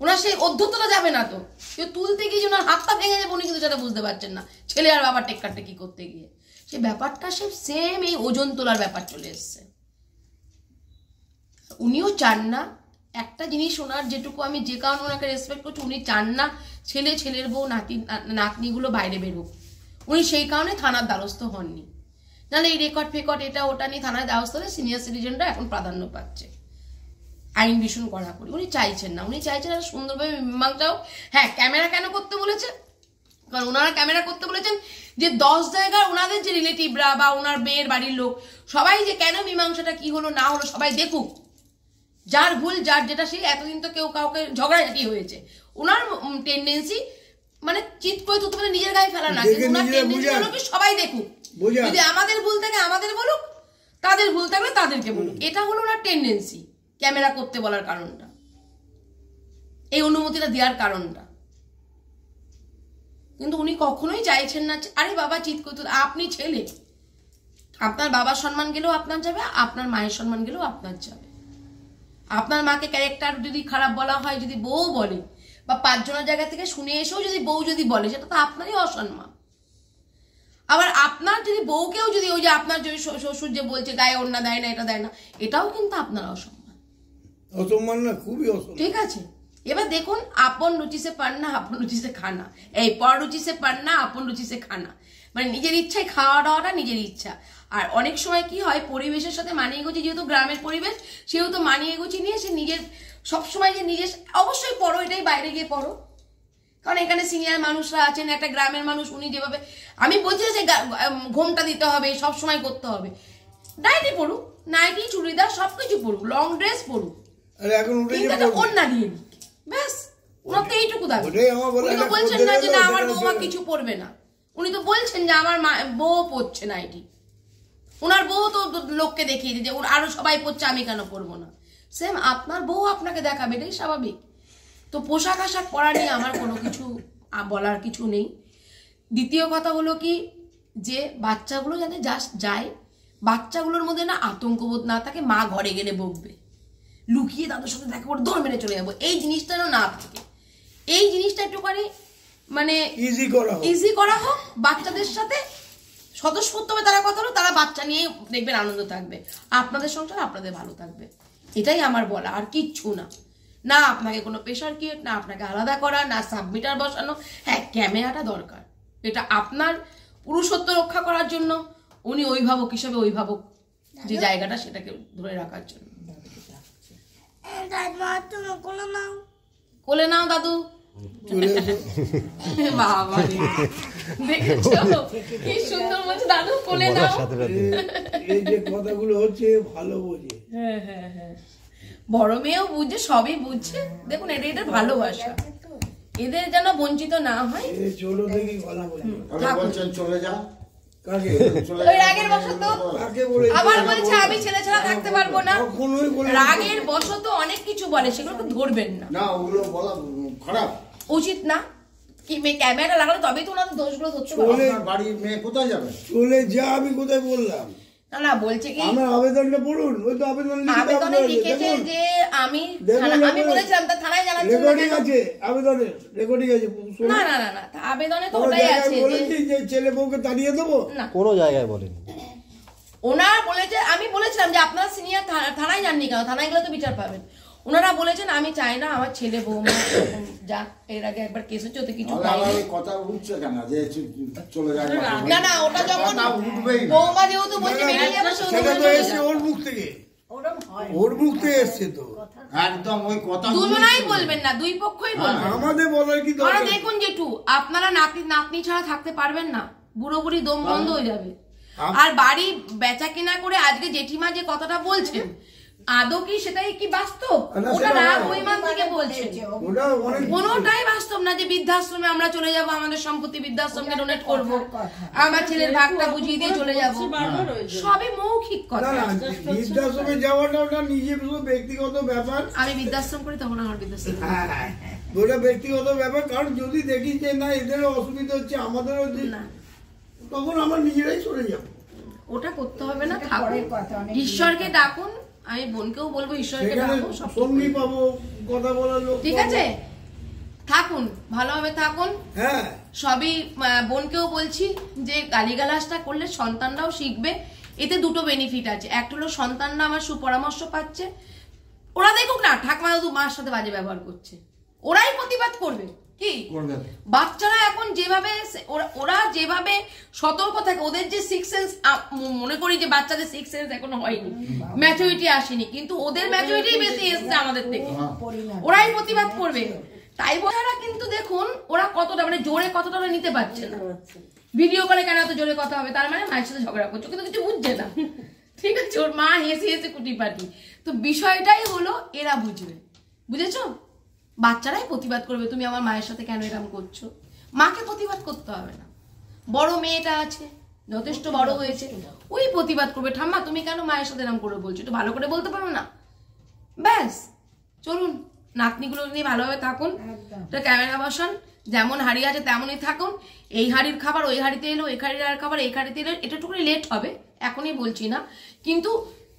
ওনার সেই অধ্যত্তটা যাবে না তো। কেউ তুলতে গিয়ে ওনার হাতটা ভেঙে যাবে, উনি কিন্তু সেটা বুঝতে পারছেন না, ছেলে আর বাবার টেক্কারটা কি করতে গিয়ে সে ব্যাপারটা সে সেম এই ওজন তোলার ব্যাপার চলে এসছে। উনিও চান না একটা জিনিস, ওনার যেটুকু আমি যে কারণে ওনাকে রেসপেক্ট করছি, উনি চান না ছেলের বউ নাতনিগুলো বাইরে বেরোক। উনি সেই কারণে থানার দ্বারস্থ হননি, নাহলে এই রেকর্ড ফেকর্ড এটা ওটা নিয়ে থানায় দ্বারস্থ হলে সিনিয়র সিটিজেনরা এখন প্রাধান্য পাচ্ছে। আইন ভীষণ কড়া করি উনি চাইছেন না, উনি চাইছেন একটা সুন্দরভাবে মীমাংসা হোক। হ্যাঁ, ক্যামেরা কেন করতে বলেছে? কারণ ওনারা ক্যামেরা করতে বলেছেন যে 10 জায়গার ওনাদের যে রিলেটিভরা বা ওনার মেয়ের বাড়ির লোক সবাই যে কেন মীমাংসাটা কি হলো না হলো সবাই দেখুক, যার ভুল যার যেটা, সেই এতদিন তো কেউ কাউকে ঝগড়াঝাটি হয়েছে। ওনার টেন্ডেন্সি মানে চিৎ করে তুলতে মানে নিজের গায়ে ফেলা না, কিন্তু ওনার টেন্ডেন্সি হলো কি সবাই দেখুক, যদি আমাদের ভুল থাকে আমাদের বলুক, তাদের ভুল থাকলে তাদেরকে বলুক। এটা হলো ওনার টেন্ডেন্সি ক্যামেরা করতে বলার কারণটা, এই অনুমতিটা দেওয়ার কারণটা। কিন্তু উনি কখনোই চাইছেন না আরে বাবা চিৎ করতে, আপনি ছেলে, আপনার বাবার সম্মান গেলেও আপনার যাবে, আপনার মায়ের সম্মান গেলেও আপনার যাবে। আপনার মাকে ক্যারেক্টার যদি খারাপ বলা হয়, যদি বউ বলে বা 5 জনের জায়গা থেকে শুনে এসেও যদি বউ যদি বলে, সেটা তো আপনারই অসম্মান। আবার আপনার যদি বউকেও যদি ওই যে আপনার যদি শ্বশুর যে বলছে গায়ে ওড়না দেয় না, এটা দেয় না, এটাও কিন্তু আপনার অসম্মান। অসম্মান না, খুবই অসম্মান। ঠিক আছে, এবার দেখুন আপন রুচি সে পান্না আপন রুচি সে খানা, এই পর রুচি সে পান্না আপন রুচি সে খানা, মানে নিজের ইচ্ছায় খাওয়া দাওয়াটা নিজের ইচ্ছা। আর অনেক সময় কি হয়, পরিবেশের সাথে মানিয়ে গুছি, যেহেতু গ্রামের পরিবেশ সেহেতু মানিয়ে গুছি নিয়ে সে নিজের সবসময় যে নিজের অবশ্যই পড়ো, এটাই বাইরে গিয়ে পড়ো, কারণ এখানে সিনিয়র মানুষরা আছেন, একটা গ্রামের মানুষ, উনি যেভাবে আমি বলছি যে ঘোমটা দিতে হবে, সবসময় করতে হবে, নাইটি পড়ুক, নাইটি চুড়িদার সবকিছু পড়ুক, লং ড্রেস পড়ুক, ওড়না দিয়ে দিক, ব্যাস। ওনার তো এইটুকু দাবি। উনি তো বলছেন না যে না আমার বৌমা কিছু পড়বে না, উনি তো বলছেন যে আমার বউ পড়ছে নাইটি, ওনার বউ তো লোককে দেখিয়ে দিচ্ছে আরো সবাই পড়ছে, আমি কেন পড়বো না? সেম আপনার বউ আপনাকে দেখাবে, এটাই স্বাভাবিক। তো পোশাক আশাক পরা নিয়ে আমার কোনো কিছু বলার কিছু নেই। দ্বিতীয় কথা হলো কি, যে বাচ্চাগুলো যাতে জাস্ট যায়, বাচ্চাগুলোর মধ্যে না আতঙ্কবোধ না থাকে, মা ঘরে গেলে বকবে, লুকিয়ে তাদের সাথে দেখা করে দৌড় মেরে চলে যাবো, এই জিনিসটা না থাকে। এই জিনিসটা একটুখানি মানে ইজি করা হোক, বাচ্চাদের সাথে স্বতঃস্ফূর্তভাবে তারা কথা হলো, তারা বাচ্চা নিয়ে দেখবেন আনন্দ থাকবে, আপনাদের সংসার আপনাদের ভালো থাকবে, এটাই আমার বলা, আর কিচ্ছু না। না আপনাকে কোনো প্রেশার ক্রিয়েট, না আপনাকে আলাদা করা, না সাবমিটার বসানো। হ্যাঁ, ক্যামেরাটা দরকার, এটা আপনার পুরুষত্ব রক্ষা করার জন্য, উনি অভিভাবক হিসাবে অভিভাবক যে জায়গাটা সেটাকে ধরে রাখার জন্য। কোলে নাও দাদু। বাবা রে, দেখেছো কি সুন্দর বলছে দাদু কোলে নাও। এই যে কথাগুলো হচ্ছে ভালো বোঝে। হ্যাঁ হ্যাঁ হ্যাঁ, বড় মেয়েও বুঝছে, সবই বুঝছে। দেখুন এটা এটা ভালোবাসা, এদের যেন বঞ্চিত না হয়। চলো দেখি ভালো বোঝে। বলছেন চলে যা, কাকে ওই রাগের বশত আবার বলছে আমি ছেলে ছাড়া থাকতে পারবো না। রাগের বশত অনেক কিছু বলে, সেগুলো ধরবেন না। না ওগুলো বলা খারাপ, উচিত না। কি ক্যামেরা লাগালে তবেই তো ওনাদের দোষগুলো ধরতে পারবে। বাড়ির মেয়ে কোথায় যাবে? চলে যা, আমি কোথায় বললাম? না না, বলছে কি আমার আবেদনটা পড়ুন, ওই তো আবেদনে লিখেছে যে আমি বলেছিলাম তা থানায় জানাচ্ছি। রেকর্ডিং আছে, আবেদনের রেকর্ডিং আছে। না না না না, আবেদনে তো ওটাই আছে যে ছেলে বউকে তাড়িয়ে দেবো। না, কোনো জায়গায় বলেনি। ওনার বলেছে, আমি বলেছিলাম যে আপনারা সিনিয়র থানায় যাননি কেন, থানায় গেলে তো বিচার পাবেন। ওনারা বলেছেন আমি চাই না আমার ছেলে বৌমা যাক, এর আগে একবার কেস হচ্ছে ওতে কিছু কথা উঠছে কেন যে চলে যাবে? না না, ওটা যখন বৌমা যেহেতু বলছে বেরিয়ে যাবে, সেটা তো এসছে ওর মুখ থেকে, ওর মুখ থেকে এসছে তো একদম ওই কথা দুজনাই বলবেন না, দুই পক্ষই বলবেন। আমাদের বলার কি দরকার? দেখুন জেঠু, আপনারা নাতনি ছাড়া থাকতে পারবেন না, বুড়ো বুড়ি দম বন্ধ হয়ে যাবে। আর বাড়ি বেচা কিনা করে আজকে জেঠিমা যে কথাটা বলছেন, আদৌ কি সেটাই কি বাস্তব? ওটা রাগ অভিমান থেকে বলছে, কোনোটাই বাস্তব না। যে বৃদ্ধাশ্রমে আমরা চলে যাব, আমাদের সম্পত্তি বৃদ্ধাশ্রমকে ডোনেট করব, আমার ছেলের ভাগটা বুঝিয়ে দিয়ে চলে যাব, সবই মৌখিক কথা। বৃদ্ধাশ্রমে যাওয়াটা ওটা নিজের ব্যক্তিগত ব্যাপার। আমি বৃদ্ধাশ্রম করি তখন আমার বৃদ্ধাশ্রম ওটা ব্যক্তিগত ব্যাপার। কারণ যদি দেখি যে না এদেরও অসুবিধা হচ্ছে, আমাদেরও, তখন আমরা নিজেরাই চলে যাব। ওটা করতে হবে না, ঈশ্বরকে ডাকুন। আমি বোনকেও বলবো ঈশ্বরকে ডাকুন, সঙ্গী পাবো, কথা বলার লোক, ঠিক আছে? থাকুন, ভালোভাবে থাকুন। হ্যাঁ, সবই বোনকেও বলছি যে গালিগালাজটা করলে সন্তানরাও শিখবে। এতে দুটো বেনিফিট আছে, একটা হলো সন্তানরা আমার সুপরামর্শ পাচ্ছে। ওরা দেখুক না ঠাকুমা দাদু মার সাথে বাজে ব্যবহার করছে, ওরাই প্রতিবাদ করবে। কি বাচ্চারা এখন যেভাবে ওরা যেভাবে সতর্ক থাকে, ওদের যে সিক্স সেন্স, মনে করি যে বাচ্চাদের সিক্স সেন্স এখনো হয়নি, ম্যাচুরিটি আসেনি, কিন্তু ওদের ম্যাচুরিটি বেশি এসছে আমাদের থেকে, ওরাই প্রতিবাদ করবে। তাই বোঝারা কিন্তু দেখুন ওরা কতটা মানে জোরে কতটা নিতে পারছে না। ভিডিও কলে কেন এত জোরে কথা হবে, তার মানে মায়ের সাথে ঝগড়া করছো, কিন্তু কিছু বুঝছে না, ঠিক আছে? ওর মা হেসে হেসে কুটি পাটি। তো বিষয়টাই হলো এরা বুঝবে, বুঝেছো? বাচ্চারাই প্রতিবাদ করবে, তুমি আমার মায়ের সাথে কেন এরকম করছো। মাকে প্রতিবাদ করতে হবে না, বড় মেয়েটা আছে, যথেষ্ট বড় হয়েছে, ওই প্রতিবাদ করবে, ঠাম্মা তুমি কেন মায়ের সাথে এরকম করে বলছো, একটু ভালো করে বলতে পারো না? ব্যাস, চলুন নাতনিগুলো নিয়ে ভালোভাবে থাকুন। ক্যামেরা বসান, যেমন হাড়ি আছে তেমনই থাকুন। এই হাড়ির খাবার ওই হাড়িতে এলো, এই হাড়ির আর খাবার এই হাড়িতে এলো, এটা একটু লেট হবে, এখনই বলছি না, কিন্তু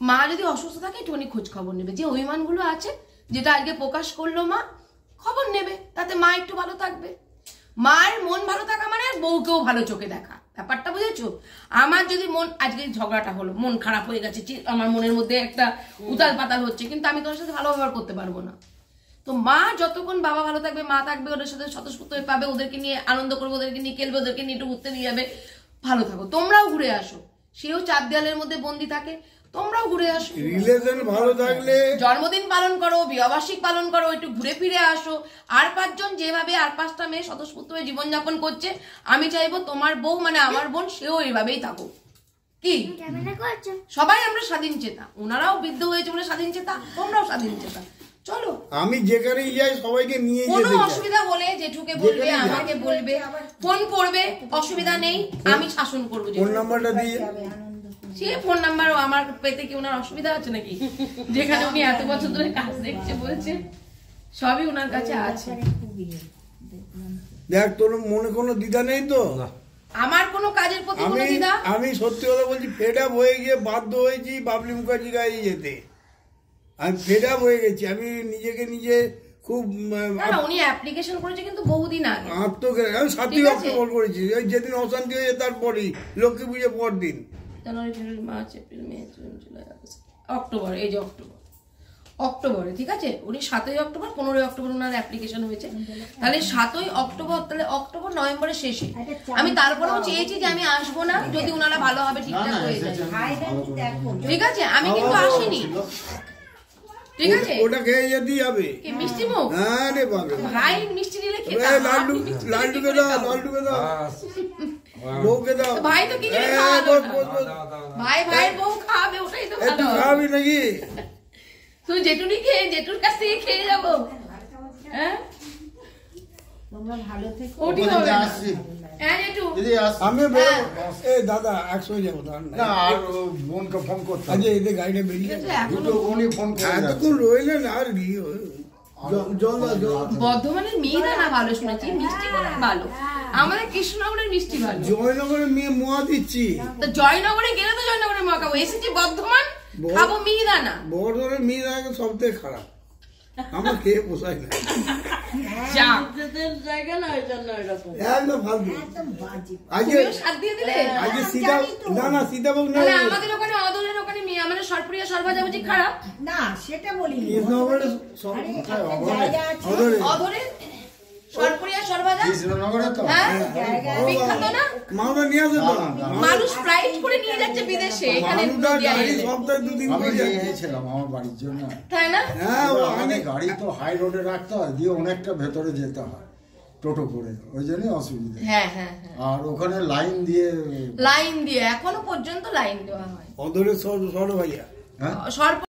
মা যদি অসুস্থ থাকে একটুখানি খোঁজ খবর নেবে। যে অভিমানগুলো আছে, যেটা আজকে প্রকাশ করলো মা, খবর নেবে, তাতে মা একটু ভালো থাকবে। মায়ের মন ভালো থাকা মানে বউকেও ভালো চোখে দেখা, ব্যাপারটা বুঝেছো? আমার যদি মন, আজকে ঝগড়াটা হলো, মন খারাপ হয়ে গেছে, আমার মনের মধ্যে একটা উতাল পাতাল হচ্ছে, কিন্তু আমি তোর সাথে ভালো ব্যবহার করতে পারবো না। তো মা যতক্ষণ বাবা ভালো থাকবে, মা থাকবে, ওদের সাথে স্বতঃস্ফূর্ত হয়ে পাবে, ওদেরকে নিয়ে আনন্দ করবে, ওদেরকে নিয়ে খেলবে, ওদেরকে নিয়ে একটু ঘুরতে নিয়ে যাবে। ভালো থাকো, তোমরাও ঘুরে আসো। সেও 4 দেয়ালের মধ্যে বন্দি থাকে, তোমরাও ঘুরে আসো। রিলেশন ভালো থাকলে জন্মদিন পালন করো, বিবাহবার্ষিক পালন করো, একটু ঘুরে ফিরে আসো। আর 5 জন যেভাবে আর 5টা মেয়ে স্বতঃস্ফূর্ত হয়ে জীবনযাপন করছে, আমি চাইবো তোমার বউ মানে আমার বোন, সেও এইভাবেই থাকুক। কি সবাই আমরা স্বাধীন চেতা, ওনারাও বৃদ্ধ হয়েছে বলে স্বাধীন চেতা, তোমরাও স্বাধীন চেতা। চলো, আমি যেখানেই যাই সবাইকে নিয়ে যেতে কোনো অসুবিধা হলে জেঠুকে বলবে, আমাকে বলবে, ফোন করবে, অসুবিধা নেই, আমি শাসন করবো। ফোন নাম্বারটা দিয়ে, সে ফোন নাম্বারও আমার পেতে কি ওনার অসুবিধা আছে নাকি? যেখানে উনি এত বছর ধরে কাজ দেখছে বলছে, সবই ওনার কাছে আছে। দেখ তোর মনে কোনো দ্বিধা নেই তো? আমার কোনো কাজের প্রতি কোনো দ্বিধা? আমি সত্যি কথা বলছি, ফেড আপ হয়ে গিয়ে বাধ্য হয়েছি বাবলি মুখার্জি গায়ে যেতে। আমি ফেড আপ হয়ে গেছি, আমি নিজেকে নিজে খুব। উনি অ্যাপ্লিকেশন করেছে কিন্তু বহুদিন আগে, আমি 7ই অক্টোবর করেছি, যেদিন অশান্তি হয়েছে তারপরই, লক্ষ্মী পুজোর পর দিন। জানুয়ারি, ফেব্রুয়ারি, মার্চ, এপ্রিল, মে, জুন, জুলাই, আগস্ট, অক্টোবর, এই যে অক্টোবর, অক্টোবরে, ঠিক আছে? উনি 7ই অক্টোবর 15ই অক্টোবর ওনার অ্যাপ্লিকেশন হয়েছে, তাহলে 7ই অক্টোবর, তাহলে অক্টোবর নভেম্বরের শেষে। আমি তারপরেও চেয়েছি যে আমি আসবো না যদি ওনারা ভালোভাবে ঠিকঠাক হয়ে যায়, ঠিক আছে? আমি কিন্তু আসিনি, ঠিক আছে? ওটা খেয়ে যেতে হবে। কি মিষ্টি মুখ? হ্যাঁ রে বাবা, ভাই মিষ্টি দিলে খেতে এই লাড্ডুকে দাও, লাড্ডুকে দাও, বউকে দাও। ভাই তো কিছু খাওয়ালো না। ভাই বউ খাবে, ওটাই তো তুই ভালো। খাবি নাকি? তুই জেঠুনি খেয়ে জেঠুর কাছ থেকে খেয়ে যাবো, হ্যাঁ? তোমরা ভালো থেকো। ওটি ওখানে হবে না। আসছি। হ্যাঁ জেঠু, দিদি আসছি। আমি এই দাদা একসঙ্গে যাবো তার না আর বোনকে ফোন করতে হবে। আচ্ছা এদের গাড়িটা বেরিয়ে ঠিক আছে, দুটো এখনো বোনই ফোন করে যাচ্ছে। এতক্ষণ রইলেন আর কি জল দাও, জল। বর্ধমানের মিহিদানা ভালো শুনেছি, মিষ্টি করে ভালো, আমাদের কৃষ্ণনগরের মিষ্টি ভালো। জয়নগরে মেয়ে মোয়া দিচ্ছি, তো জয়নগরে গেলে তো জয়নগরে মাখাবো, এসেছি বর্ধমান খাবো মিহিদানা। বড়দের মেয়ে আগে সব থেকে খারাপ, আমার খেয়ে পোষায় না, যা নিজেদের জায়গা না, ওই জন্য এরকম। একদম ফালতু। আজকে তুমিও সাথ দিয়ে দিলে। আজকে সীতা না সীতাভোগ না, তাহলে আমাদের ওখানে অদলের ওখানে মেয়ে, আমাদের সরপুরিয়া সরভাজাবুজি খারাপ, না সেটা বলিনি। কৃষ্ণনগরে সব জায়গা আছে। ওদের অদলের সরপুরিয়া সরভাজা, কৃষ্ণনগরে তো হ্যাঁ জায়গা বিখ্যাত না? মালদা নিয়ে আসে তো, মানুষ ফ্লাইট করে নিয়ে যাচ্ছে বিদেশে, এখানে মালদা নদিয়া গাড়ি এলে। সপ্তাহে দুদিন আমি করে নিয়ে যাচ্ছে। এসেছিলাম আমার বাড়ির জন্য। তাই না? হ্যাঁ ও আমাদের গাড়ি তো হাই রোডে রাখতে হয়, দিয়ে অনেকটা ভেতরে যেতে হয় টোটো করে, ওই জন্যই অসুবিধা। হ্যাঁ। আর ওখানে লাইন দিয়ে লাইন দিয়ে এখনো পর্যন্ত লাইন দেওয়া হয়। অদরের সর ভাইয়া হ্যাঁ সর্ব